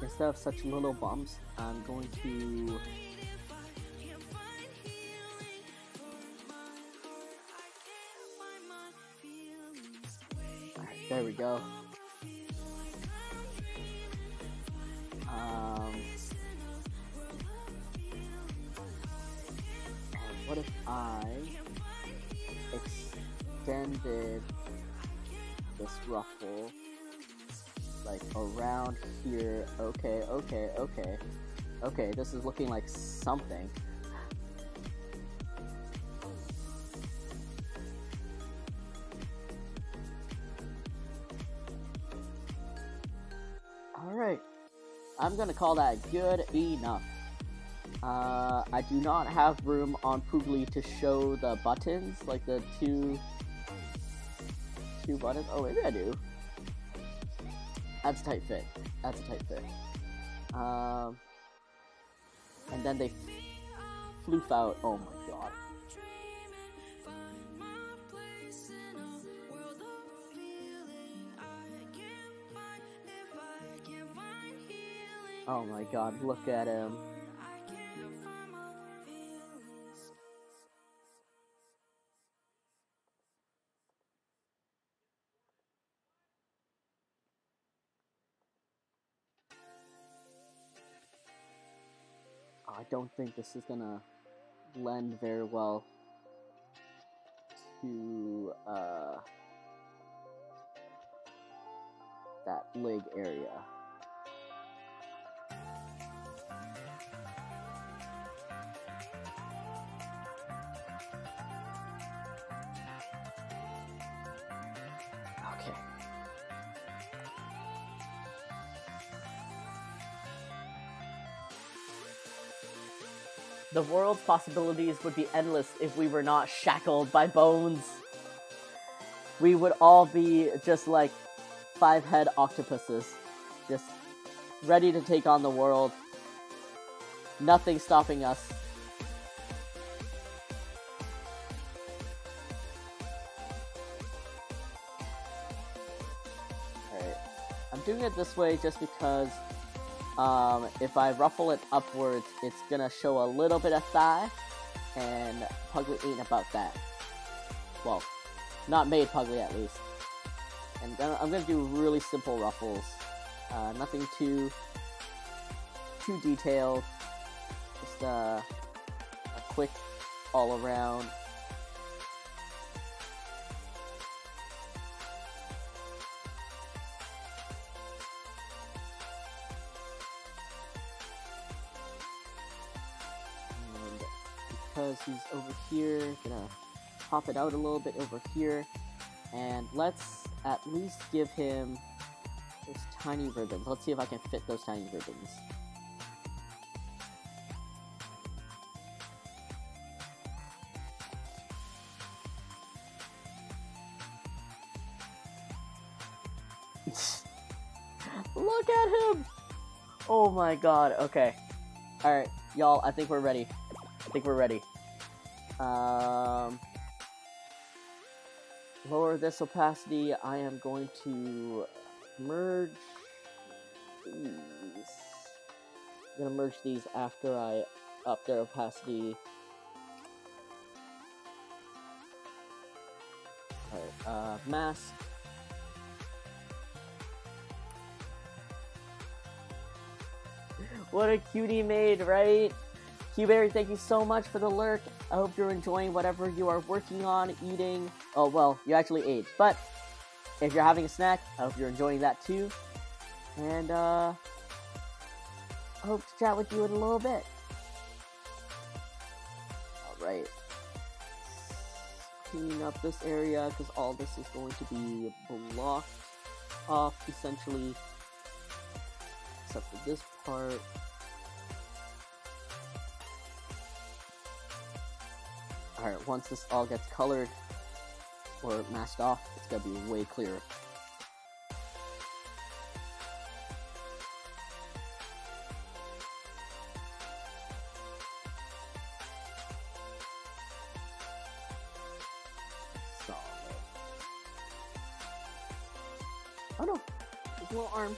instead of such little bumps, I'm going to alright, there we go. And what if I extended this ruffle like around here? Okay, this is looking like something. Alright, I'm gonna call that good enough. I do not have room on Puglie to show the buttons, like the two buttons. Oh, maybe I do. That's a tight fit. And then they floof out. Oh my god. Oh my god, look at him. I don't think this is gonna lend very well to that leg area. Okay. The world's possibilities would be endless if we were not shackled by bones. We would all be just like 5-head octopuses, just ready to take on the world. Nothing stopping us. Alright, I'm doing it this way just because if I ruffle it upwards, it's gonna show a little bit of thigh, and Puglie ain't about that. Well, not Maid Pooglie at least. And then I'm gonna do really simple ruffles, nothing too detailed, just a quick all around. Because he's over here, gonna pop it out a little bit over here, and let's at least give him those tiny ribbons. Let's see if I can fit those tiny ribbons. Look at him! Oh my god, okay. Alright, y'all, I think we're ready. Lower this opacity. I am going to merge these. I'm gonna merge these after I up their opacity. Alright, mask. What a cutie maid, right? Qberry, thank you so much for the lurk. I hope you're enjoying whatever you are working on, eating. Oh, well, you actually ate. But if you're having a snack, I hope you're enjoying that too. And I hope to chat with you in a little bit. Alright. Cleaning up this area because all this is going to be blocked off essentially. Except for this part. Alright, once this all gets colored or masked off, it's gonna be way clearer. Solid. Oh no! There's a little arm.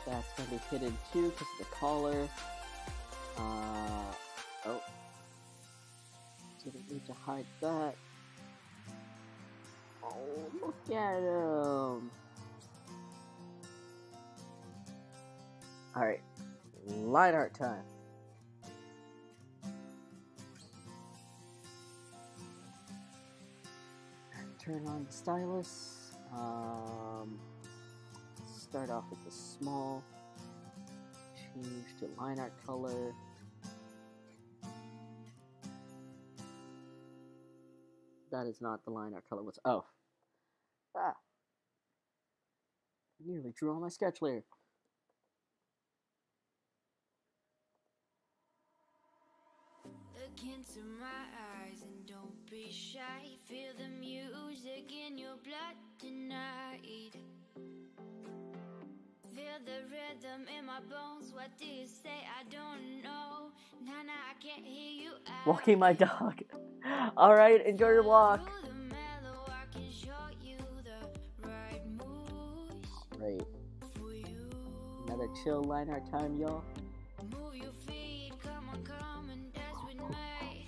That's going to be hidden too because of the collar. Oh. Didn't need to hide that. Oh, look at him. Alright. Line art time. Turn on the stylus. Start off with the small, change to line art color. That is not the line art color. What's I nearly drew on my sketch layer. Look into my eyes and don't be shy. Feel the music in your blood tonight. Feel the rhythm in my bones. What do you say? I don't know. Nah, I can't hear you out. Walking my dog. Alright, enjoy your walk. Alright. Another chill line art time, y'all. Move your feet, come on and dance with me.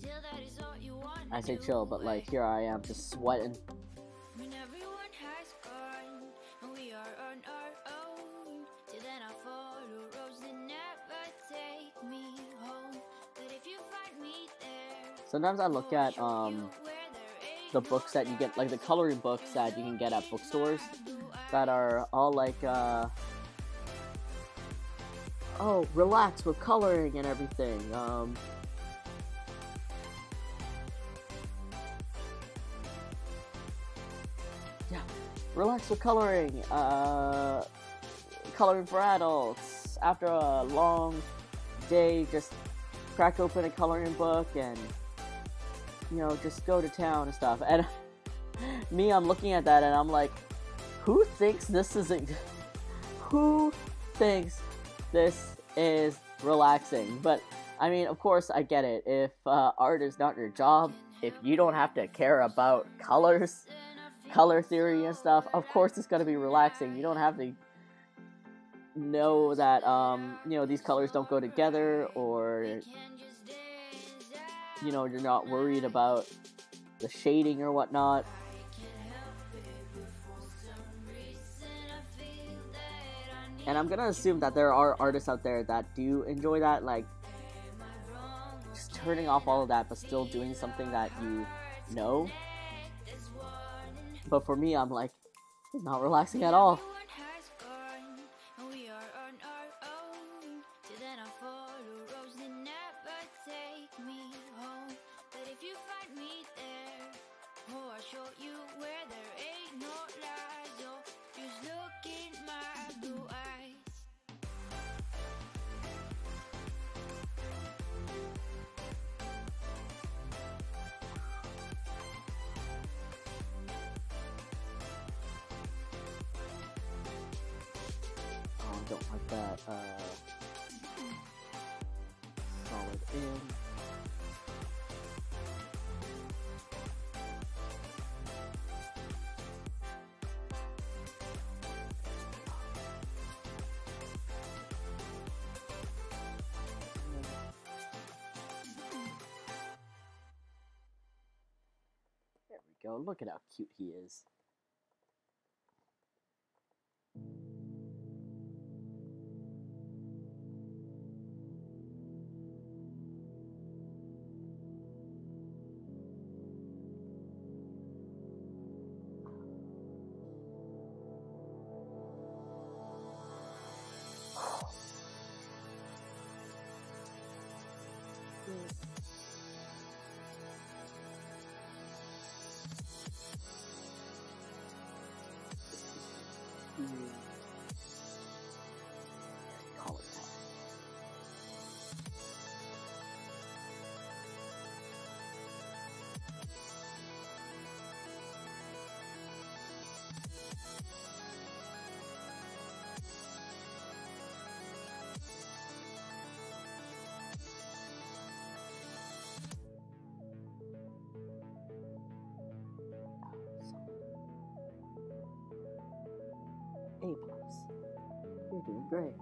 Till that is all you want. I say chill, but like here I am just sweating. When everyone has gone and we are on our own, till then I follow roads that never take me home. But if you find me there, sometimes I look at the books that you get, like the coloring books that you can get at bookstores that are all like oh, relax with coloring and everything. Yeah, relax with coloring. Coloring for adults. After a long day, just crack open a coloring book and, you know, just go to town and stuff. And me, I'm looking at that and I'm like, who thinks this isn't... Who thinks this is relaxing? But, I mean, of course, I get it. If art is not your job, if you don't have to care about colors, color theory and stuff, of course it's going to be relaxing. You don't have to know that, you know, these colors don't go together, or, you know, you're not worried about the shading or whatnot. And I'm gonna assume that there are artists out there that do enjoy that, like, just turning off all of that, but still doing something that you know. But for me, I'm like, it's not relaxing at all. Don't like that. Solid in. There go. Look at how cute he is. Collar tie. A-plus. You're doing great.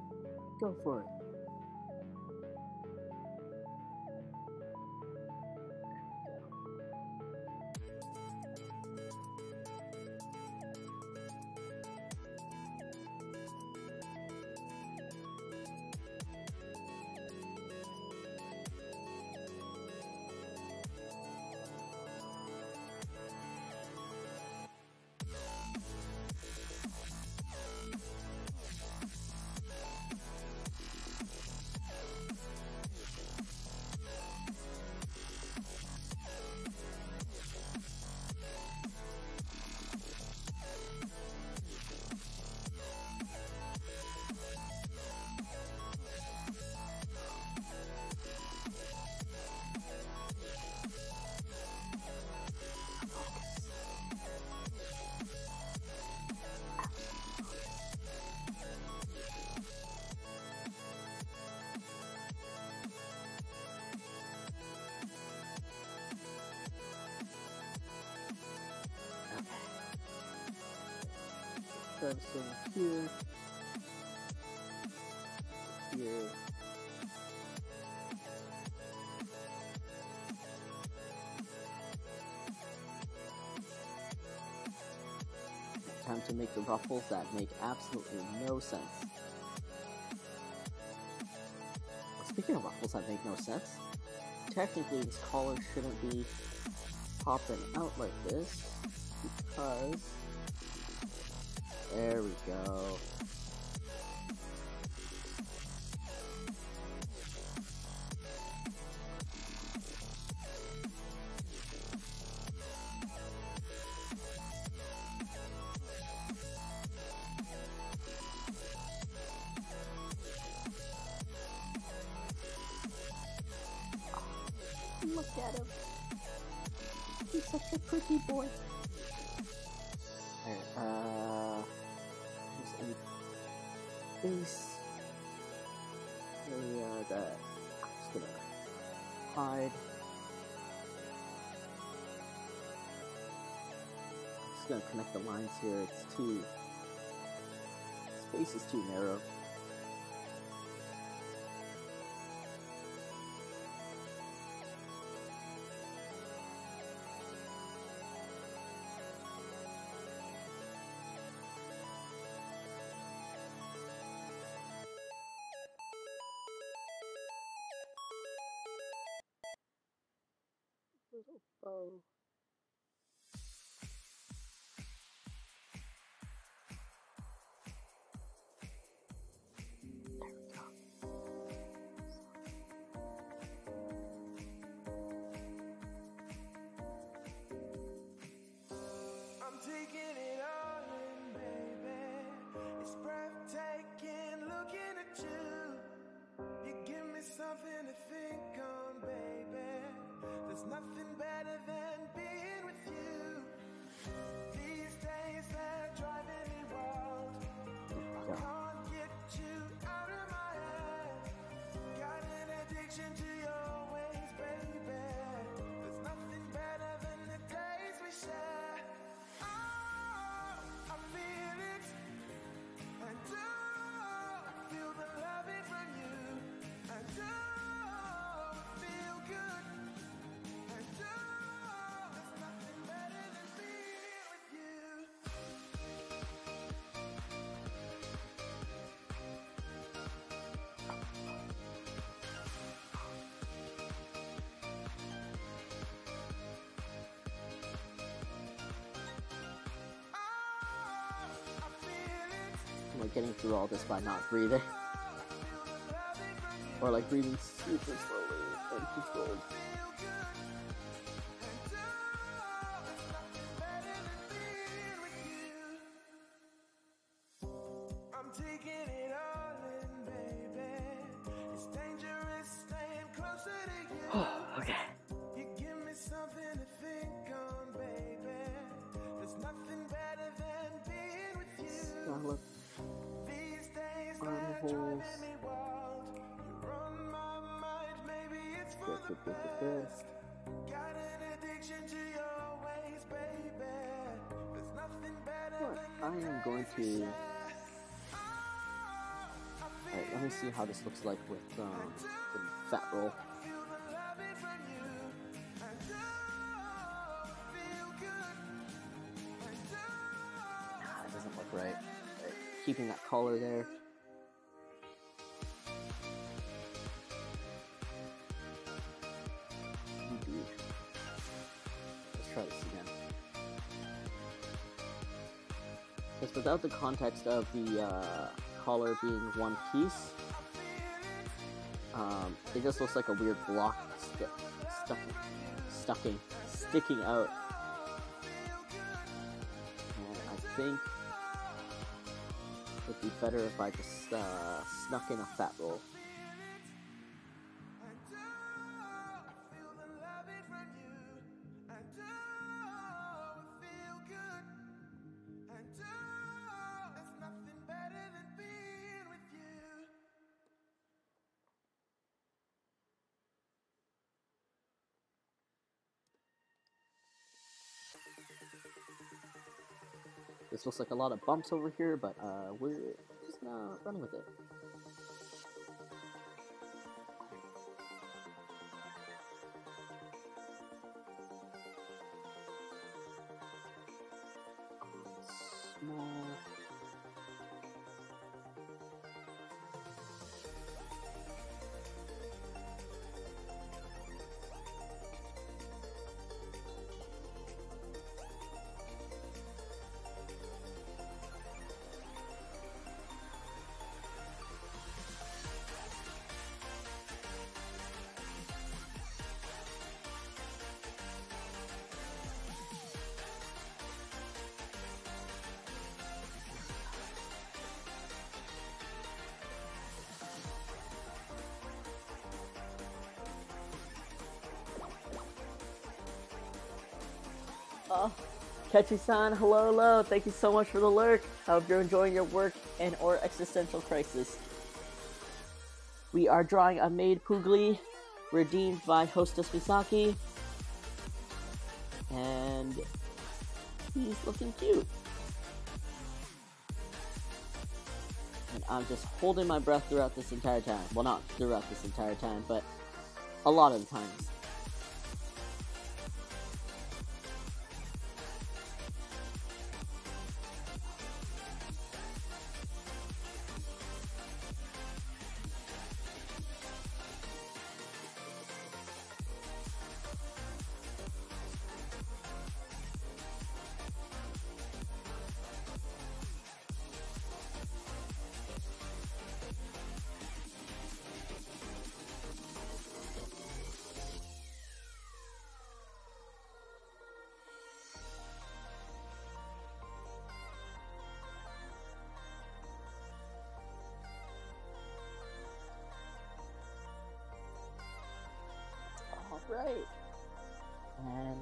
Go for it. Grab some here. Here. Time to make the ruffles that make absolutely no sense. Speaking of ruffles that make no sense, technically this collar shouldn't be popping out like this because there we go. Look at him. He's such a pretty boy. Alright, there's a base area that I'm just gonna hide. I'm just gonna connect the lines here. It's too, space is too narrow. Little bow. There we go. I'm taking it all in, baby. It's breathtaking looking at you. You give me something to think on, baby. There's nothing better than being with you. These days they're driving me wild. I can't get you out of my head. Got an addiction to your ways, baby. There's nothing better than the days we share. Oh, I feel it. And oh, I feel the loving from you. And oh, I feel good. And I'm like getting through all this by not breathing. Or like breathing super slowly and controlled. I'm taking it all in, baby. It's dangerous staying closer to you. Okay. You give me something to think on, baby. There's nothing better than being with you. Scallop, These days armholes. they're driving me wild. You're on my mind, maybe it's for the best. Got an addiction to your ways, baby. There's nothing better I am going to. Alright, let me see how this looks like with the fat roll. Nah, it doesn't look right. Right. Keeping that collar there. Indeed. Let's try this again. Because without the context of the collar being one piece, it just looks like a weird block sticking out. And I think it'd be better if I just snuck in a fat roll. This looks like a lot of bumps over here, but we're just gonna run with it. Small. Oh, Ketchy-san, hello, thank you so much for the lurk. I hope you're enjoying your work and or existential crisis. We are drawing a Maid Pooglie, redeemed by Hostess Misaki. And he's looking cute. And I'm just holding my breath throughout this entire time. Well, not throughout this entire time, but a lot of the times. Right, and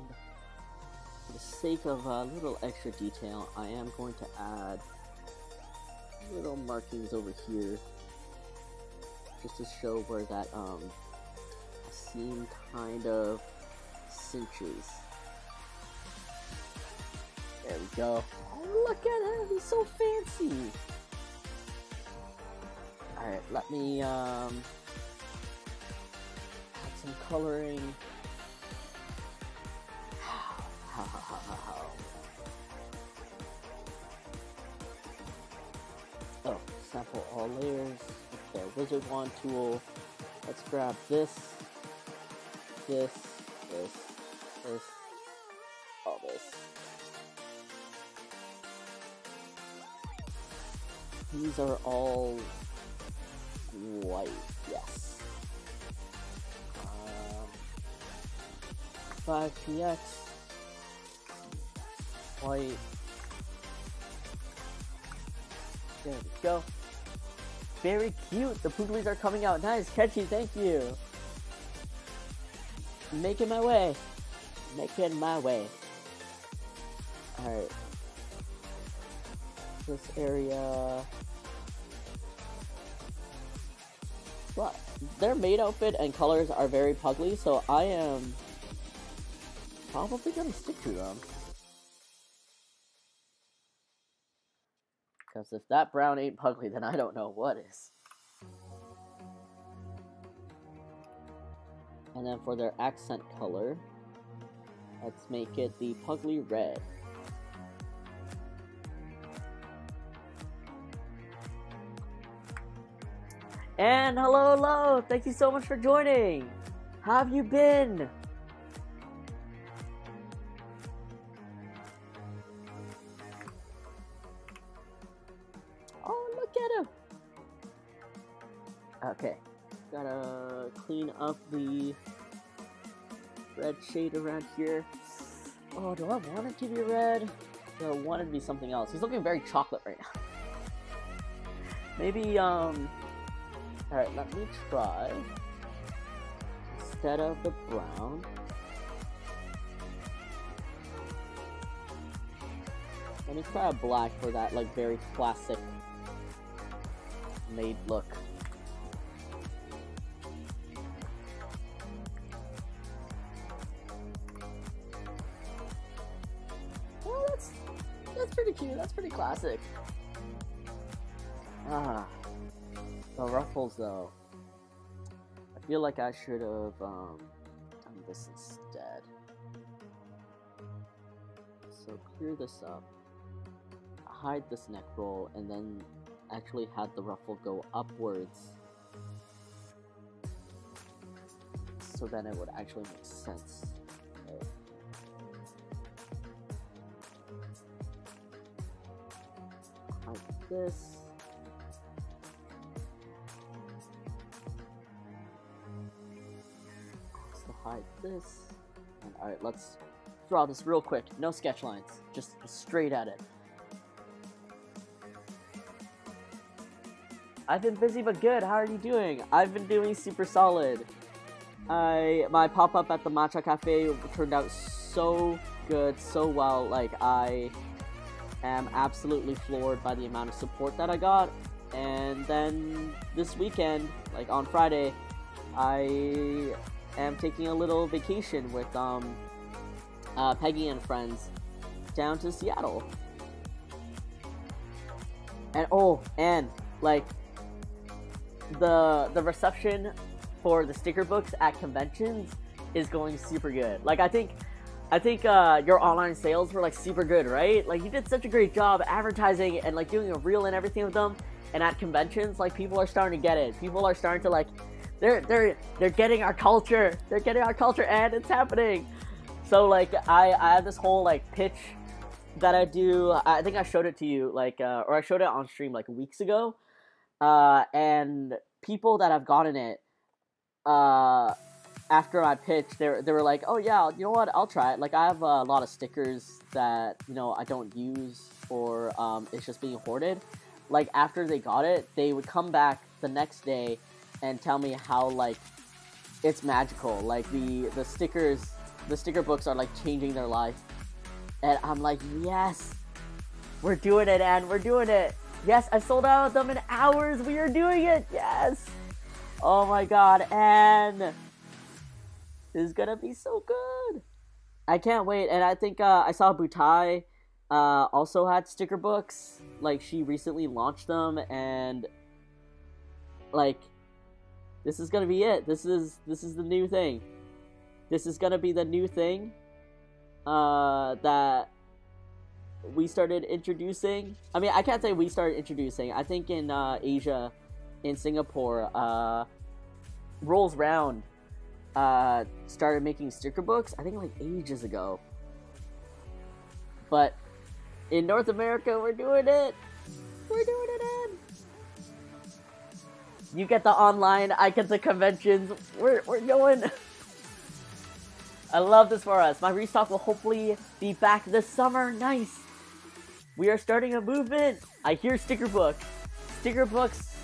for the sake of a little extra detail, I am going to add little markings over here just to show where that seam kind of cinches. There we go. Oh, look at him, he's so fancy. Alright, let me coloring. Oh, sample all layers with the wizard wand tool. Let's grab this, all this. These are all white, yes. 5px, white. There we go. Very cute. The Puglies are coming out. Nice, catchy. Thank you. Making my way. Making my way. Alright. This area. Well, their maid outfit and colors are very Puglie, so I am probably gonna stick to them. Because if that brown ain't Puglie, then I don't know what is. And then for their accent color, let's make it the Puglie red. And hello, thank you so much for joining. How have you been? Oh, look at him. Okay, gotta clean up the red shade around here. Oh, do I want it to be red? No, I want it to be something else. He's looking very chocolate right now. Maybe, alright, let me try, instead of the brown, let me try a black for that, like, very classic maid look. Well, that's pretty cute, that's pretty classic. Ah. The ruffles, though. I feel like I should have done this instead. So clear this up, hide this neck roll, and then actually had the ruffle go upwards. So then it would actually make sense. Okay. Hide this. Hide this. And alright, let's draw this real quick. No sketch lines. Just straight at it. I've been busy but good. How are you doing? I've been doing super solid. My pop-up at the matcha cafe turned out so good, so well. Like, I am absolutely floored by the amount of support that I got. And then this weekend, like on Friday, I am taking a little vacation with Peggy and friends down to Seattle. And and like the reception for the sticker books at conventions is going super good. Like I think your online sales were like super good, right? Like you did such a great job advertising and like doing a reel and everything with them. And at conventions, like people are starting to get it. People are starting to like they're getting our culture. They're getting our culture, and it's happening. So like I have this whole like pitch that I do. I think I showed it to you like or I showed it on stream like weeks ago. And people that have gotten it after I pitched, they were like, oh yeah, you know what, I'll try it. Like I have a lot of stickers that, you know, I don't use, or it's just being hoarded. Like after they got it, they would come back the next day and tell me how like it's magical. Like the sticker books are like changing their life. And I'm like, yes, we're doing it, and we're doing it. Yes, I sold out of them in hours. We are doing it. Yes. Oh my god, and this is gonna be so good. I can't wait. And I think I saw Butai also had sticker books. Like she recently launched them, and like this is gonna be it. This is the new thing. This is gonna be the new thing that we started introducing. I mean, I can't say we started introducing. I think in Asia, in Singapore, Rolls Round started making sticker books, I think like ages ago. But in North America, we're doing it. We're doing it, Ed. You get the online, I get the conventions. We're going. I love this for us. My restock will hopefully be back this summer. Nice. We are starting a movement. I hear sticker book. Sticker books,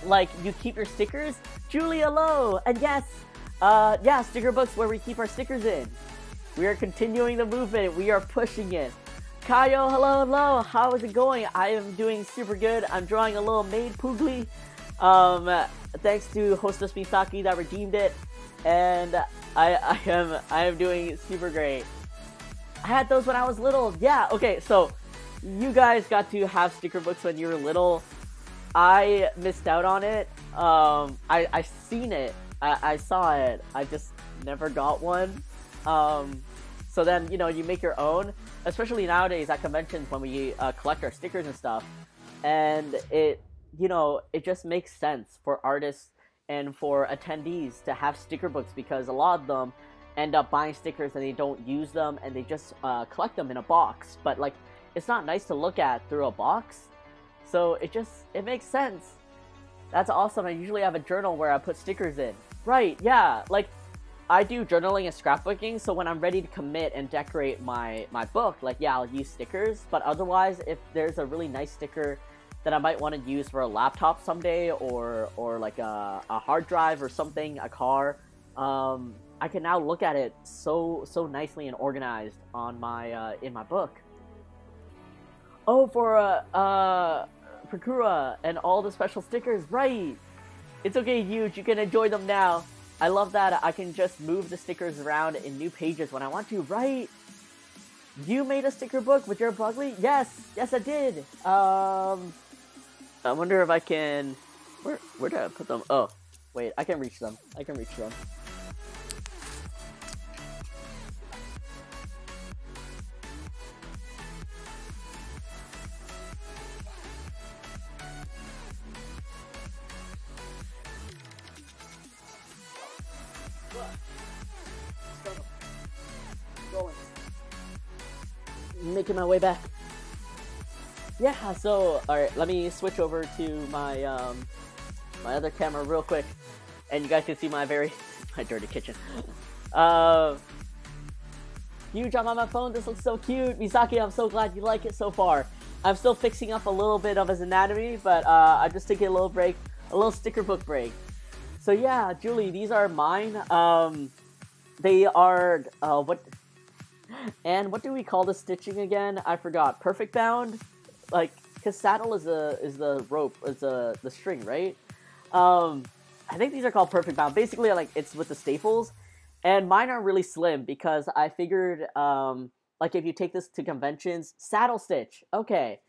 like you keep your stickers. Julia Lowe, and yes, yeah, sticker books where we keep our stickers in. We are continuing the movement. We are pushing it. Kayo, hello. How is it going? I am doing super good. I'm drawing a little Maid Pooglie. Thanks to Hostess Misaki that redeemed it, and I am doing super great. I had those when I was little. Yeah. Okay. So you guys got to have sticker books when you were little. I missed out on it. I seen it. I saw it. I just never got one. So then, you know, you make your own, especially nowadays at conventions when we collect our stickers and stuff. And it, you know, it just makes sense for artists and for attendees to have sticker books, because a lot of them end up buying stickers and they don't use them and they just collect them in a box. But like, it's not nice to look at through a box. So it makes sense. That's awesome. I usually have a journal where I put stickers in. Right, yeah. Like, I do journaling and scrapbooking, so when I'm ready to commit and decorate my book, like, yeah, I'll use stickers. But otherwise, if there's a really nice sticker that I might want to use for a laptop someday, or like a hard drive or something, a car, I can now look at it so nicely and organized on my in my book. Oh, for Prakura and all the special stickers, right? It's okay, Huge, you can enjoy them now. I love that I can just move the stickers around in new pages when I want to, right? You made a sticker book with your Puglie? Yes, I did. I wonder if I can... Where did I put them? Oh, wait, I can reach them. Making my way back. Yeah, so alright, let me switch over to my my other camera real quick, and you guys can see my dirty kitchen. Huge, I'm on my phone. This looks so cute. Misaki, I'm so glad you like it so far. I'm still fixing up a little bit of his anatomy, but I'm just taking a little break, a little sticker book break. So yeah, Julie, these are mine. They are what do we call the stitching again? I forgot. Perfect bound, like, cause saddle is the rope, is the string, right? I think these are called perfect bound. Basically, like, it's with the staples, and mine are really slim because I figured, like, if you take this to conventions, saddle stitch. Okay,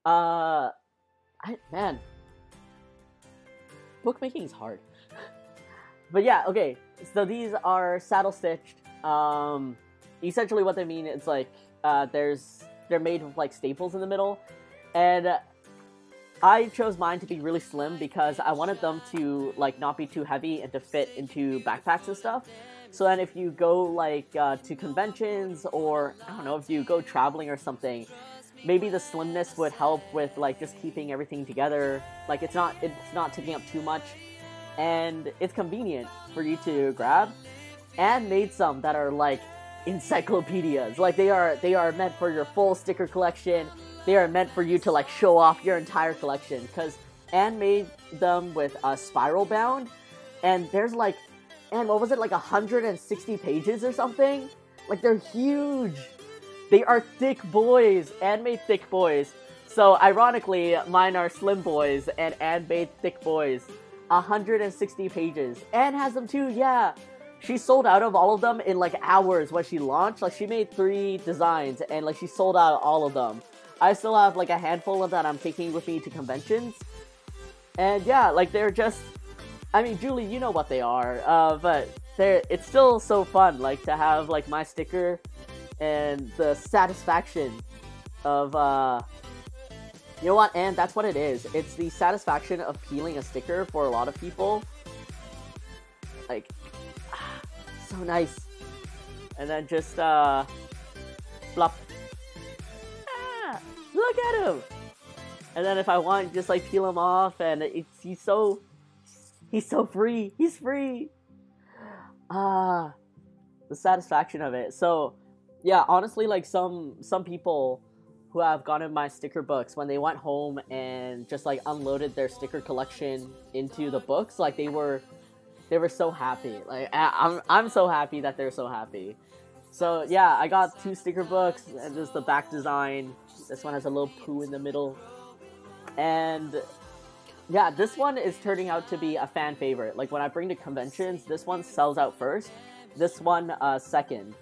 man, bookmaking is hard. But yeah, okay. So these are saddle stitched. Essentially what they mean is like they're made with like staples in the middle, and I chose mine to be really slim because I wanted them to like not be too heavy and to fit into backpacks and stuff. So then if you go like to conventions, or I don't know, if you go traveling or something, maybe the slimness would help with like just keeping everything together. Like it's not taking up too much, and it's convenient for you to grab. And made some that are like encyclopedias. Like they are meant for your full sticker collection. They are meant for you to like show off your entire collection, because Anne made them with a spiral bound, and there's like, and what was it, like 160 pages or something? Like, they're huge. They are thick boys. Anne made thick boys. So ironically, mine are slim boys, and Anne made thick boys. 160 pages. Anne has them too, yeah. She sold out of all of them in like hours when she launched. Like, she made 3 designs, and like she sold out all of them. I still have like a handful of that I'm taking with me to conventions. And yeah, like they're just, I mean, Julie, you know what they are. But it's still so fun, like, to have like my sticker and the satisfaction of, you know what, and that's what it is. It's the satisfaction of peeling a sticker for a lot of people. Like, so nice. And then just, flop. Ah, look at him! And then if I want, just like peel him off, and he's so He's so free. He's free. Ah, the satisfaction of it. So, yeah, honestly, like some people who have gotten my sticker books, when they went home and just like unloaded their sticker collection into the books, like they were so happy. Like I'm so happy that they're so happy. So yeah, I got 2 sticker books, and this is the back design. This one has a little poo in the middle, and yeah, this one is turning out to be a fan favorite. Like when I bring to conventions, this one sells out first. This one second.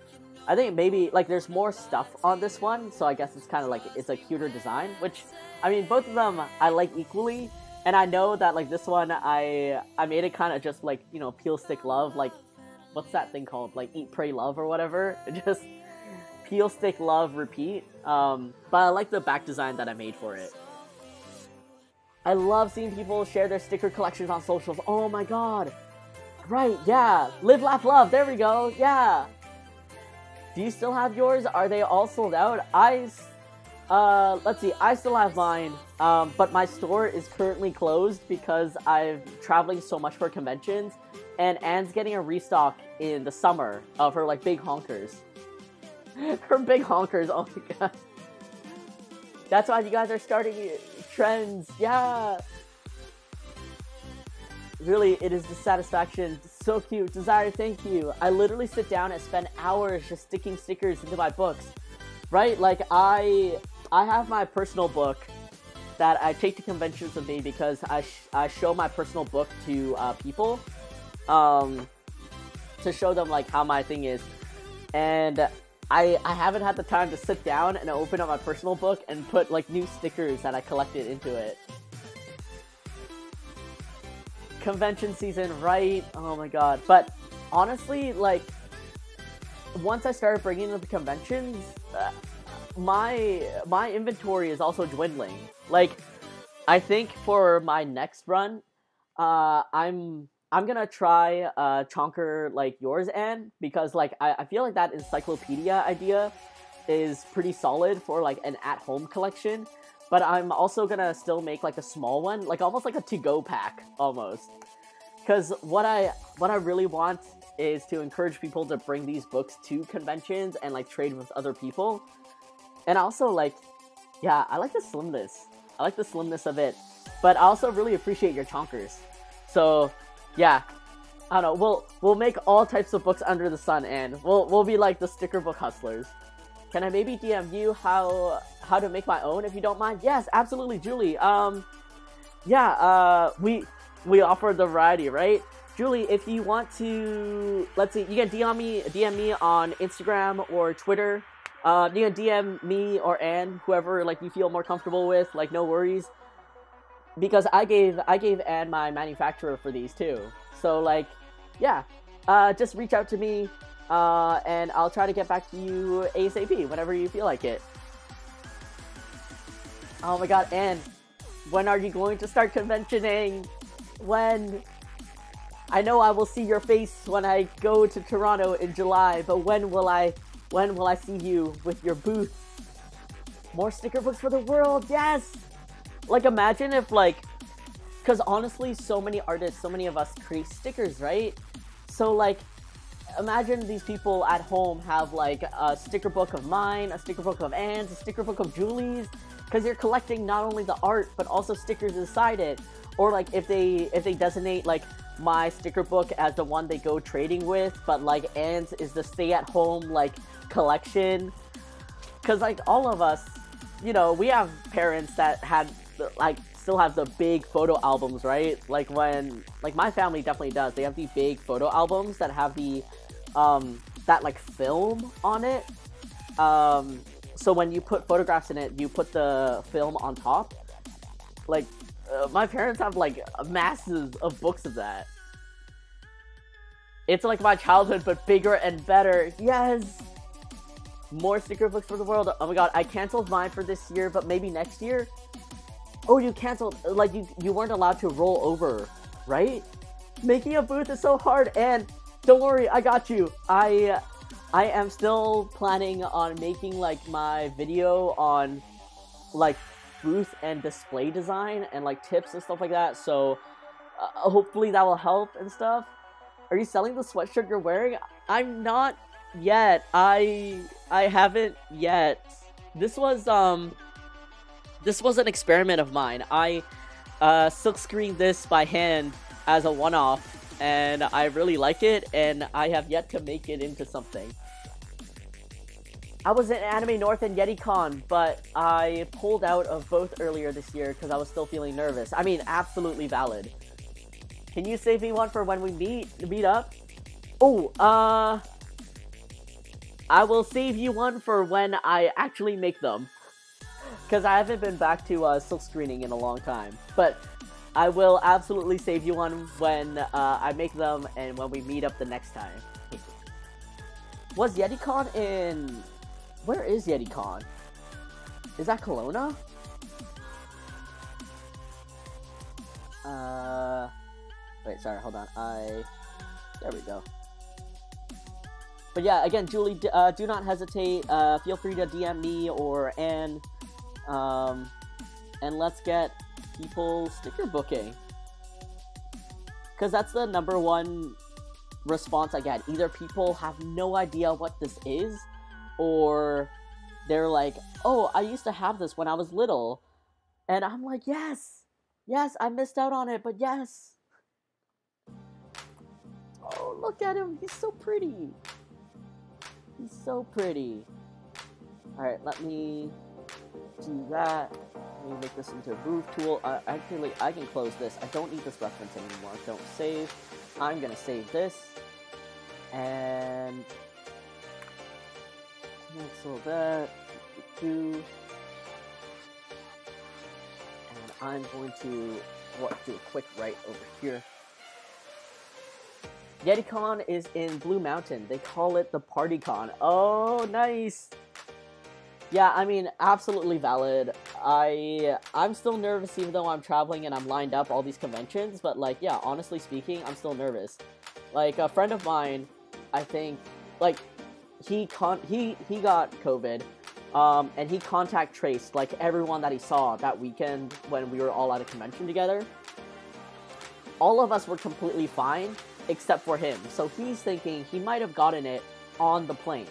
I think maybe like there's more stuff on this one, so I guess it's kind of like it's a cuter design. Which I mean, both of them I like equally, and I know that like this one I made it kind of just like, you know, peel stick love, like what's that thing called, like eat pray love or whatever. Just peel stick love repeat. But I like the back design that I made for it. I love seeing people share their sticker collections on socials. Oh my god. Right, yeah. Live, laugh, love. There we go. Yeah. Do you still have yours? Are they all sold out? Let's see. I still have mine. But my store is currently closed because I'm traveling so much for conventions. And Anne's getting a restock in the summer of her, like, big honkers. Her big honkers. Oh my god. That's why you guys are starting trends. Yeah. Really, it is the satisfaction. So cute. Desire, thank you. I literally sit down and spend hours just sticking stickers into my books. Right? Like, I have my personal book that I take to conventions with me because I show my personal book to people. To show them, like, how my thing is. And I haven't had the time to sit down and open up my personal book and put, like, new stickers that I collected into it. Convention season, right? Oh my god. But honestly, like, once I started bringing them to conventions, my inventory is also dwindling. Like, I think for my next run, I'm gonna try chonker like yours, Anne, because like I feel like that encyclopedia idea is pretty solid for like an at-home collection. But I'm also gonna still make like a small one, like almost like a to-go pack almost. Because what I really want is to encourage people to bring these books to conventions and like trade with other people. And also like, yeah, I like the slimness. I like the slimness of it. But I also really appreciate your chonkers. So yeah, I don't know. We'll make all types of books under the sun, and we'll be like the sticker book hustlers. Can I maybe DM you how to make my own if you don't mind? Yes, absolutely, Julie. Yeah, we offer the variety, right? Julie, if you want to, let's see, you can DM me on Instagram or Twitter. You can DM me or Anne, whoever like you feel more comfortable with. Like, no worries, because I gave Anne my manufacturer for these too. So like, yeah, just reach out to me. And I'll try to get back to you ASAP whenever you feel like it. Oh my god, Anne, when are you going to start conventioning? When? I know I will see your face when I go to Toronto in July, but when will I see you with your booth? More sticker books for the world, yes! Like, imagine if, like, because honestly, so many artists, so many of us create stickers, right? So, like, imagine these people at home have, like, a sticker book of mine, a sticker book of Anne's, a sticker book of Julie's, because you're collecting not only the art, but also stickers inside it. Or, like, if they designate, like, my sticker book as the one they go trading with, but, like, Anne's is the stay-at-home, like, collection. Because, like, all of us, you know, we have parents that had, like, still have the big photo albums, right? Like, when, like, my family definitely does. They have the big photo albums that have the, that, like, film on it. So when you put photographs in it, you put the film on top. Like, my parents have, like, masses of books of that. It's like my childhood, but bigger and better. Yes! More sticker books for the world. Oh my god, I canceled mine for this year, but maybe next year? Oh, you canceled, like, you weren't allowed to roll over, right? Making a booth is so hard, and don't worry, I got you. I am still planning on making, like, my video on, like, booth and display design and, like, tips and stuff like that. So Hopefully that will help and stuff. Are you selling the sweatshirt you're wearing? I'm not yet. I haven't yet. This was an experiment of mine. I silk screened this by hand as a one-off, and I really like it, and I have yet to make it into something. I was in Anime North and YetiCon, but I pulled out of both earlier this year because I was still feeling nervous. I mean, absolutely valid. Can you save me one for when we meet up? Oh, I will save you one for when I actually make them. Because I haven't been back to silk screening in a long time. But I will absolutely save you one when I make them and when we meet up the next time. Was YetiCon in... Where is YetiCon? Is that Kelowna? Wait, sorry, hold on. There we go. But yeah, again, Julie, do not hesitate. Feel free to DM me or Anne. And let's get people sticker booking. Because that's the #1 response I get. Either people have no idea what this is, or they're like, oh, I used to have this when I was little. And I'm like, yes, I missed out on it, but yes. Oh, look at him, he's so pretty. He's so pretty. Alright, let me do that. Let me make this into a groove tool. Actually, I can close this. I don't need this reference anymore. Don't save. I'm gonna save this. And cancel that. And I'm going to do a quick write over here. YetiCon is in Blue Mountain. They call it the PartyCon. Oh, nice! Yeah, I mean, absolutely valid. I'm still nervous even though I'm traveling and I'm lined up all these conventions, but like, yeah, honestly speaking, I'm still nervous. Like, a friend of mine, I think, like, he got COVID, and he contact traced, like, everyone that he saw that weekend when we were all at a convention together. All of us were completely fine, except for him. So he's thinking he might have gotten it on the plane.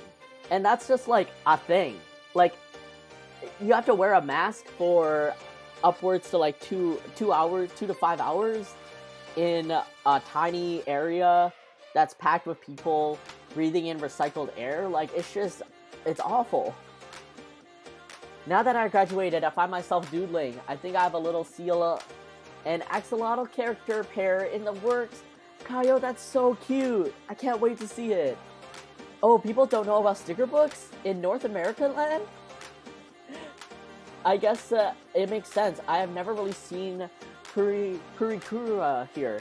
And that's just, like, a thing. Like, you have to wear a mask for upwards to, like, 2 to 5 hours in a tiny area that's packed with people breathing in recycled air. Like, it's awful. Now that I graduated, I find myself doodling. I think I have a little seal and axolotl character pair in the works. Kaio, that's so cute. I can't wait to see it. Oh, people don't know about sticker books in North America land? I guess it makes sense. I have never really seen Purikura here.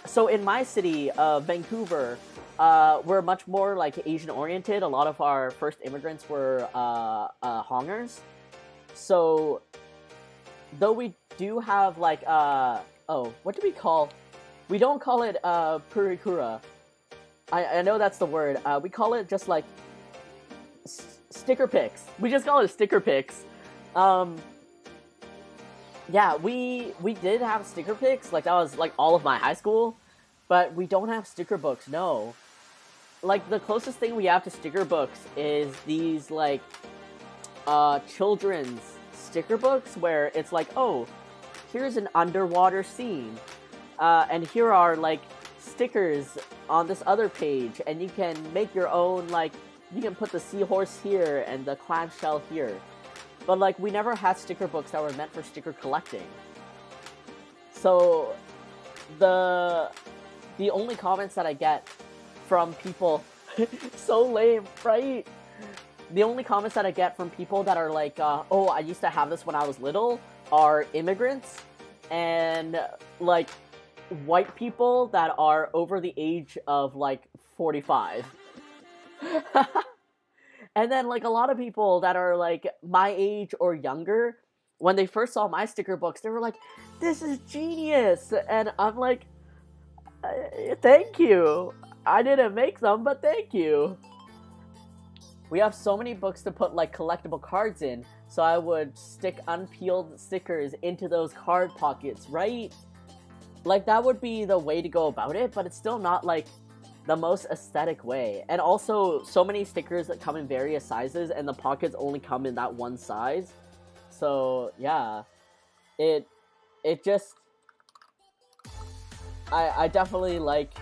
So in my city, Vancouver, we're much more like Asian oriented. A lot of our first immigrants were Hongers. So though we do have like what do we call? We don't call it Purikura. I know that's the word. We call it just like sticker picks. We just call it sticker picks. Yeah, we did have sticker picks. Like, that was like all of my high school. But we don't have sticker books, no. Like, the closest thing we have to sticker books is these, like, children's sticker books where it's like, oh, here's an underwater scene. And here are, like, stickers on this other page. And you can make your own, like, you can put the seahorse here and the clamshell here. But, like, we never had sticker books that were meant for sticker collecting. So, the only comments that I get from people... so lame, right? The only comments that I get from people that are like, oh, I used to have this when I was little, are immigrants and, like, white people that are over the age of, like, 45. And then, like, a lot of people that are, like, my age or younger, when they first saw my sticker books, they were like, this is genius! And I'm like, thank you! I didn't make them, but thank you! We have so many books to put, like, collectible cards in, So I would stick unpeeled stickers into those card pockets, right? Like, that would be the way to go about it, but it's still not, like, the most aesthetic way. And also, so many stickers that come in various sizes, and the pockets only come in that one size. So, yeah. It just... I definitely like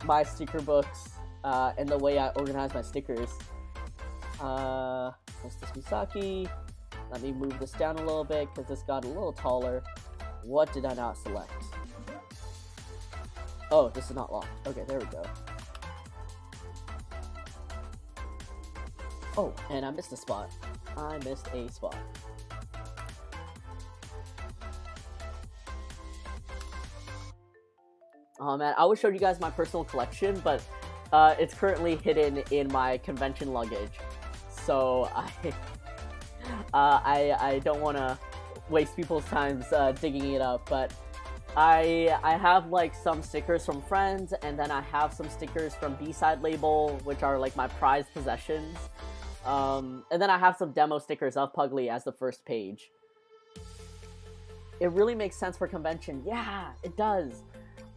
my sticker books, and the way I organize my stickers. Hostess Misaki. Let me move this down a little bit, because this got a little taller. What did I not select? Oh, this is not locked. Okay, there we go. Oh, and I missed a spot. I missed a spot. Oh man, I would show you guys my personal collection, but it's currently hidden in my convention luggage. So I don't want to waste people's time digging it up, but I have like some stickers from friends, and then I have some stickers from B-Side Label, which are like my prized possessions. And then I have some demo stickers of Puglie as the first page. It really makes sense for convention. Yeah, it does.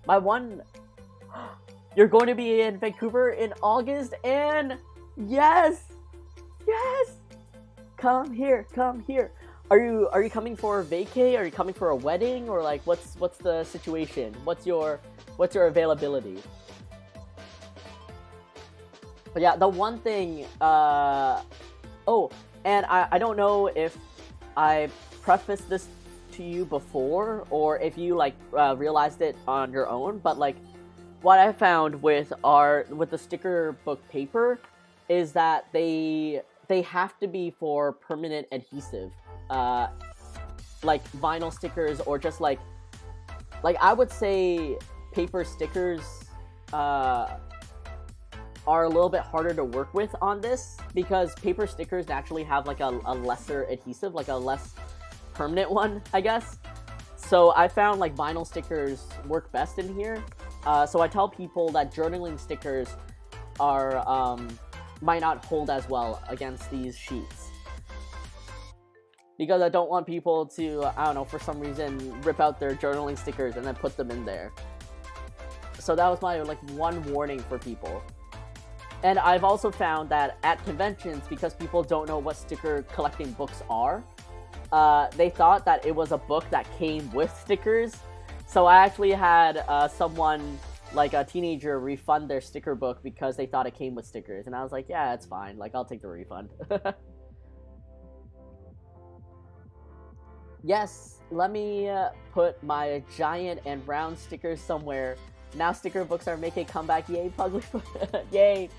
My one... You're going to be in Vancouver in August, and... Yes! Yes! Come here, come here. Are you coming for a vacay? Are you coming for a wedding? Or like, what's the situation? What's your availability? But yeah, the one thing, oh, and I don't know if I prefaced this to you before, or if you like realized it on your own, but like, what I found with the sticker book paper is that they have to be for permanent adhesive, like vinyl stickers, or just like I would say paper stickers, are a little bit harder to work with on this, because paper stickers naturally have like a lesser adhesive, like a less permanent one, I guess. So I found like vinyl stickers work best in here. So I tell people that journaling stickers are might not hold as well against these sheets, because I don't want people to, I don't know, for some reason rip out their journaling stickers and then put them in there. So that was my like one warning for people. And I've also found that at conventions, because people don't know what sticker collecting books are, they thought that it was a book that came with stickers. So I actually had someone, like a teenager, refund their sticker book because they thought it came with stickers. And I was like, yeah, it's fine. Like, I'll take the refund. Yes, let me put my giant and round stickers somewhere. Now sticker books are making a comeback. Yay, Puglie. Yay.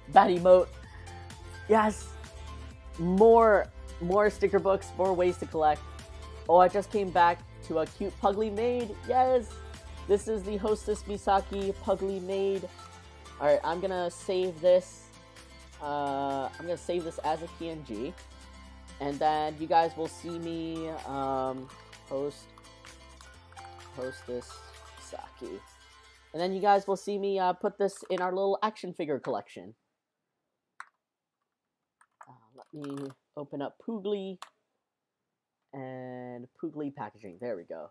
Bad emote. Yes. More sticker books, more ways to collect. Oh, I just came back to a cute Puglie Maid. Yes. This is the Hostess Misaki Puglie Maid. Alright, I'm gonna save this. I'm gonna save this as a PNG. And then you guys will see me Hostess Misaki. And then you guys will see me put this in our little action figure collection. Let me open up Puglie and Puglie packaging. There we go.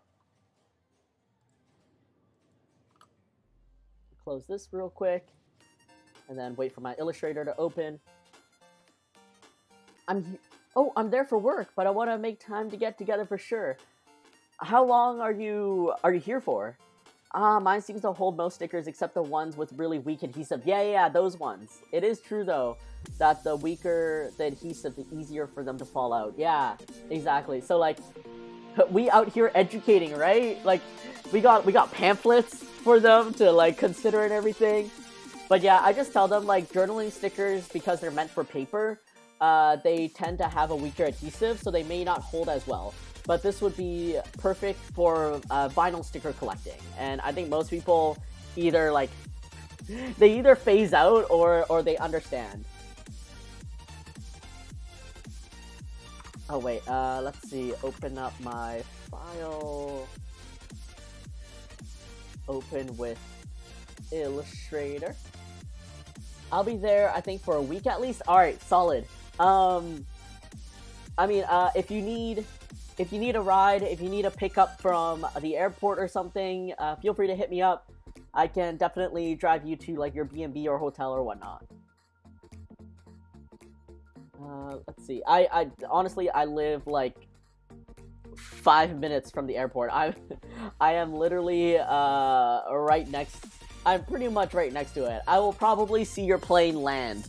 Close this real quick, and then wait for my Illustrator to open. I'm there for work, but I want to make time to get together for sure. How long are you here for? Mine seems to hold most stickers except the ones with really weak adhesive. Yeah, those ones. It is true, though, that the weaker the adhesive, the easier for them to fall out. Yeah, exactly. So, like, we out here educating, right? Like, we got pamphlets for them to, like, consider and everything. But yeah, I just tell them, like, journaling stickers, because they're meant for paper, they tend to have a weaker adhesive, so they may not hold as well. But this would be perfect for vinyl sticker collecting. And I think most people either, like, they either phase out or they understand. Oh, wait, let's see. Open up my file. Open with Illustrator. I'll be there, I think, for a week at least. Alright, solid. I mean, if you need a ride, if you need a pickup from the airport or something, feel free to hit me up. I can definitely drive you to like your B&B or hotel or whatnot. Let's see. I honestly, I live like 5 minutes from the airport. I am literally right next. I'm pretty much right next to it. I will probably see your plane land.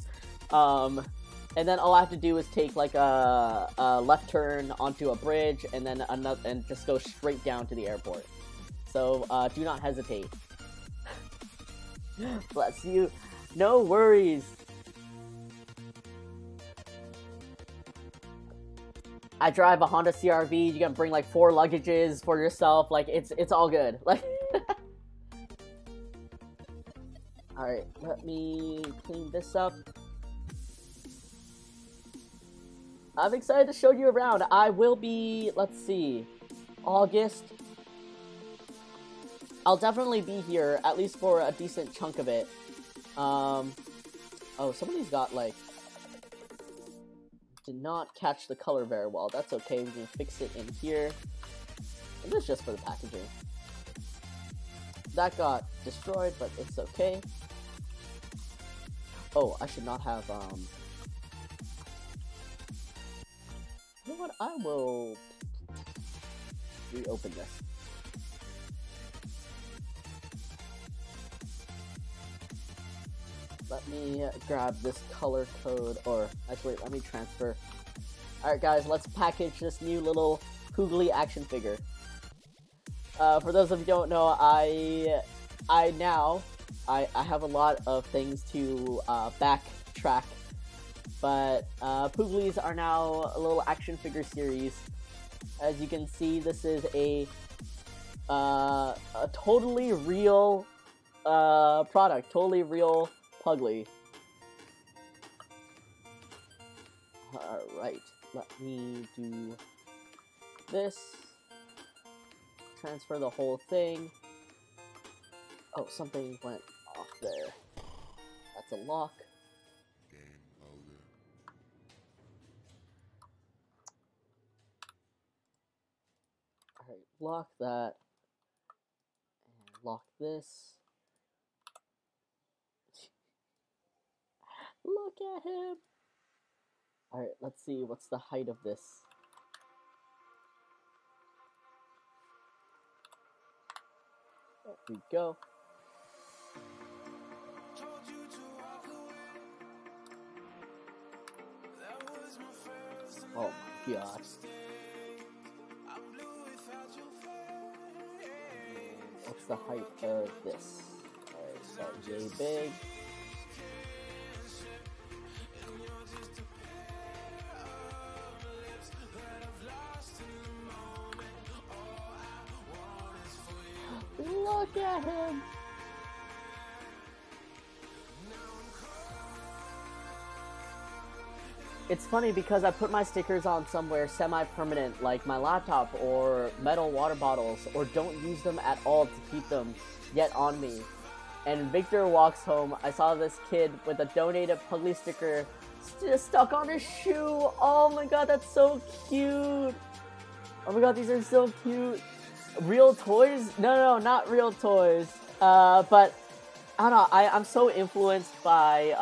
And then all I have to do is take like a left turn onto a bridge, and then another, and just go straight down to the airport. So do not hesitate. Bless you. No worries. I drive a Honda CR-V. You can bring like 4 luggages for yourself. Like it's all good. Like. All right, let me clean this up. I'm excited to show you around. I will be, let's see, August. I'll definitely be here, at least for a decent chunk of it. Oh, somebody's got, like, did not catch the color very well. That's okay, we can fix it in here. And this is just for the packaging. That got destroyed, but it's okay. Oh, I should not have, you know what? I will reopen this. Let me grab this color code, or actually, let me transfer. Alright guys, let's package this new little Puglie action figure. For those of you who don't know, I have a lot of things to backtrack. But Puglies are now a little action figure series. As you can see, this is a totally real product, totally real Puglie. Alright, let me do this. Transfer the whole thing. Oh, something went off there. That's a lock. Alright, lock that. And lock this. Look at him! Alright, let's see, what's the height of this? There we go. Oh my god. What's the height of this? Alright, so yay big. Look at him! It's funny because I put my stickers on somewhere semi-permanent, like my laptop or metal water bottles, or don't use them at all to keep them yet on me. And Victor walks home. I saw this kid with a donated Puglie sticker stuck on his shoe. Oh my god, that's so cute! Oh my god, these are so cute. Real toys? No, not real toys. But I don't know. I'm so influenced by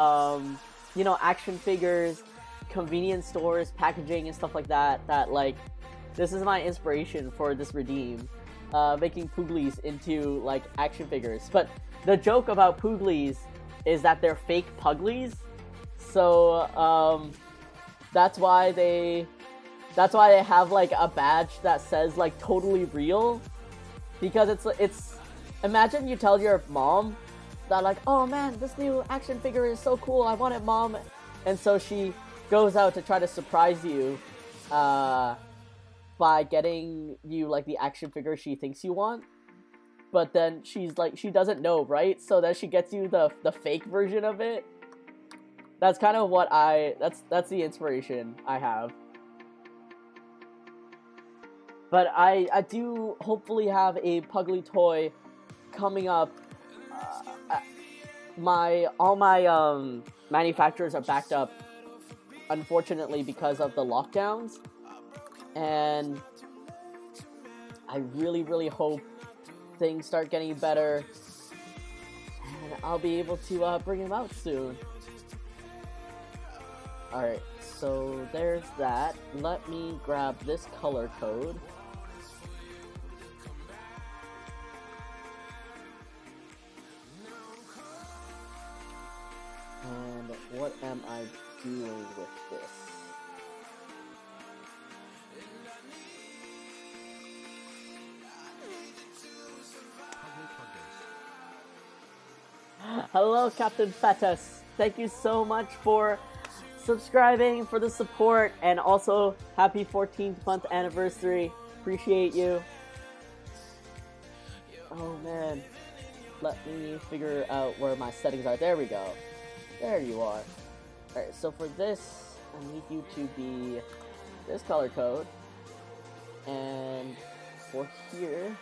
you know, action figures, convenience stores, packaging, and stuff like that. That like, this is my inspiration for this redeem, making Puglies into like action figures. But the joke about Puglies is that they're fake Puglies. So that's why they have like a badge that says like totally real, because it's imagine you tell your mom that like, oh man, this new action figure is so cool, I want it, mom, and so she goes out to try to surprise you by getting you like the action figure she thinks you want, but then she's like, she doesn't know, right? So then she gets you the fake version of it. That's kind of what that's the inspiration I have. But I do hopefully have a Puglie toy coming up. All my manufacturers are backed up, unfortunately, because of the lockdowns. and I really hope things start getting better, and I'll be able to bring him out soon. Alright, so there's that. Let me grab this color code. And what am I doing with this? Hello, Captain Fetus. Thank you so much for subscribing, for the support, and also happy 14th month anniversary. Appreciate you. Oh man, let me figure out where my settings are. There we go. There you are. Alright, so for this, I need you to be this color code, and for here,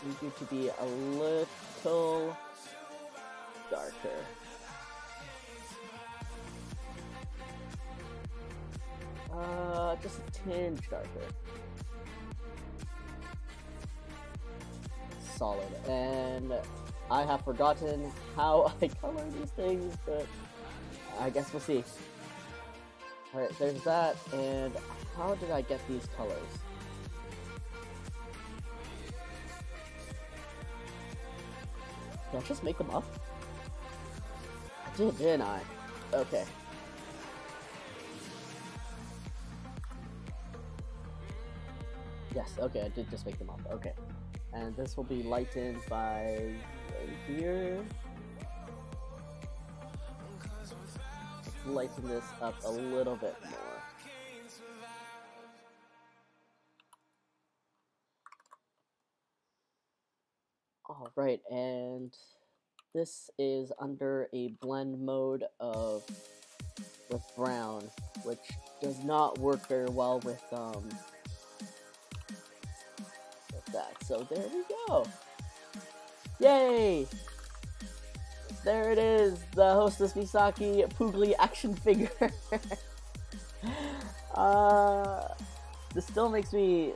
I need you to be a little darker. Just a tinge darker. Solid. And I have forgotten how I color these things, but I guess we'll see. Alright, there's that, and how did I get these colors? Did I just make them up? I did, didn't I? Okay. Yes, okay, I did just make them up. Okay. And this will be lightened by right here. Let's lighten this up a little bit more. Alright, and this is under a blend mode with brown, which does not work very well with that. So there we go. Yay! There it is, the Hostess Misaki Puglie action figure. This still makes me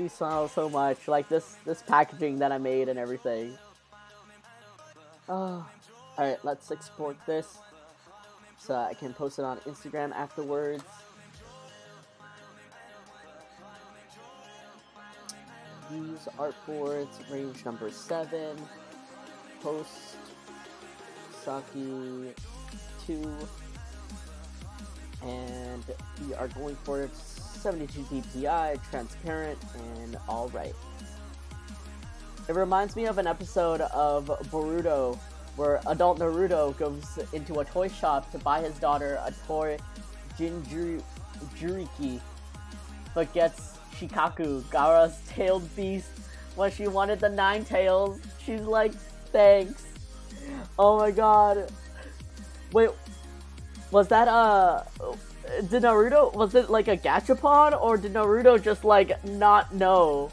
smile so much. Like this packaging that I made and everything. Alright, let's export this so I can post it on Instagram afterwards. Use artboards, range number 7, post Saki 2, and we are going for 72 dpi, transparent, and alright. It reminds me of an episode of Boruto where adult Naruto goes into a toy shop to buy his daughter a toy Jinchuriki, but gets Shikaku, Gaara's tailed beast. When she wanted the 9 tails, she's like, thanks. Oh my god. Wait, was that did Naruto, was it like a gachapon, or did Naruto just like not know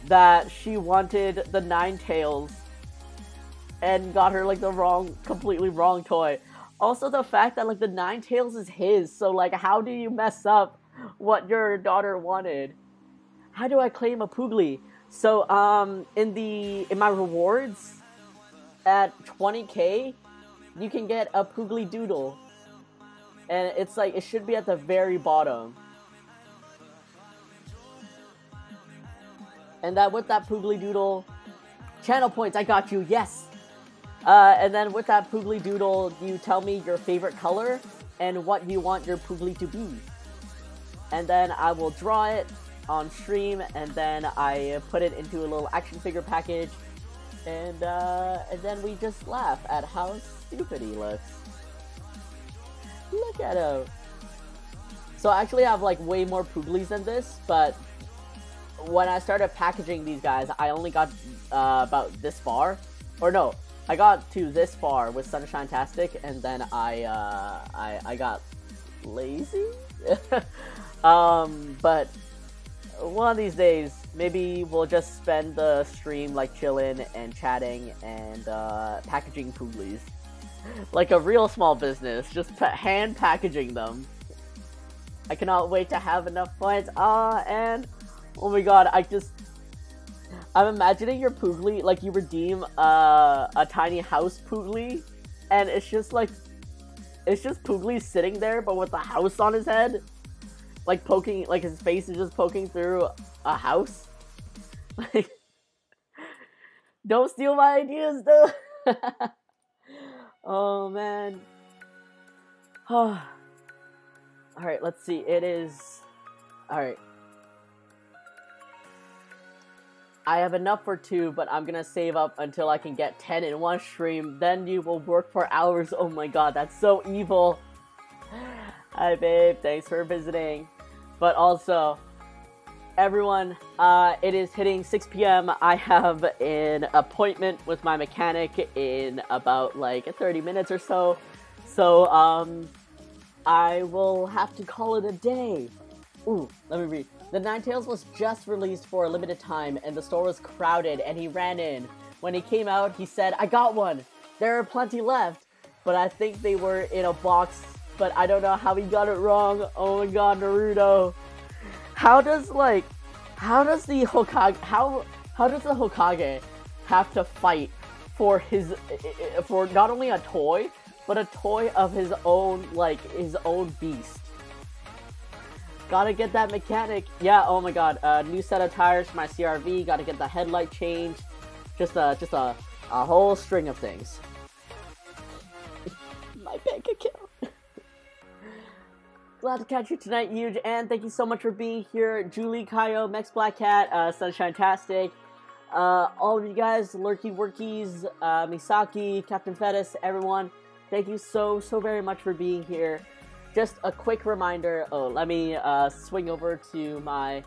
that she wanted the 9 tails and got her like the completely wrong toy? Also the fact that like the 9 tails is his, so like how do you mess up what your daughter wanted? How do I claim a Puglie? So in my rewards at 20k, you can get a Puglie doodle, and it's like it should be at the very bottom. And that with that Puglie doodle, channel points, I got you, yes. And then with that Puglie doodle, you tell me your favorite color and what you want your Puglie to be, and then I will draw it on stream, and then I put it into a little action figure package, and then we just laugh at how stupid he looks. Look at him. So I actually have like way more Puglies than this, but when I started packaging these guys, I only got about this far, or no, I got to this far with Sunshine-tastic, and then I got lazy. But one of these days, maybe we'll just spend the stream like chilling and chatting and packaging Puglies. Like a real small business, just hand packaging them. I cannot wait to have enough points. And oh my god, I'm imagining your Puglie, like you redeem a tiny house Puglie, and it's just Puglie sitting there, but with a house on his head, like poking, like his face is just poking through a house. Like, don't steal my ideas, though. Oh man. All right, let's see. It is. All right. I have enough for 2, but I'm gonna save up until I can get 10 in one stream. Then you will work for hours. Oh my god, that's so evil. Hi, babe. Thanks for visiting. But also, everyone, it is hitting 6 p.m. I have an appointment with my mechanic in about like 30 minutes or so. So, I will have to call it a day. Ooh, let me read. The Ninetales was just released for a limited time, and the store was crowded, and he ran in. When he came out, he said, "I got one! There are plenty left!" But I think they were in a box, but I don't know how he got it wrong. Oh my god, Naruto. How does the Hokage have to fight for not only a toy, but a toy of his own, like, his own beast? Gotta get that mechanic. Yeah, oh my god. New set of tires for my CRV. Gotta get the headlight changed. Just a whole string of things. My bank account. Glad to catch you tonight, Huge. And thank you so much for being here. Julie, Kaio, Mex Black Cat, Sunshine-tastic. All of you guys, Lurky Workies, Misaki, Captain Fetus, everyone. Thank you so very much for being here. Just a quick reminder. Oh, let me swing over to my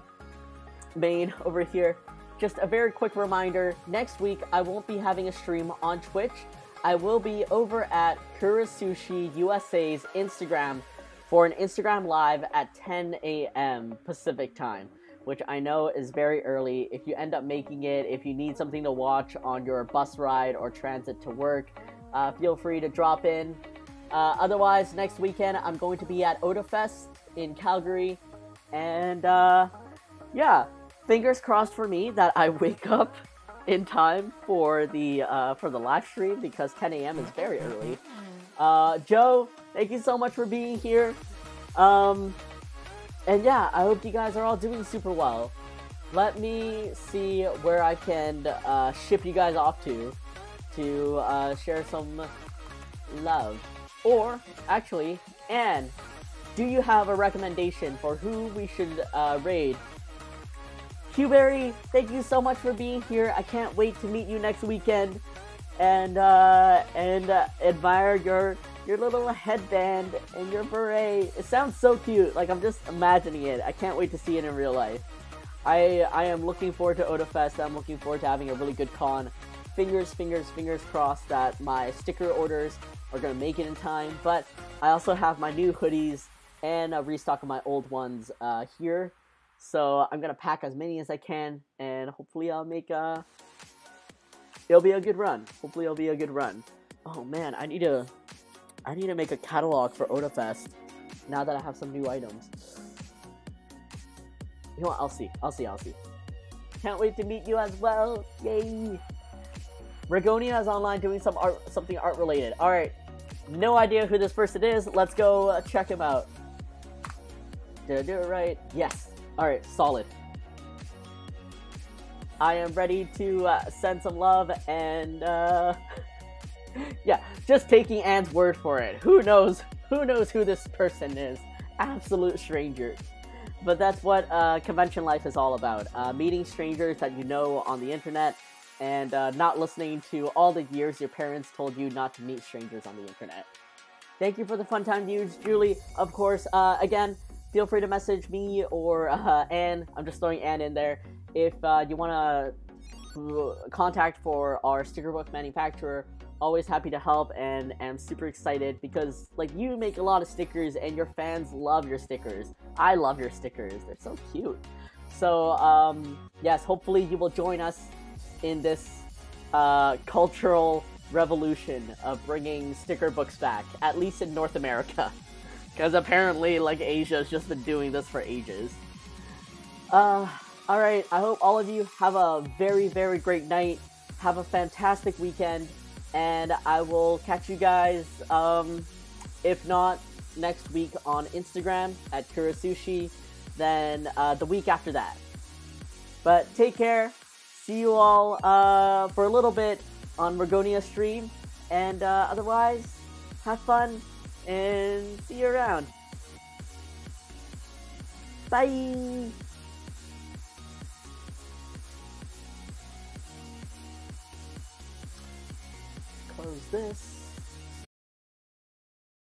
main over here. Just a very quick reminder. Next week, I won't be having a stream on Twitch. I will be over at Kurasushi USA's Instagram for an Instagram Live at 10 a.m. Pacific time, which I know is very early. If you end up making it, if you need something to watch on your bus ride or transit to work, feel free to drop in. Otherwise, next weekend, I'm going to be at Otafest in Calgary, and, yeah, fingers crossed for me that I wake up in time for the live stream, because 10 a.m. is very early. Joe, thank you so much for being here, and yeah, I hope you guys are all doing super well. Let me see where I can, ship you guys off to share some love. Or, actually, Anne, do you have a recommendation for who we should raid? Qberry, thank you so much for being here. I can't wait to meet you next weekend, and admire your little headband and your beret. It sounds so cute. Like, I'm just imagining it. I can't wait to see it in real life. I am looking forward to Otafest. I'm looking forward to having a really good con. Fingers crossed that my sticker orders are gonna make it in time. But I also have my new hoodies and a restock of my old ones here. So I'm gonna pack as many as I can, and hopefully I'll make it'll be a good run. Hopefully it'll be a good run. Oh man, I need to make a catalog for Otafest now that I have some new items. You know what? I'll see. Can't wait to meet you as well. Yay! Ragonia is online doing something art related. All right, no idea who this person is. Let's go check him out. Did I do it right? Yes. All right, solid. I am ready to send some love, and yeah, just taking Anne's word for it. Who knows who this person is? Absolute stranger. But that's what convention life is all about. Meeting strangers that you know on the internet, and not listening to all the years your parents told you not to meet strangers on the internet. Thank you for the fun time views, Julie. Of course, again, feel free to message me or Anne. I'm just throwing Anne in there. If you want to contact for our sticker book manufacturer, always happy to help, and am super excited because, like, you make a lot of stickers and your fans love your stickers. I love your stickers. They're so cute. So, yes, hopefully you will join us in this cultural revolution of bringing sticker books back, at least in North America. Because apparently, like, Asia's just been doing this for ages. Alright, I hope all of you have a very, very great night. Have a fantastic weekend. And I will catch you guys, if not next week on Instagram at Kurasushi, then the week after that. But take care. See you all for a little bit on Ragonia stream. And otherwise, have fun and see you around. Bye! Close this.